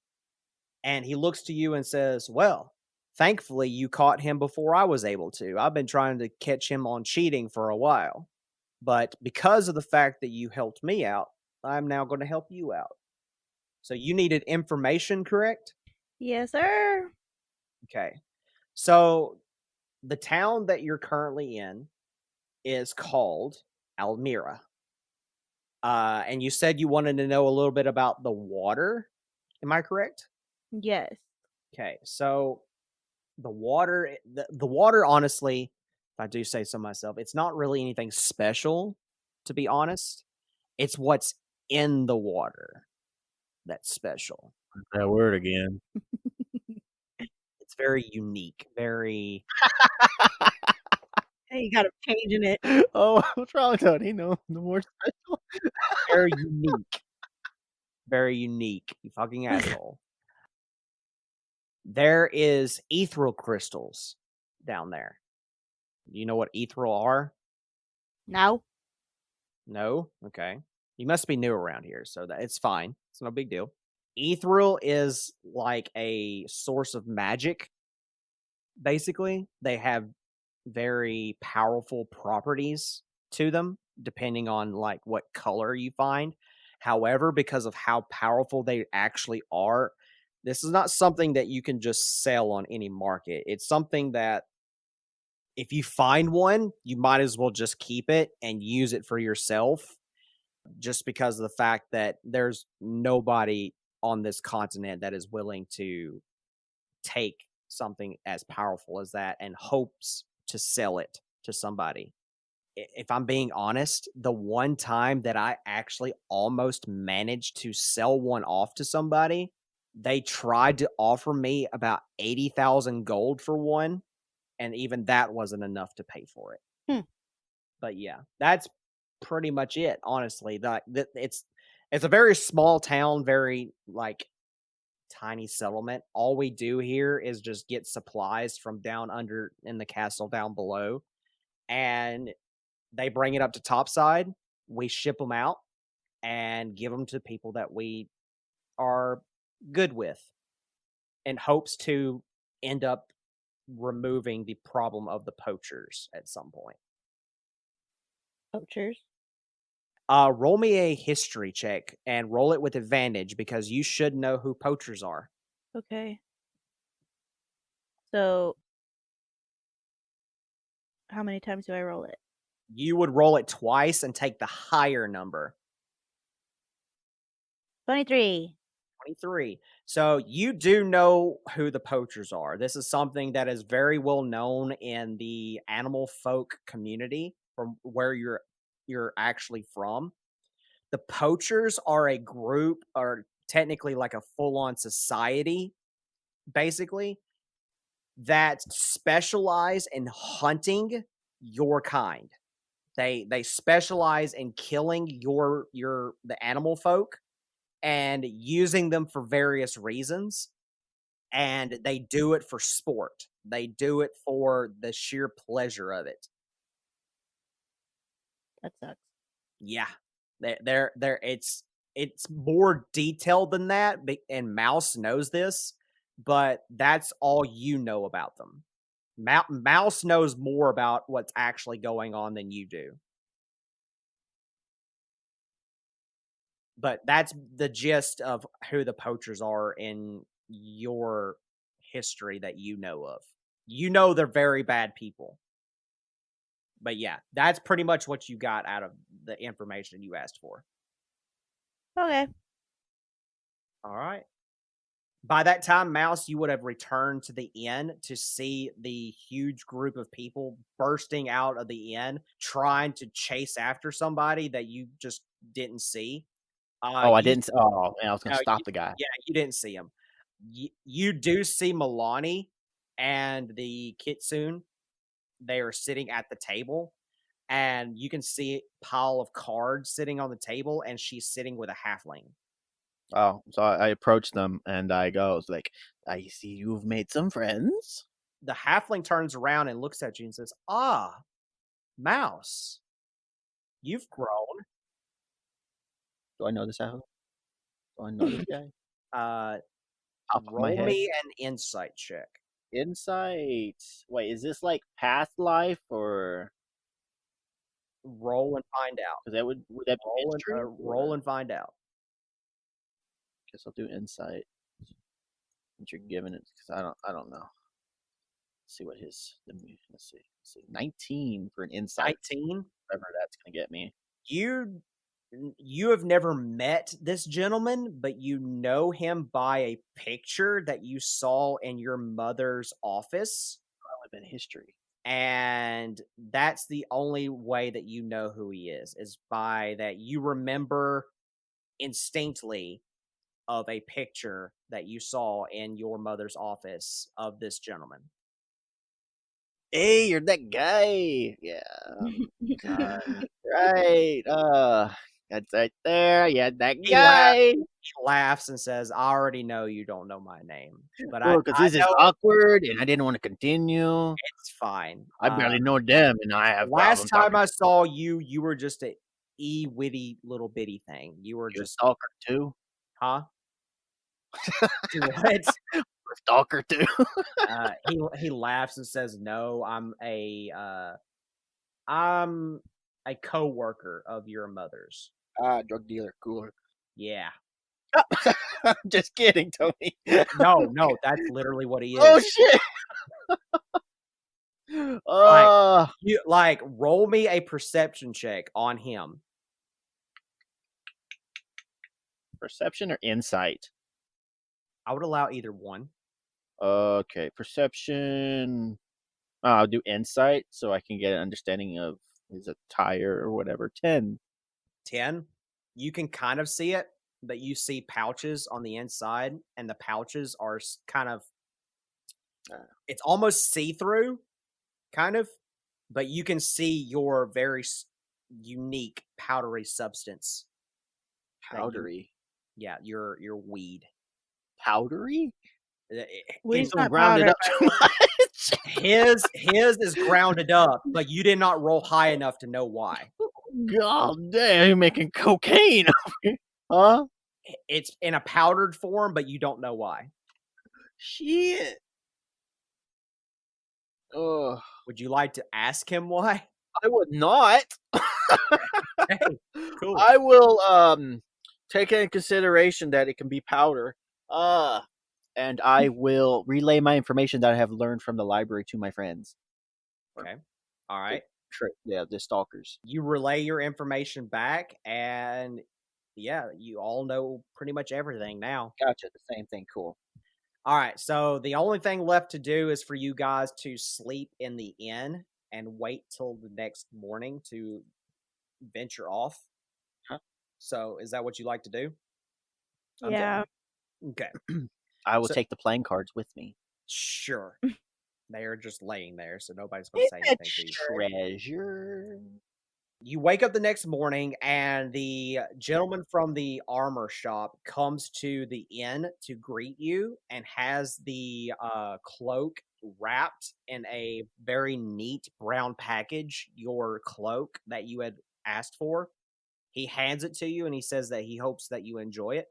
And he looks to you and says, well, thankfully you caught him before I was able to. I've been trying to catch him on cheating for a while. But because of the fact that you helped me out, I'm now going to help you out. So you needed information, correct? Yes, sir. Okay. So the town that you're currently in is called Almira. And you said you wanted to know a little bit about the water. Am I correct? Yes. Okay. So the water, honestly, if I do say so myself, it's not really anything special, to be honest. It's what's in the water that's special. That word again. It's very unique, very... Hey, you got him changing it. Oh, what's wrong, Tony? No more special. Very unique. Very unique, you fucking asshole. There is ethereal crystals down there. You know what ethereal are? No. No? Okay. You must be new around here, so that it's fine. It's no big deal. Ethereal is like a source of magic, basically. They have very powerful properties to them, depending on like what color you find. However, because of how powerful they actually are, this is not something that you can just sell on any market. It's something that if you find one, you might as well just keep it and use it for yourself, just because of the fact that there's nobody on this continent that is willing to take something as powerful as that and hopes to sell it to somebody. If I'm being honest, the one time that I actually almost managed to sell one off to somebody, they tried to offer me about 80,000 gold for one, and even that wasn't enough to pay for it. But yeah, that's pretty much it. Honestly, it's a very small town, very like tiny settlement. All we do here is just get supplies from down under in the castle down below, and they bring it up to topside. We ship them out and give them to people that we are good with, in hopes to end up removing the problem of the poachers at some point. Poachers. Roll me a history check and roll it with advantage because you should know who poachers are. Okay. So, how many times do I roll it? You would roll it twice and take the higher number. 23. 23. So you do know who the poachers are. This is something that is very well known in the animal folk community from where you're actually from. The poachers are a group, or technically like a full-on society, basically, that specialize in hunting your kind. They specialize in killing the animal folk and using them for various reasons, and they do it for sport. They do it for the sheer pleasure of it. That sucks. Yeah, they're it's more detailed than that, and Mouse knows this, but that's all you know about them. Mouse knows more about what's actually going on than you do. But that's the gist of who the poachers are in your history that you know of. You know they're very bad people. But yeah, that's pretty much what you got out of the information you asked for. Okay. All right. By that time, Mouse, you would have returned to the inn to see the huge group of people bursting out of the inn, trying to chase after somebody that you just didn't see. I didn't. Oh, man, I was gonna stop the guy. Yeah, you didn't see him. You do see Milani and the Kitsune. They are sitting at the table, and you can see a pile of cards sitting on the table, and she's sitting with a halfling. Oh, so I approached them and I goes like, "I see you've made some friends." The halfling turns around and looks at you and says, "Ah, Mouse, you've grown." Do I know this halfling? Do I know this guy? Top of my Roll head. me an insight check. Insight. Wait, is this like past life or? Roll and find out. Because that would that be history? Roll and find out. Guess I'll do insight. Since you're giving it, because I don't know. Let's see what his. Let's see. 19 for an insight. 19. Whatever that's gonna get me. You have never met this gentleman, but you know him by a picture that you saw in your mother's office. I live in history. And that's the only way that you know who he is by that you remember instinctively of a picture that you saw in your mother's office of this gentleman. Hey, you're that guy. Yeah. Right. That's right there. Yeah, that guy. He laughs and says, "I already know you don't know my name, but because this is awkward, and I didn't want to continue. It's fine. I barely know them, and I have. Last time I saw you, you were just a witty little bitty thing. You were just a stalker too, huh? What? A stalker too. He laughs and says, "No, I'm a co-worker of your mother's." Drug dealer, cooler. Yeah. Just kidding, Tony. No, that's literally what he is. Oh shit! Roll me a perception check on him. Perception or insight? I would allow either one. Okay, perception. I'll do insight so I can get an understanding of his attire or whatever. 10. 10. You can kind of see it, but you see pouches on the inside, and the pouches are kind of. It's almost see-through, kind of, but you can see your very unique powdery substance. Powdery. Yeah, your weed. Powdery? Weed's Don't not round it powder, up too much. His is grounded up, but you did not roll high enough to know why. God damn, you're making cocaine over here. Huh? It's in a powdered form, but you don't know why. Shit. Ugh. Would you like to ask him why? I would not. Hey, cool. I will take into consideration that it can be powder. And I will relay my information that I have learned from the library to my friends. Okay. All right. Yeah, the stalkers. You relay your information back, and yeah, you all know pretty much everything now. Gotcha. The same thing. Cool. All right. So the only thing left to do is for you guys to sleep in the inn and wait till the next morning to venture off. Huh? So is that what you like to do? Yeah. Okay. I will take the playing cards with me. Sure. They are just laying there, so nobody's going to say anything to you. Treasure. You wake up the next morning, and the gentleman from the armor shop comes to the inn to greet you and has the cloak wrapped in a very neat brown package, your cloak that you had asked for. He hands it to you, and he says that he hopes that you enjoy it,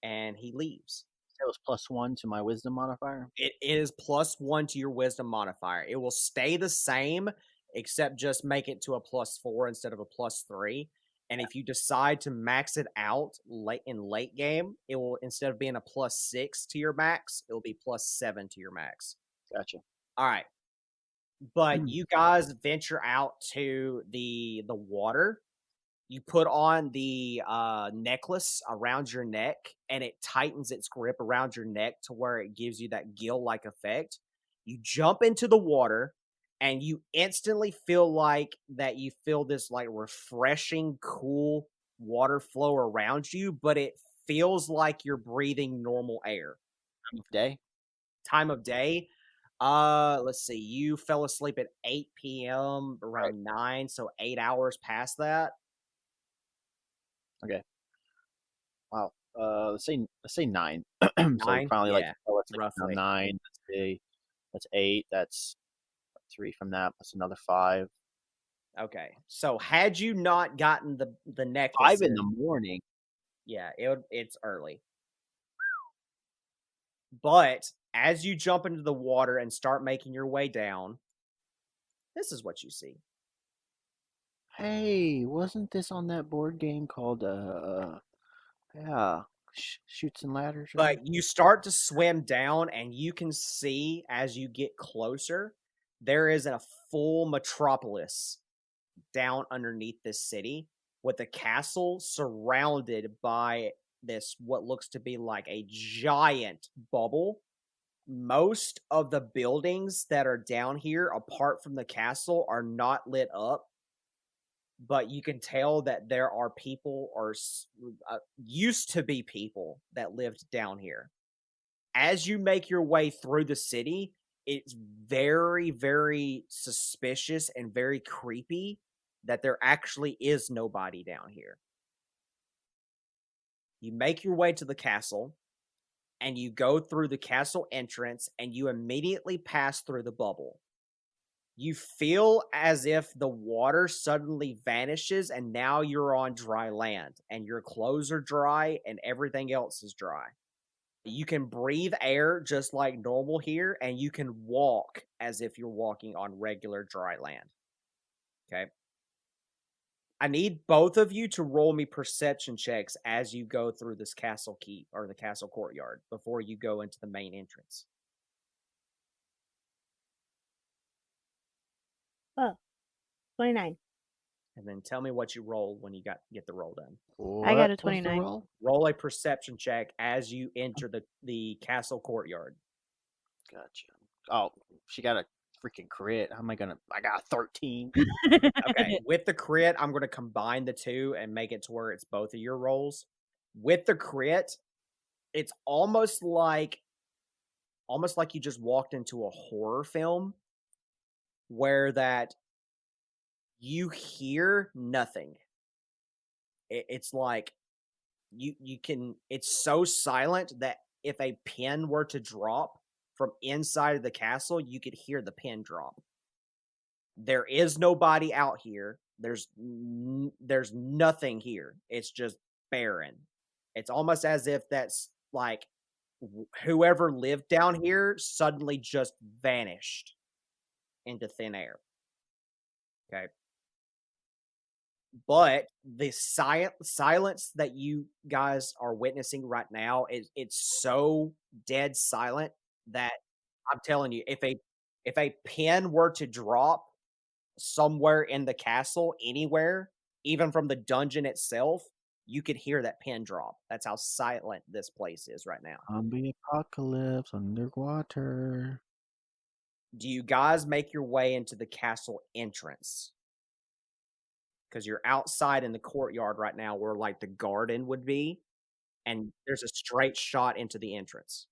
and he leaves. That was +1 to my wisdom modifier. It is +1 to your wisdom modifier. It will stay the same, except just make it to a +4 instead of a +3. And if you decide to max it out late game, it will, instead of being a +6 to your max, it will be +7 to your max. Gotcha. All right. But you guys venture out to the water. You put on the necklace around your neck, and it tightens its grip around your neck to where it gives you that gill-like effect. You jump into the water, and you instantly feel like that you feel this like refreshing, cool water flow around you, but it feels like you're breathing normal air. Time of day. Let's see. You fell asleep at 8 p.m. around 9, so 8 hours past that. Okay. Wow. Let's say 9. 9? So probably like roughly 9. Let's see. That's 8. That's 3 from that. That's another 5. Okay. So had you not gotten the necklace 5 in the morning. Yeah, it's early. But as you jump into the water and start making your way down, this is what you see. Hey, wasn't this on that board game called Shoots and Ladders? But you start to swim down, and you can see as you get closer, there is a full metropolis down underneath this city with a castle surrounded by this what looks to be like a giant bubble. Most of the buildings that are down here, apart from the castle, are not lit up, but you can tell that there are people, or used to be people, that lived down here. As you make your way through the city, it's very, very suspicious and very creepy that there actually is nobody down here. You make your way to the castle, and you go through the castle entrance, and you immediately pass through the bubble. You feel as if the water suddenly vanishes, and now you're on dry land, and your clothes are dry, and everything else is dry. You can breathe air just like normal here, and you can walk as if you're walking on regular dry land. Okay. I need both of you to roll me perception checks as you go through this castle keep, or the castle courtyard, before you go into the main entrance. Oh, 29. And then tell me what you roll when you get the roll done. I got a 29. Roll a perception check as you enter the castle courtyard. Gotcha. Oh, she got a freaking crit. How am I gonna? I got a 13. Okay, with the crit, I'm going to combine the two and make it to where it's both of your rolls. With the crit, it's almost like you just walked into a horror film, where that You hear nothing. It's like you can. It's so silent that if a pin were to drop from inside of the castle, you could hear the pin drop. There is nobody out here. There's nothing here. It's just barren. It's almost as if that's like whoever lived down here suddenly just vanished into thin air. Okay. But the silence that you guys are witnessing right now it's so dead silent that I'm telling you, if a pin were to drop somewhere in the castle, anywhere, even from the dungeon itself, you could hear that pin drop. That's how silent this place is right now. Zombie apocalypse underwater. Do you guys make your way into the castle entrance? Because you're outside in the courtyard right now where like the garden would be, and there's a straight shot into the entrance.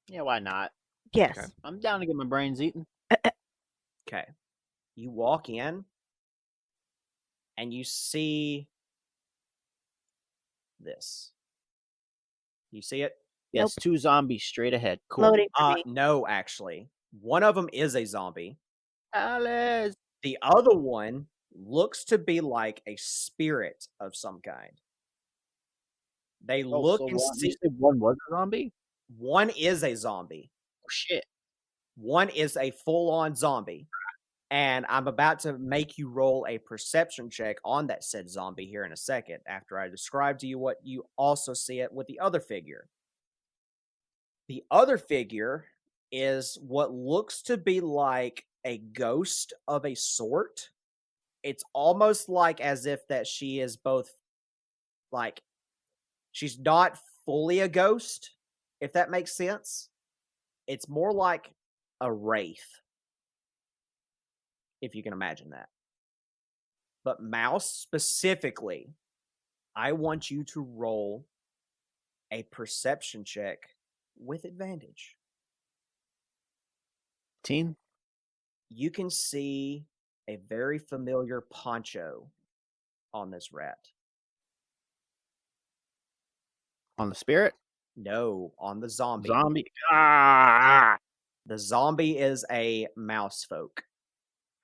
Yeah, why not? Yes. Okay. I'm down to get my brains eaten. Okay. You walk in and you see this. You see it? Yes, Nope. 2 zombies straight ahead. Cool. Loading for me. No, actually. One of them is a zombie. Alice. The other one looks to be like a spirit of some kind. They look so and see. you said one was a zombie? One is a zombie. Oh, shit. One is a full-on zombie. And I'm about to make you roll a perception check on that said zombie here in a second after I describe to you what you also see it with the other figure. The other figure is what looks to be like a ghost of a sort. It's almost like as if that she is both, like, she's not fully a ghost, if that makes sense. It's more like a wraith, if you can imagine that. But Mouse specifically, I want you to roll a perception check with advantage. 18? You can see a very familiar poncho on this rat. On the spirit? No, on the zombie. Zombie. Ah! The zombie is a mouse folk.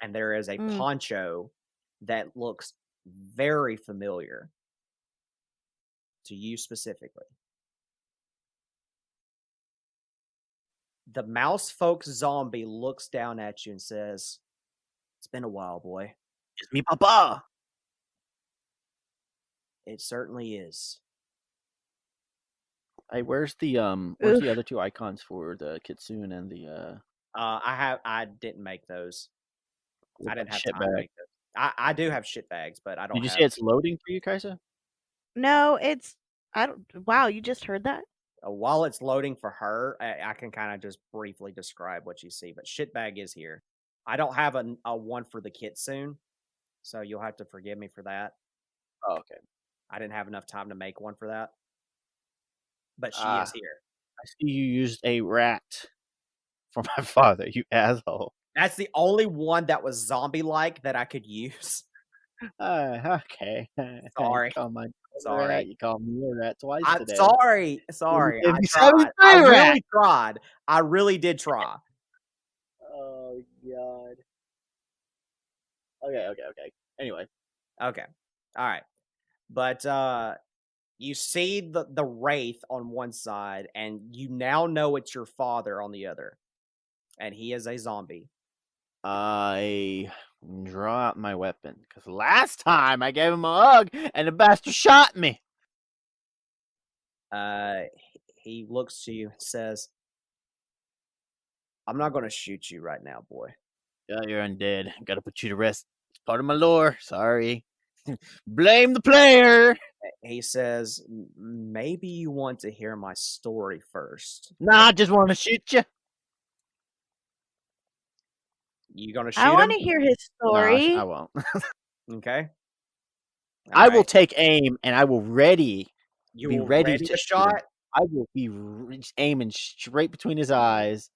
And there is a poncho that looks very familiar to you specifically. The mouse folk zombie looks down at you and says, "It's been a while, boy." It's me, Papa. It certainly is. Hey, where's the other 2 icons for the kitsune and the I didn't make those. I didn't have shit time to bag? make those. I do have shit bags, but I don't Did you have. say it's loading for you, Kaisa? No, it's I don't. Wow, you just heard that? While it's loading for her, I can kind of just briefly describe what you see. But shitbag is here. I don't have a one for the kitsune, so you'll have to forgive me for that. Oh, okay. I didn't have enough time to make one for that. But she is here. I see you used a rat for my father, you asshole. That's the only one that was zombie-like that I could use. Okay. Sorry. Sorry. You called me a rat twice I'm today. Sorry. You I tried. really tried. I really did try. Oh, God. Okay. Anyway. Okay. All right. But you see the wraith on one side, and you now know it's your father on the other. And he is a zombie. I draw out my weapon, because last time I gave him a hug, and the bastard shot me. He looks to you and says, "I'm not going to shoot you right now, boy. Yeah, you're undead. Gotta put you to rest. It's part of my lore. Sorry. Blame the player." He says, "Maybe you want to hear my story first." Nah, I just want to shoot you. You gonna shoot I want him? to hear his story. No, I won't. Okay. I will take aim, and I will You be will ready ready to to shot. I will be aiming straight between his eyes.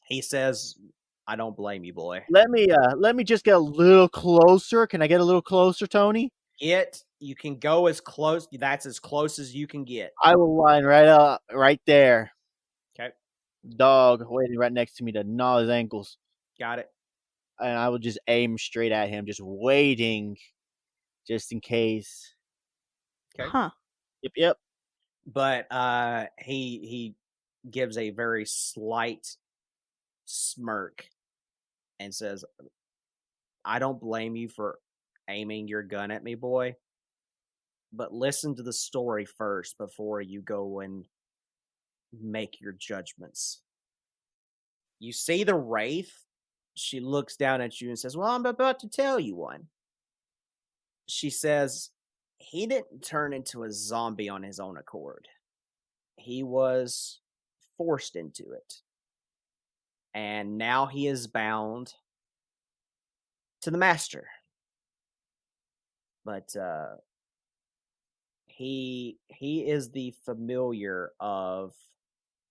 He says, I don't blame you, boy. Let me just get a little closer. Can I get a little closer, Tony? You can go as close. That's as close as you can get. I will line right there. Okay. Dog waiting right next to me to gnaw his ankles. Got it. And I will just aim straight at him, just waiting, just in case. Okay. Huh. Yep. But he gives a very slight smirk and says, I don't blame you for aiming your gun at me, boy. But listen to the story first before you go and make your judgments. You see the wraith? She looks down at you and says, well, I'm about to tell you one. She says, he didn't turn into a zombie on his own accord. He was forced into it. And now he is bound to the master. But he is the familiar of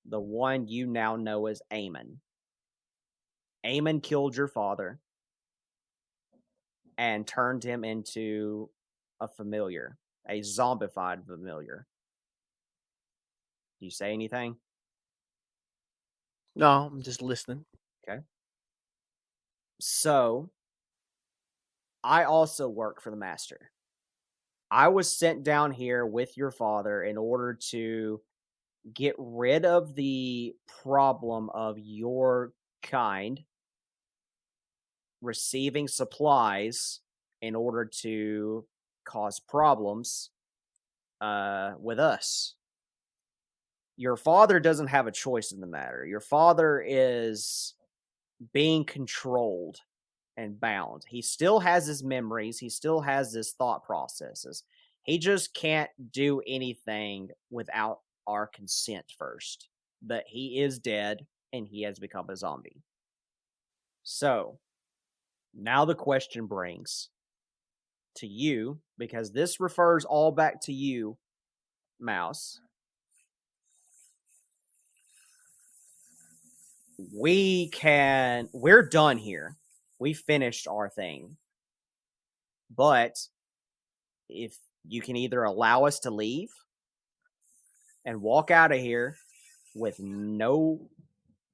the one you now know as Aemon. Aemon killed your father and turned him into a familiar, a zombified familiar. Do you say anything? No, I'm just listening. Okay. So, I also work for the master. I was sent down here with your father in order to get rid of the problem of your kind receiving supplies in order to cause problems with us. Your father doesn't have a choice in the matter. Your father is being controlled and bound. He still has his memories. He still has his thought processes. He just can't do anything without our consent first. But he is dead and he has become a zombie. So, now the question brings to you, because this refers all back to you, Mouse. We're done here. We finished our thing. But if you can either allow us to leave and walk out of here with no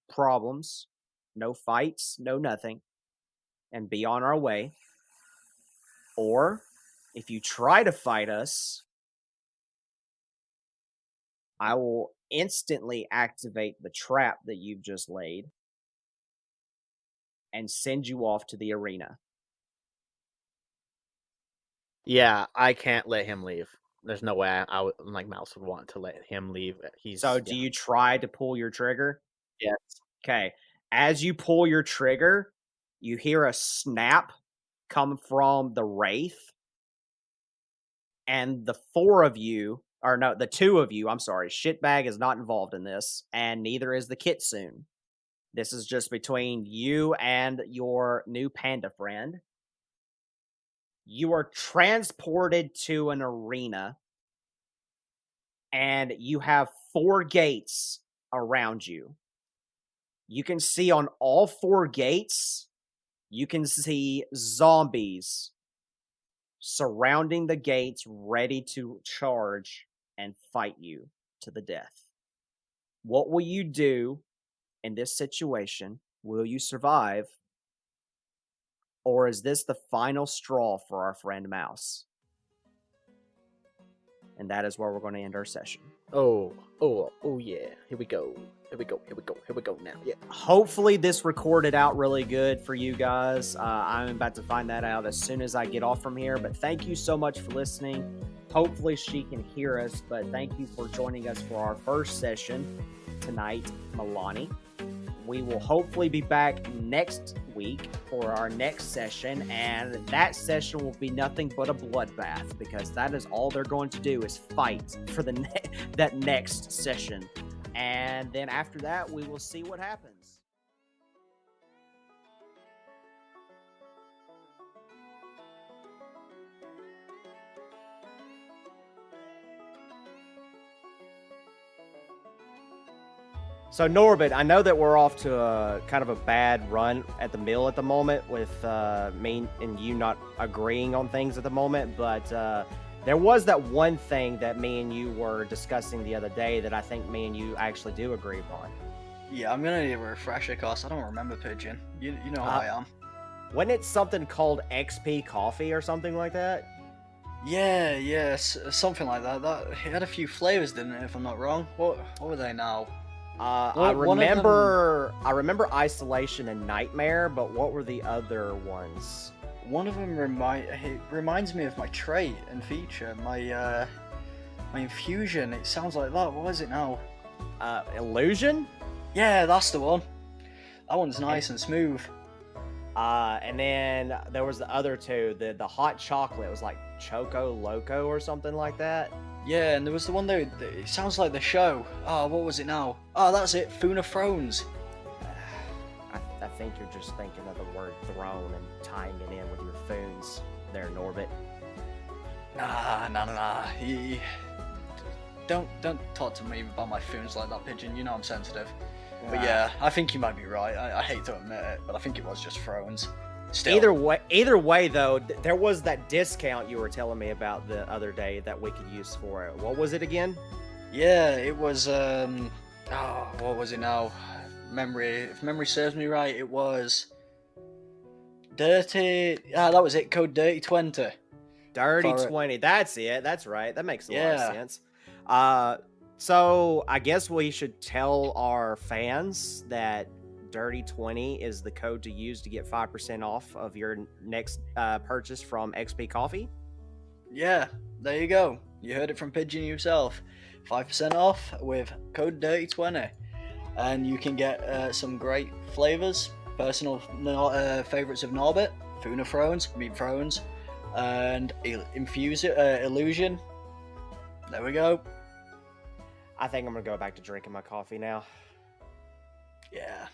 problems, no fights, no nothing, and be on our way, or if you try to fight us, I will instantly activate the trap that you've just laid and send you off to the arena. Yeah, I can't let him leave. There's no way I would, like Mouse would want to let him leave. So do you try to pull your trigger? Yes. Okay. As you pull your trigger, you hear a snap come from the wraith. And the two of you, I'm sorry, Shitbag is not involved in this, and neither is the Kitsune. This is just between you and your new panda friend. You are transported to an arena, and you have 4 gates around you. You can see on all 4 gates, you can see zombies surrounding the gates, ready to charge and fight you to the death. What will you do in this situation? Will you survive? Or is this the final straw for our friend Mouse? And that is where we're going to end our session. Oh yeah. Here we go now. Yeah. Hopefully this recorded out really good for you guys. I'm about to find that out as soon as I get off from here. But thank you so much for listening. Hopefully she can hear us. But thank you for joining us for our first session tonight, Milani. We will hopefully be back next week for our next session, and that session will be nothing but a bloodbath, because that is all they're going to do is fight for that next session. And then after that, we will see what happens. So Norbit, I know that we're off to a kind of a bad run at the mill at the moment with me and you not agreeing on things at the moment, but there was that one thing that me and you were discussing the other day that I think me and you actually do agree upon. Yeah, I'm gonna need a refresher course. I don't remember Pigeon. You know how I am. Wasn't it something called XP Coffee or something like that? Yeah, something like that. It had a few flavors, didn't it? If I'm not wrong. What were they now? I remember Isolation and Nightmare, but what were the other ones? One of them reminds me of my trait and feature, my infusion. It sounds like that. What is it now? Illusion? Yeah, that's the one. That one's nice and smooth. And then there was the other two. The hot chocolate was like Choco Loco or something like that. Yeah, and there was the one that it sounds like the show. Oh, what was it now? Oh, that's it. Funa Thrones. I think you're just thinking of the word throne and tying it in with your foons there, Norbit. Nah. Don't talk to me about my foons like that, Pigeon. You know I'm sensitive. But yeah, I think you might be right. I hate to admit it, but I think it was just Thrones. Still. Either way, though, there was that discount you were telling me about the other day that we could use for it. What was it again? Yeah, it was. What was it now? If memory serves me right, it was Dirty. That was it. Code Dirty 20. Dirty 20. That's it. That's right. That makes a lot of sense. So I guess we should tell our fans that Dirty 20 is the code to use to get 5% off of your next purchase from XP Coffee. Yeah, there you go. You heard it from Pigeon yourself. 5% off with code Dirty 20, and you can get some great flavors. Personal favorites of Norbit, Funa Thrones, Meat Thrones, and Illusion. There we go. I think I'm gonna go back to drinking my coffee now. Yeah.